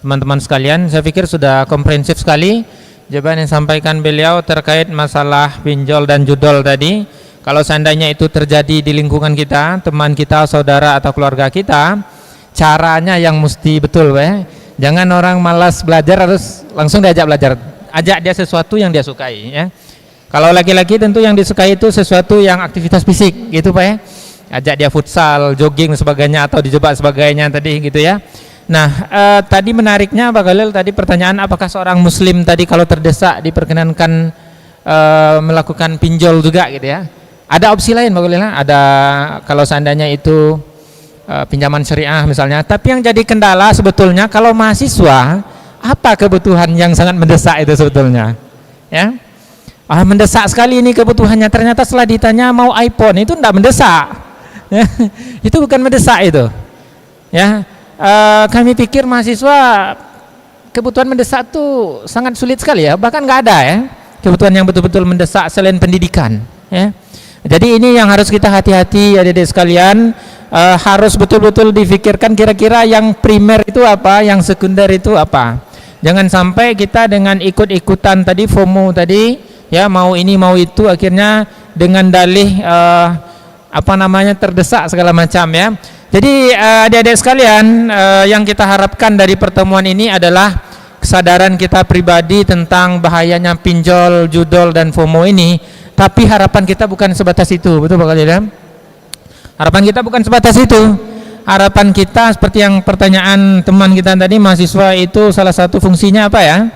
teman-teman sekalian. Saya pikir sudah komprehensif sekali jawaban yang disampaikan beliau terkait masalah pinjol dan judol tadi. Kalau seandainya itu terjadi di lingkungan kita, teman kita, saudara atau keluarga kita, caranya yang mesti betul, jangan orang malas belajar harus langsung diajak belajar. Ajak dia sesuatu yang dia sukai, ya. Kalau laki-laki tentu yang disukai itu sesuatu yang aktivitas fisik, gitu Pak, ya. Ajak dia futsal, jogging sebagainya atau dijebak sebagainya tadi, gitu ya. Nah, tadi menariknya Pak Khalil tadi pertanyaan, apakah seorang muslim tadi kalau terdesak diperkenankan melakukan pinjol juga, gitu ya. Ada opsi lain Pak Khalil, ada kalau seandainya itu pinjaman syariah misalnya. Tapi yang jadi kendala sebetulnya kalau mahasiswa, apa kebutuhan yang sangat mendesak itu sebetulnya, ya. Mendesak sekali ini kebutuhannya, ternyata setelah ditanya mau iPhone, itu tidak mendesak, ya. Itu bukan mendesak itu, ya. Kami pikir mahasiswa kebutuhan mendesak tuh sangat sulit sekali, ya, bahkan nggak ada, ya, kebutuhan yang betul-betul mendesak selain pendidikan, ya. Jadi ini yang harus kita hati-hati adik-adik sekalian, harus betul-betul difikirkan kira-kira yang primer itu apa, yang sekunder itu apa. Jangan sampai kita dengan ikut-ikutan tadi, FOMO tadi, ya, mau ini mau itu, akhirnya dengan dalih terdesak segala macam, ya. Jadi adik-adik sekalian, yang kita harapkan dari pertemuan ini adalah kesadaran kita pribadi tentang bahayanya pinjol, judol dan FOMO ini. Tapi harapan kita bukan sebatas itu, betul Pak Khalil? Harapan kita bukan sebatas itu. Harapan kita seperti yang pertanyaan teman kita tadi, mahasiswa itu salah satu fungsinya apa, ya?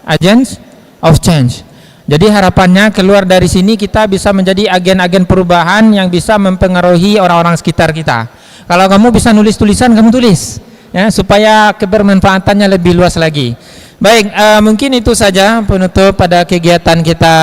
Agents of change. Jadi harapannya keluar dari sini kita bisa menjadi agen-agen perubahan yang bisa mempengaruhi orang-orang sekitar kita. Kalau kamu bisa nulis tulisan, kamu tulis, ya, supaya kebermanfaatannya lebih luas lagi. Baik, mungkin itu saja penutup pada kegiatan kita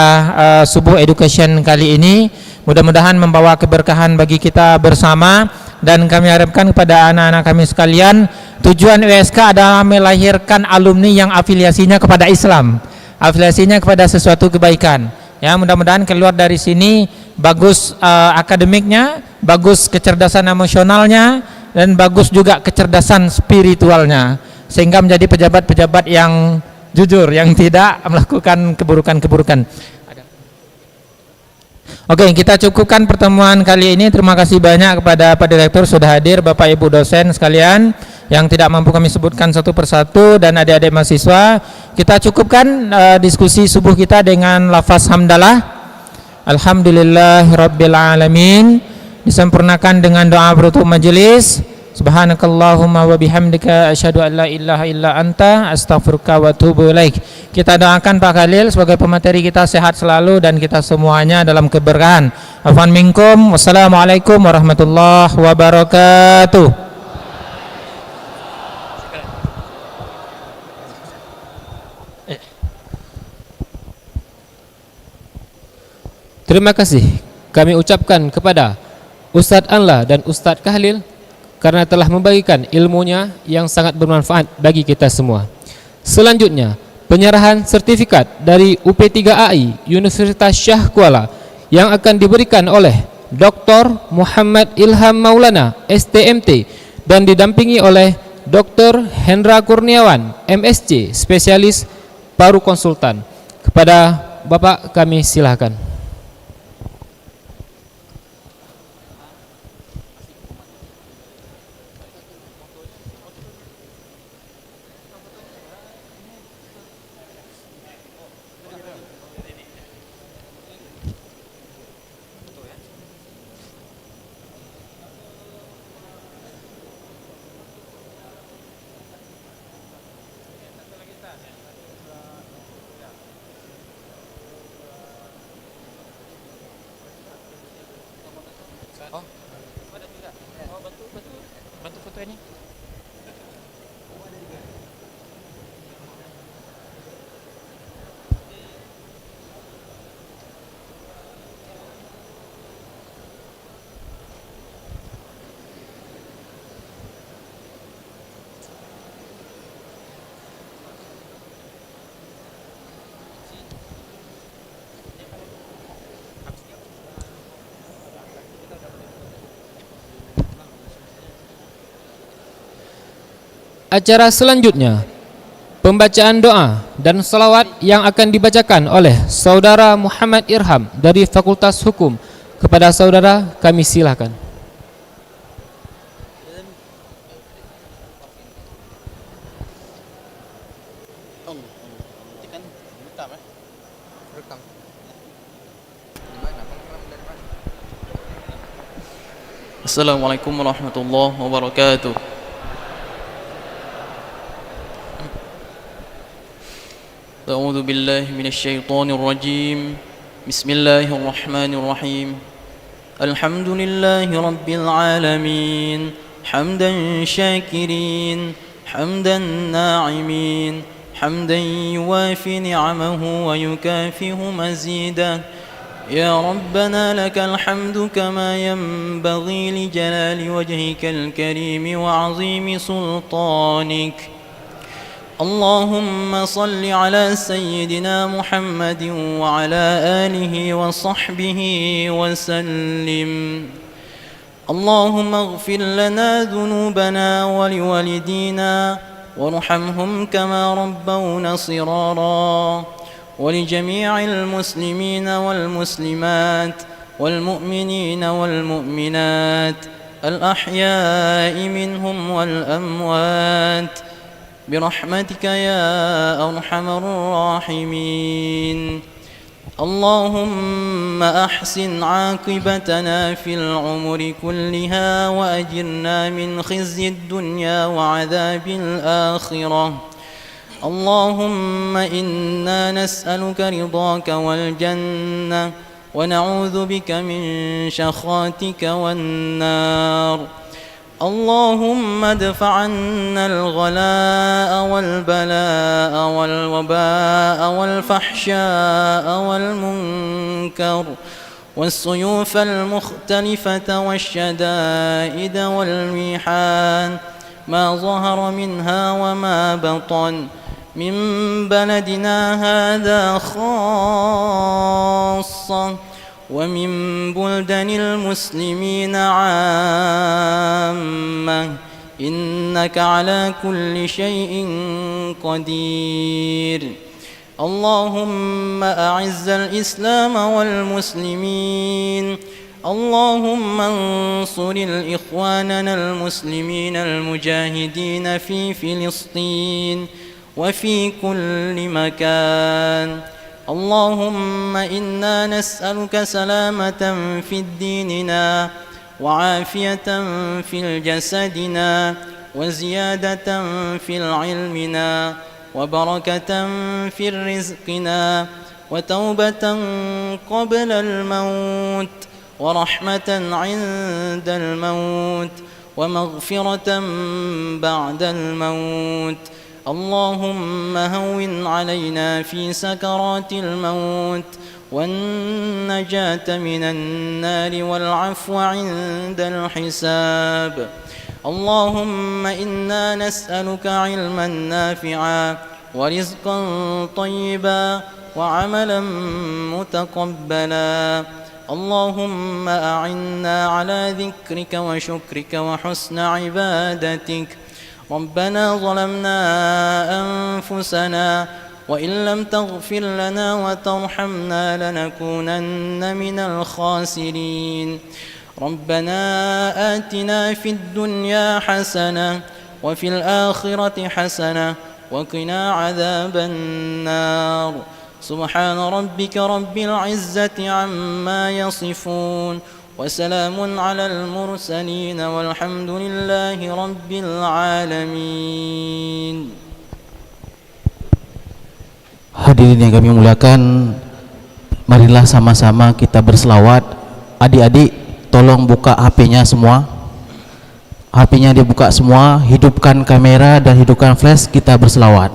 Subuh Education kali ini. Mudah-mudahan membawa keberkahan bagi kita bersama, dan kami harapkan kepada anak-anak kami sekalian, tujuan USK adalah melahirkan alumni yang afiliasinya kepada Islam, afiliasinya kepada sesuatu kebaikan. Ya, mudah-mudahan keluar dari sini bagus akademiknya, bagus kecerdasan emosionalnya, dan bagus juga kecerdasan spiritualnya, sehingga menjadi pejabat-pejabat yang jujur, yang tidak melakukan keburukan-keburukan. Oke, kita cukupkan pertemuan kali ini. Terima kasih banyak kepada Pak Direktur sudah hadir, Bapak Ibu dosen sekalian yang tidak mampu kami sebutkan satu persatu, dan adik-adik mahasiswa. Kita cukupkan diskusi subuh kita dengan lafaz hamdalah. Alhamdulillahirabbil alamin. Disempurnakan dengan doa penutup majelis. Subhanakallahumma wa bihamdika asyhadu an la ilaha illa anta astaghfiruka wa atubu ilaik. Kita doakan Pak Khalil sebagai pemateri kita sehat selalu dan kita semuanya dalam keberkahan. Afwan minkum. Wassalamualaikum warahmatullahi wabarakatuh. Terima kasih kami ucapkan kepada Ustadz Anla dan Ustadz Khalil karena telah membagikan ilmunya yang sangat bermanfaat bagi kita semua. Selanjutnya, penyerahan sertifikat dari UP3AI Universitas Syah Kuala yang akan diberikan oleh Dr. Muhammad Ilham Maulana, STMT, dan didampingi oleh Dr. Hendra Kurniawan, MSc, spesialis paru konsultan. Kepada Bapak kami silakan. Bantu foto ini. Acara selanjutnya, pembacaan doa dan salawat yang akan dibacakan oleh Saudara Muhammad Irham dari Fakultas Hukum. Kepada saudara kami silakan. Assalamualaikum warahmatullahi wabarakatuh. أعوذ بالله من الشيطان الرجيم بسم الله الرحمن الرحيم الحمد لله رب العالمين حمدا شاكرين حمدا ناعمين حمدا يوافي نعمه ويكافئ مزيدا يا ربنا لك الحمد كما ينبغي لجلال وجهك الكريم وعظيم سلطانك اللهم صل على سيدنا محمد وعلى آله وصحبه وسلم اللهم اغفر لنا ذنوبنا ولوالدينا وارحمهم كما ربونا صغارا ولجميع المسلمين والمسلمات والمؤمنين والمؤمنات الأحياء منهم والأموات برحمتك يا أرحم الراحمين اللهم أحسن عاقبتنا في العمر كلها وأجرنا من خزي الدنيا وعذاب الآخرة اللهم إنا نسألك رضاك والجنة ونعوذ بك من شخاتك والنار اللهم ادفع عنا الغلاء والبلاء والوباء والفحشاء والمنكر والسيوف المختلفة والشدائد والميحان ما ظهر منها وما بطن من بلدنا هذا خاصة ومن بلدان المسلمين عامة إنك على كل شيء قدير اللهم أعز الإسلام والمسلمين اللهم انصر الإخواننا المسلمين المجاهدين في فلسطين وفي كل مكان اللهم إنا نسألك سلامة في ديننا وعافية في جسدنا وزيادة في علمنا وبركة في رزقنا وتوبة قبل الموت ورحمة عند الموت ومغفرة بعد الموت. اللهم هون علينا في سكرات الموت والنجاة من النار والعفو عند الحساب. اللهم إنا نسألك علما نافعا ورزقا طيبا وعملا متقبلا. اللهم أعنا على ذكرك وشكرك وحسن عبادتك. ربنا ظلمنا أنفسنا وإن لم تغفر لنا وترحمنا لنكونن من الخاسرين. ربنا آتنا في الدنيا حسنة وفي الآخرة حسنة وقنا عذاب النار. سبحان ربك رب العزة عما يصفون وسلام على المرسلين والحمد لله رب العالمين. Hadirin yang kami muliakan, marilah sama-sama kita berselawat. Adik-adik, tolong buka HP-nya semua. HP-nya dibuka semua, hidupkan kamera dan hidupkan flash, kita berselawat.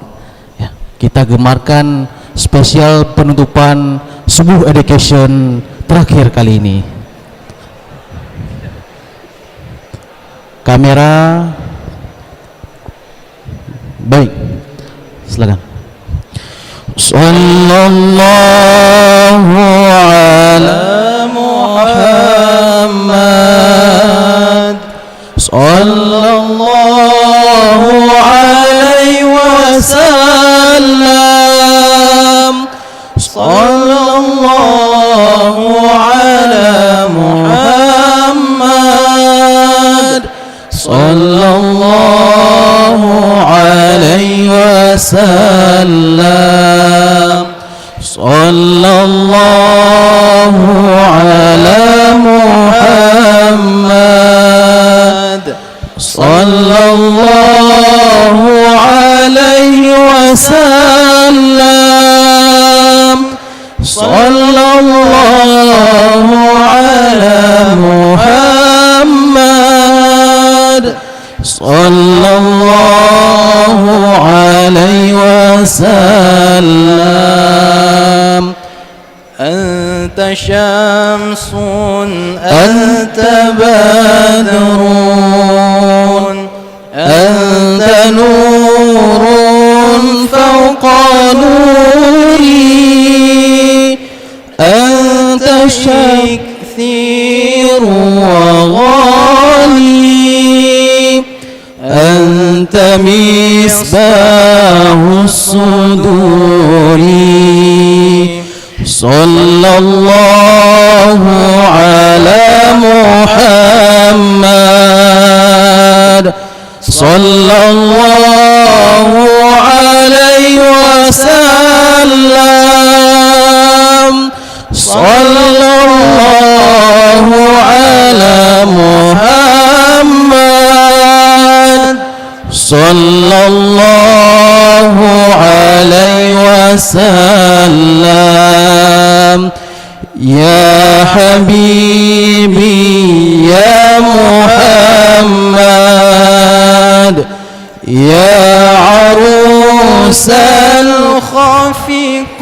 Ya, kita gemarkan spesial penutupan Subuh Education terakhir kali ini. Kamera, baik, silakan. Sallallahu ala Muhammad, sallallahu alaihi wasallam, sallallahu ala Muhammad, sallallahu alaihi wasallam, sallallahu ala Muhammad, sallallahu alaihi wasallam, sallallahu ala Muhammad, sallallahu alaihi wasallam. Anta syamsun, anta badrun, anta nurun fawqa nuri, anta shakthir wa ghali, anta misbahus suduri. Sallallahu ala Muhammad, sallallahu alaihi wasallam, sallallahu ala Muhammad, sallallahu alaihi wasallam. Ya Habibi ya Muhammad, ya arusal khafiqaini,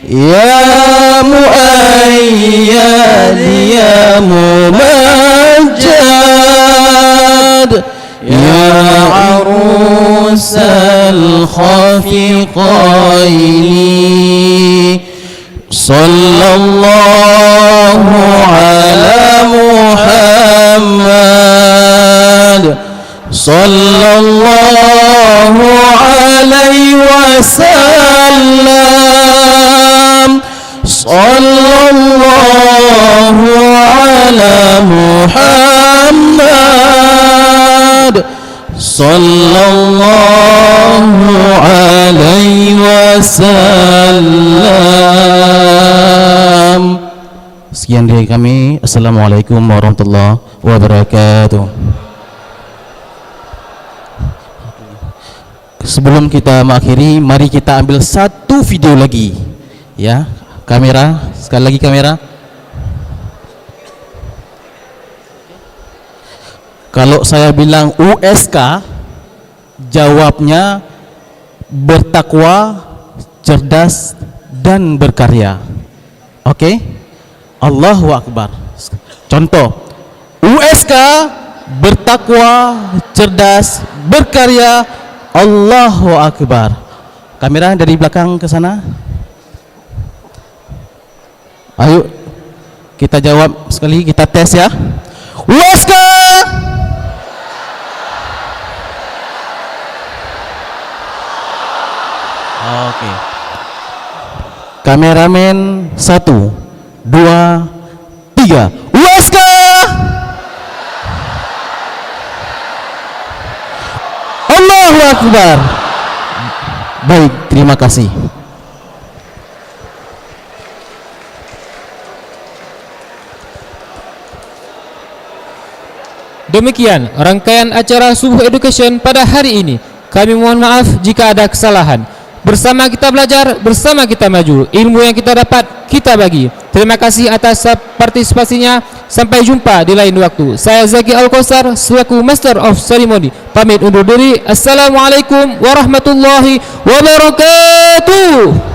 ya muayyad ya mumajjad, ya arusal khafiqaini. Sallallahu ala Muhammad, sallallahu alaihi wasallam, sallallahu ala Muhammad, sallallahu alaihi wasallam. Sekian dari kami. Assalamualaikum warahmatullahi wabarakatuh. Sebelum kita mengakhiri, mari kita ambil satu video lagi. Ya, kamera, sekali lagi kamera. Kalau saya bilang USK, jawabnya bertakwa, cerdas, dan berkarya. Oke? Allahu Akbar. Contoh, USK, bertakwa, cerdas, berkarya. Allahu Akbar. Kamera dari belakang ke sana. Ayo, kita jawab sekali, kita tes ya. USK. Oke. Kameramen 1, 2, 3. USK. Allahu Akbar. Baik, terima kasih. Demikian rangkaian acara Subuh Education pada hari ini. Kami mohon maaf jika ada kesalahan. Bersama kita belajar, bersama kita maju. Ilmu yang kita dapat, kita bagi. Terima kasih atas partisipasinya. Sampai jumpa di lain waktu. Saya Zaki Al-Kausar selaku Master of Ceremony pamit undur diri. Assalamualaikum warahmatullahi wabarakatuh.